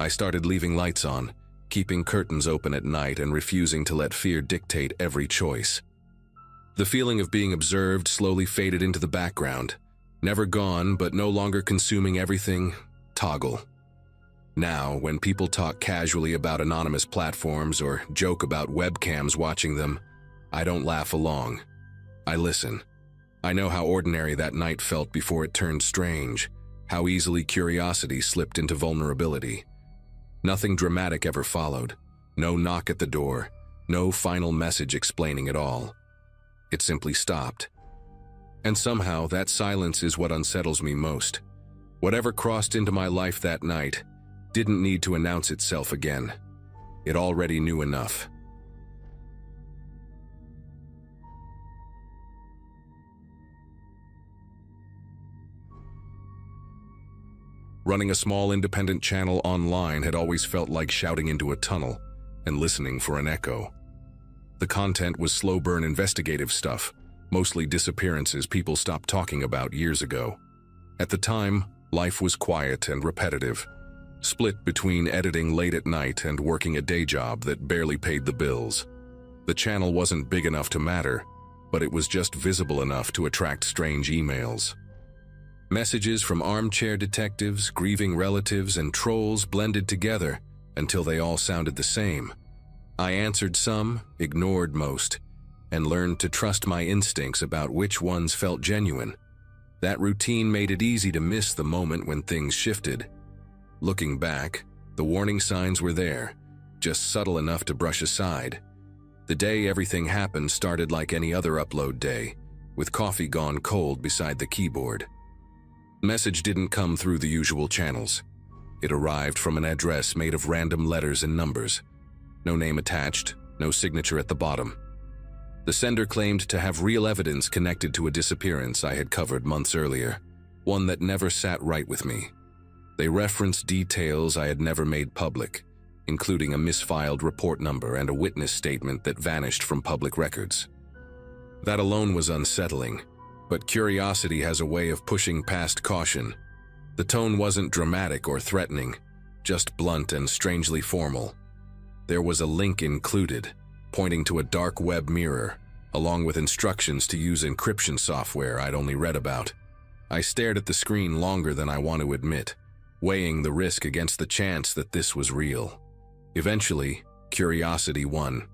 I started leaving lights on, keeping curtains open at night and refusing to let fear dictate every choice. The feeling of being observed slowly faded into the background. Never gone, but no longer consuming everything. Toggle. Now, when people talk casually about anonymous platforms or joke about webcams watching them, I don't laugh along. I listen. I know how ordinary that night felt before it turned strange, how easily curiosity slipped into vulnerability. Nothing dramatic ever followed. No knock at the door. No final message explaining it all. It simply stopped. And somehow that silence is what unsettles me most. Whatever crossed into my life that night didn't need to announce itself again. It already knew enough. Running a small independent channel online had always felt like shouting into a tunnel and listening for an echo. The content was slow-burn investigative stuff, mostly disappearances people stopped talking about years ago. At the time, life was quiet and repetitive, split between editing late at night and working a day job that barely paid the bills. The channel wasn't big enough to matter, but it was just visible enough to attract strange emails. Messages from armchair detectives, grieving relatives, and trolls blended together until they all sounded the same. I answered some, ignored most, and learned to trust my instincts about which ones felt genuine. That routine made it easy to miss the moment when things shifted. Looking back, the warning signs were there, just subtle enough to brush aside. The day everything happened started like any other upload day, with coffee gone cold beside the keyboard. Message didn't come through the usual channels. It arrived from an address made of random letters and numbers. No name attached, no signature at the bottom. The sender claimed to have real evidence connected to a disappearance I had covered months earlier, one that never sat right with me. They referenced details I had never made public, including a misfiled report number and a witness statement that vanished from public records. That alone was unsettling, but curiosity has a way of pushing past caution. The tone wasn't dramatic or threatening, just blunt and strangely formal. There was a link included, pointing to a dark web mirror, along with instructions to use encryption software I'd only read about. I stared at the screen longer than I want to admit, weighing the risk against the chance that this was real. Eventually, curiosity won.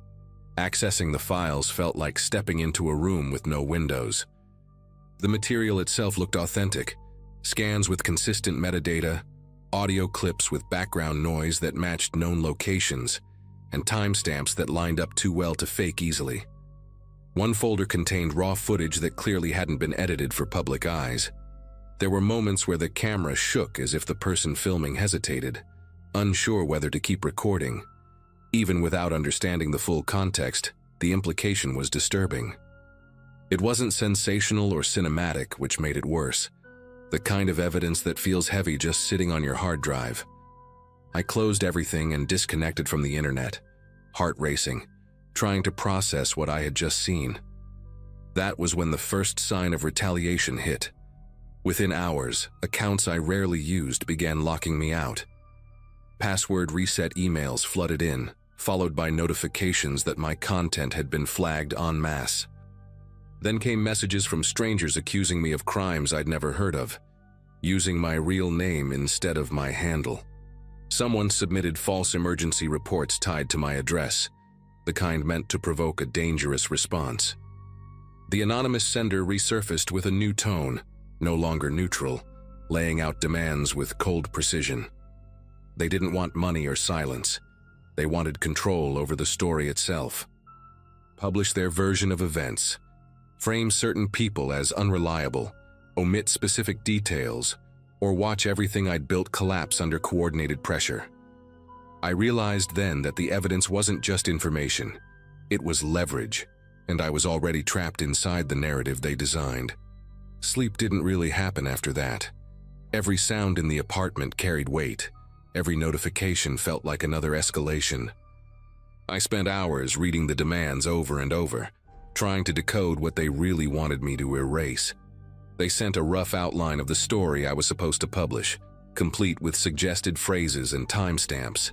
Accessing the files felt like stepping into a room with no windows. The material itself looked authentic. Scans with consistent metadata, audio clips with background noise that matched known locations, and timestamps that lined up too well to fake easily. One folder contained raw footage that clearly hadn't been edited for public eyes. There were moments where the camera shook as if the person filming hesitated, unsure whether to keep recording. Even without understanding the full context, the implication was disturbing. It wasn't sensational or cinematic, which made it worse. The kind of evidence that feels heavy just sitting on your hard drive. I closed everything and disconnected from the internet, heart racing, trying to process what I had just seen. That was when the first sign of retaliation hit. Within hours, accounts I rarely used began locking me out. Password reset emails flooded in, followed by notifications that my content had been flagged en masse. Then came messages from strangers accusing me of crimes I'd never heard of, using my real name instead of my handle. Someone submitted false emergency reports tied to my address, the kind meant to provoke a dangerous response. The anonymous sender resurfaced with a new tone, no longer neutral, laying out demands with cold precision. They didn't want money or silence. They wanted control over the story itself. Publish their version of events. Frame certain people as unreliable, omit specific details, or watch everything I'd built collapse under coordinated pressure. I realized then that the evidence wasn't just information. It was leverage, and I was already trapped inside the narrative they designed. Sleep didn't really happen after that. Every sound in the apartment carried weight. Every notification felt like another escalation. I spent hours reading the demands over and over, trying to decode what they really wanted me to erase. They sent a rough outline of the story I was supposed to publish, complete with suggested phrases and timestamps.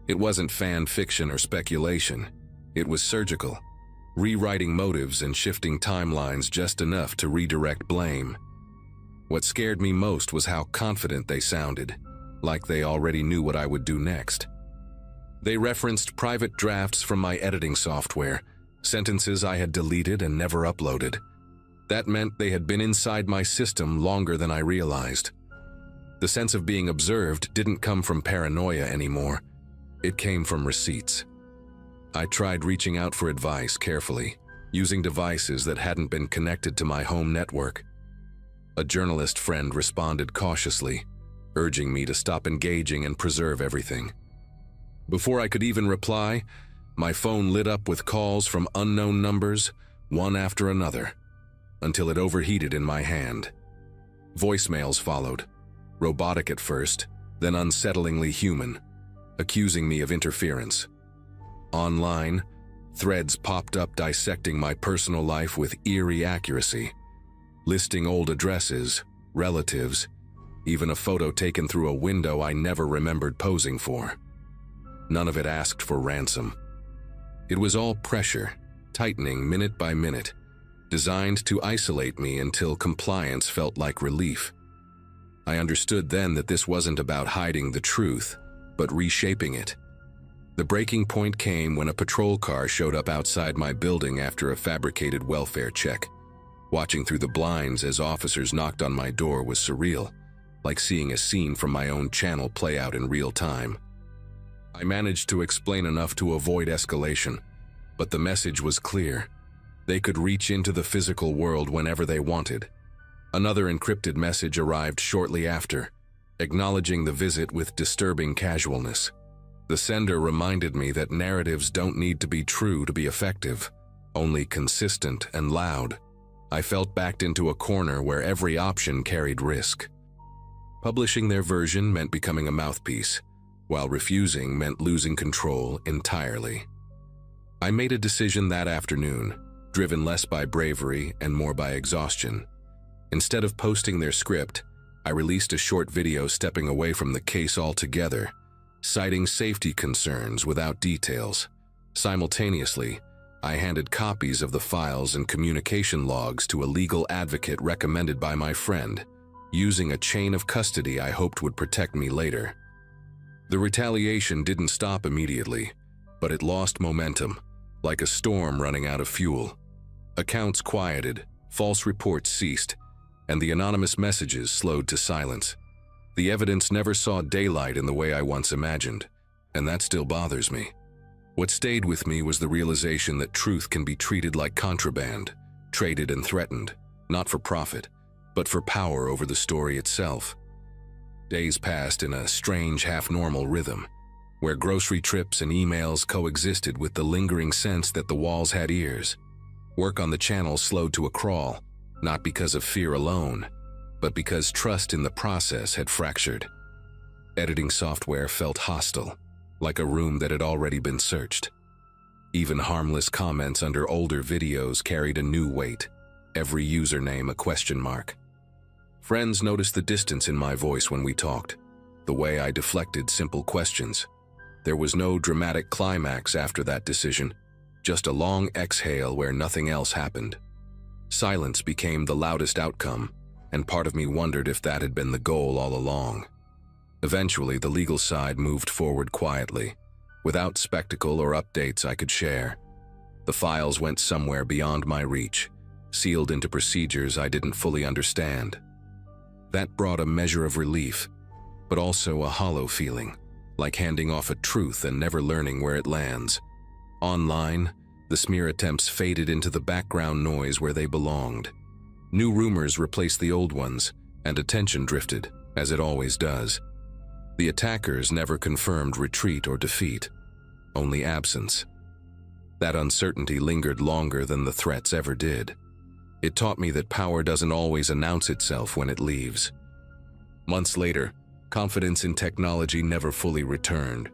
It wasn't fan fiction or speculation. It was surgical. rewriting motives and shifting timelines just enough to redirect blame. What scared me most was how confident they sounded, like they already knew what I would do next. They referenced private drafts from my editing software, sentences I had deleted and never uploaded. That meant they had been inside my system longer than I realized. The sense of being observed didn't come from paranoia anymore. It came from receipts. I tried reaching out for advice carefully, using devices that hadn't been connected to my home network. A journalist friend responded cautiously, urging me to stop engaging and preserve everything. Before I could even reply, my phone lit up with calls from unknown numbers, one after another, until it overheated in my hand. Voicemails followed, robotic at first, then unsettlingly human, accusing me of interference. Online, threads popped up dissecting my personal life with eerie accuracy, listing old addresses, relatives, even a photo taken through a window I never remembered posing for. None of it asked for ransom. It was all pressure, tightening minute by minute, designed to isolate me until compliance felt like relief. I understood then that this wasn't about hiding the truth, but reshaping it. The breaking point came when a patrol car showed up outside my building after a fabricated welfare check. Watching through the blinds as officers knocked on my door was surreal, like seeing a scene from my own channel play out in real time. I managed to explain enough to avoid escalation, but the message was clear. They could reach into the physical world whenever they wanted. Another encrypted message arrived shortly after, acknowledging the visit with disturbing casualness. The sender reminded me that narratives don't need to be true to be effective, only consistent and loud. I felt backed into a corner where every option carried risk. Publishing their version meant becoming a mouthpiece, while refusing meant losing control entirely. I made a decision that afternoon, driven less by bravery and more by exhaustion. Instead of posting their script, I released a short video stepping away from the case altogether, citing safety concerns without details. Simultaneously, I handed copies of the files and communication logs to a legal advocate recommended by my friend, using a chain of custody I hoped would protect me later. The retaliation didn't stop immediately, but it lost momentum, like a storm running out of fuel. Accounts quieted, false reports ceased, and the anonymous messages slowed to silence. The evidence never saw daylight in the way I once imagined, and that still bothers me. What stayed with me was the realization that truth can be treated like contraband, traded and threatened, not for profit, but for power over the story itself. Days passed in a strange half-normal rhythm, where grocery trips and emails coexisted with the lingering sense that the walls had ears. Work on the channel slowed to a crawl, not because of fear alone, but because trust in the process had fractured. Editing software felt hostile, like a room that had already been searched. Even harmless comments under older videos carried a new weight, every username a question mark. Friends noticed the distance in my voice when we talked, the way I deflected simple questions. There was no dramatic climax after that decision, just a long exhale where nothing else happened. Silence became the loudest outcome, and part of me wondered if that had been the goal all along. Eventually, the legal side moved forward quietly, without spectacle or updates I could share. The files went somewhere beyond my reach, sealed into procedures I didn't fully understand. That brought a measure of relief, but also a hollow feeling, like handing off a truth and never learning where it lands. Online, the smear attempts faded into the background noise where they belonged. New rumors replaced the old ones, and attention drifted, as it always does. The attackers never confirmed retreat or defeat, only absence. That uncertainty lingered longer than the threats ever did. It taught me that power doesn't always announce itself when it leaves. Months later, confidence in technology never fully returned.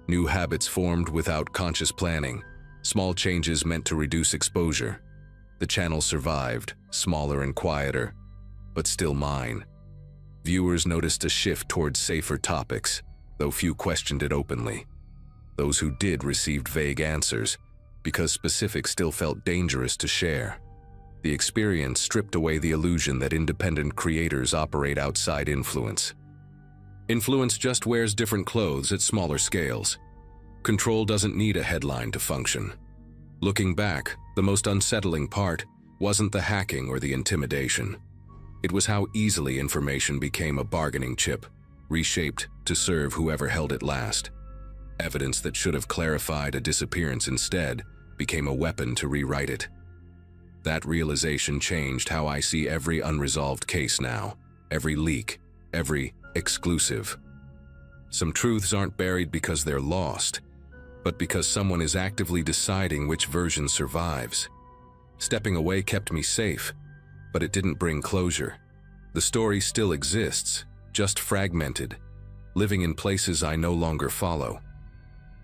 New habits formed without conscious planning, small changes meant to reduce exposure. The channel survived, smaller and quieter, but still mine. Viewers noticed a shift towards safer topics, though few questioned it openly. Those who did received vague answers, because specifics still felt dangerous to share. The experience stripped away the illusion that independent creators operate outside influence. Influence just wears different clothes at smaller scales. Control doesn't need a headline to function. Looking back, the most unsettling part wasn't the hacking or the intimidation. It was how easily information became a bargaining chip, reshaped to serve whoever held it last. Evidence that should have clarified a disappearance instead became a weapon to rewrite it. That realization changed how I see every unresolved case now, every leak, every exclusive. Some truths aren't buried because they're lost, but because someone is actively deciding which version survives. Stepping away kept me safe, but it didn't bring closure. The story still exists, just fragmented, living in places I no longer follow.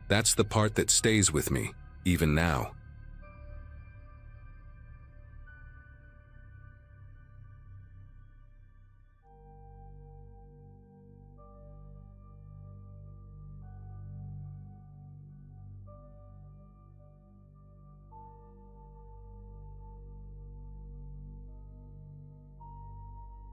That's the part that stays with me, even now.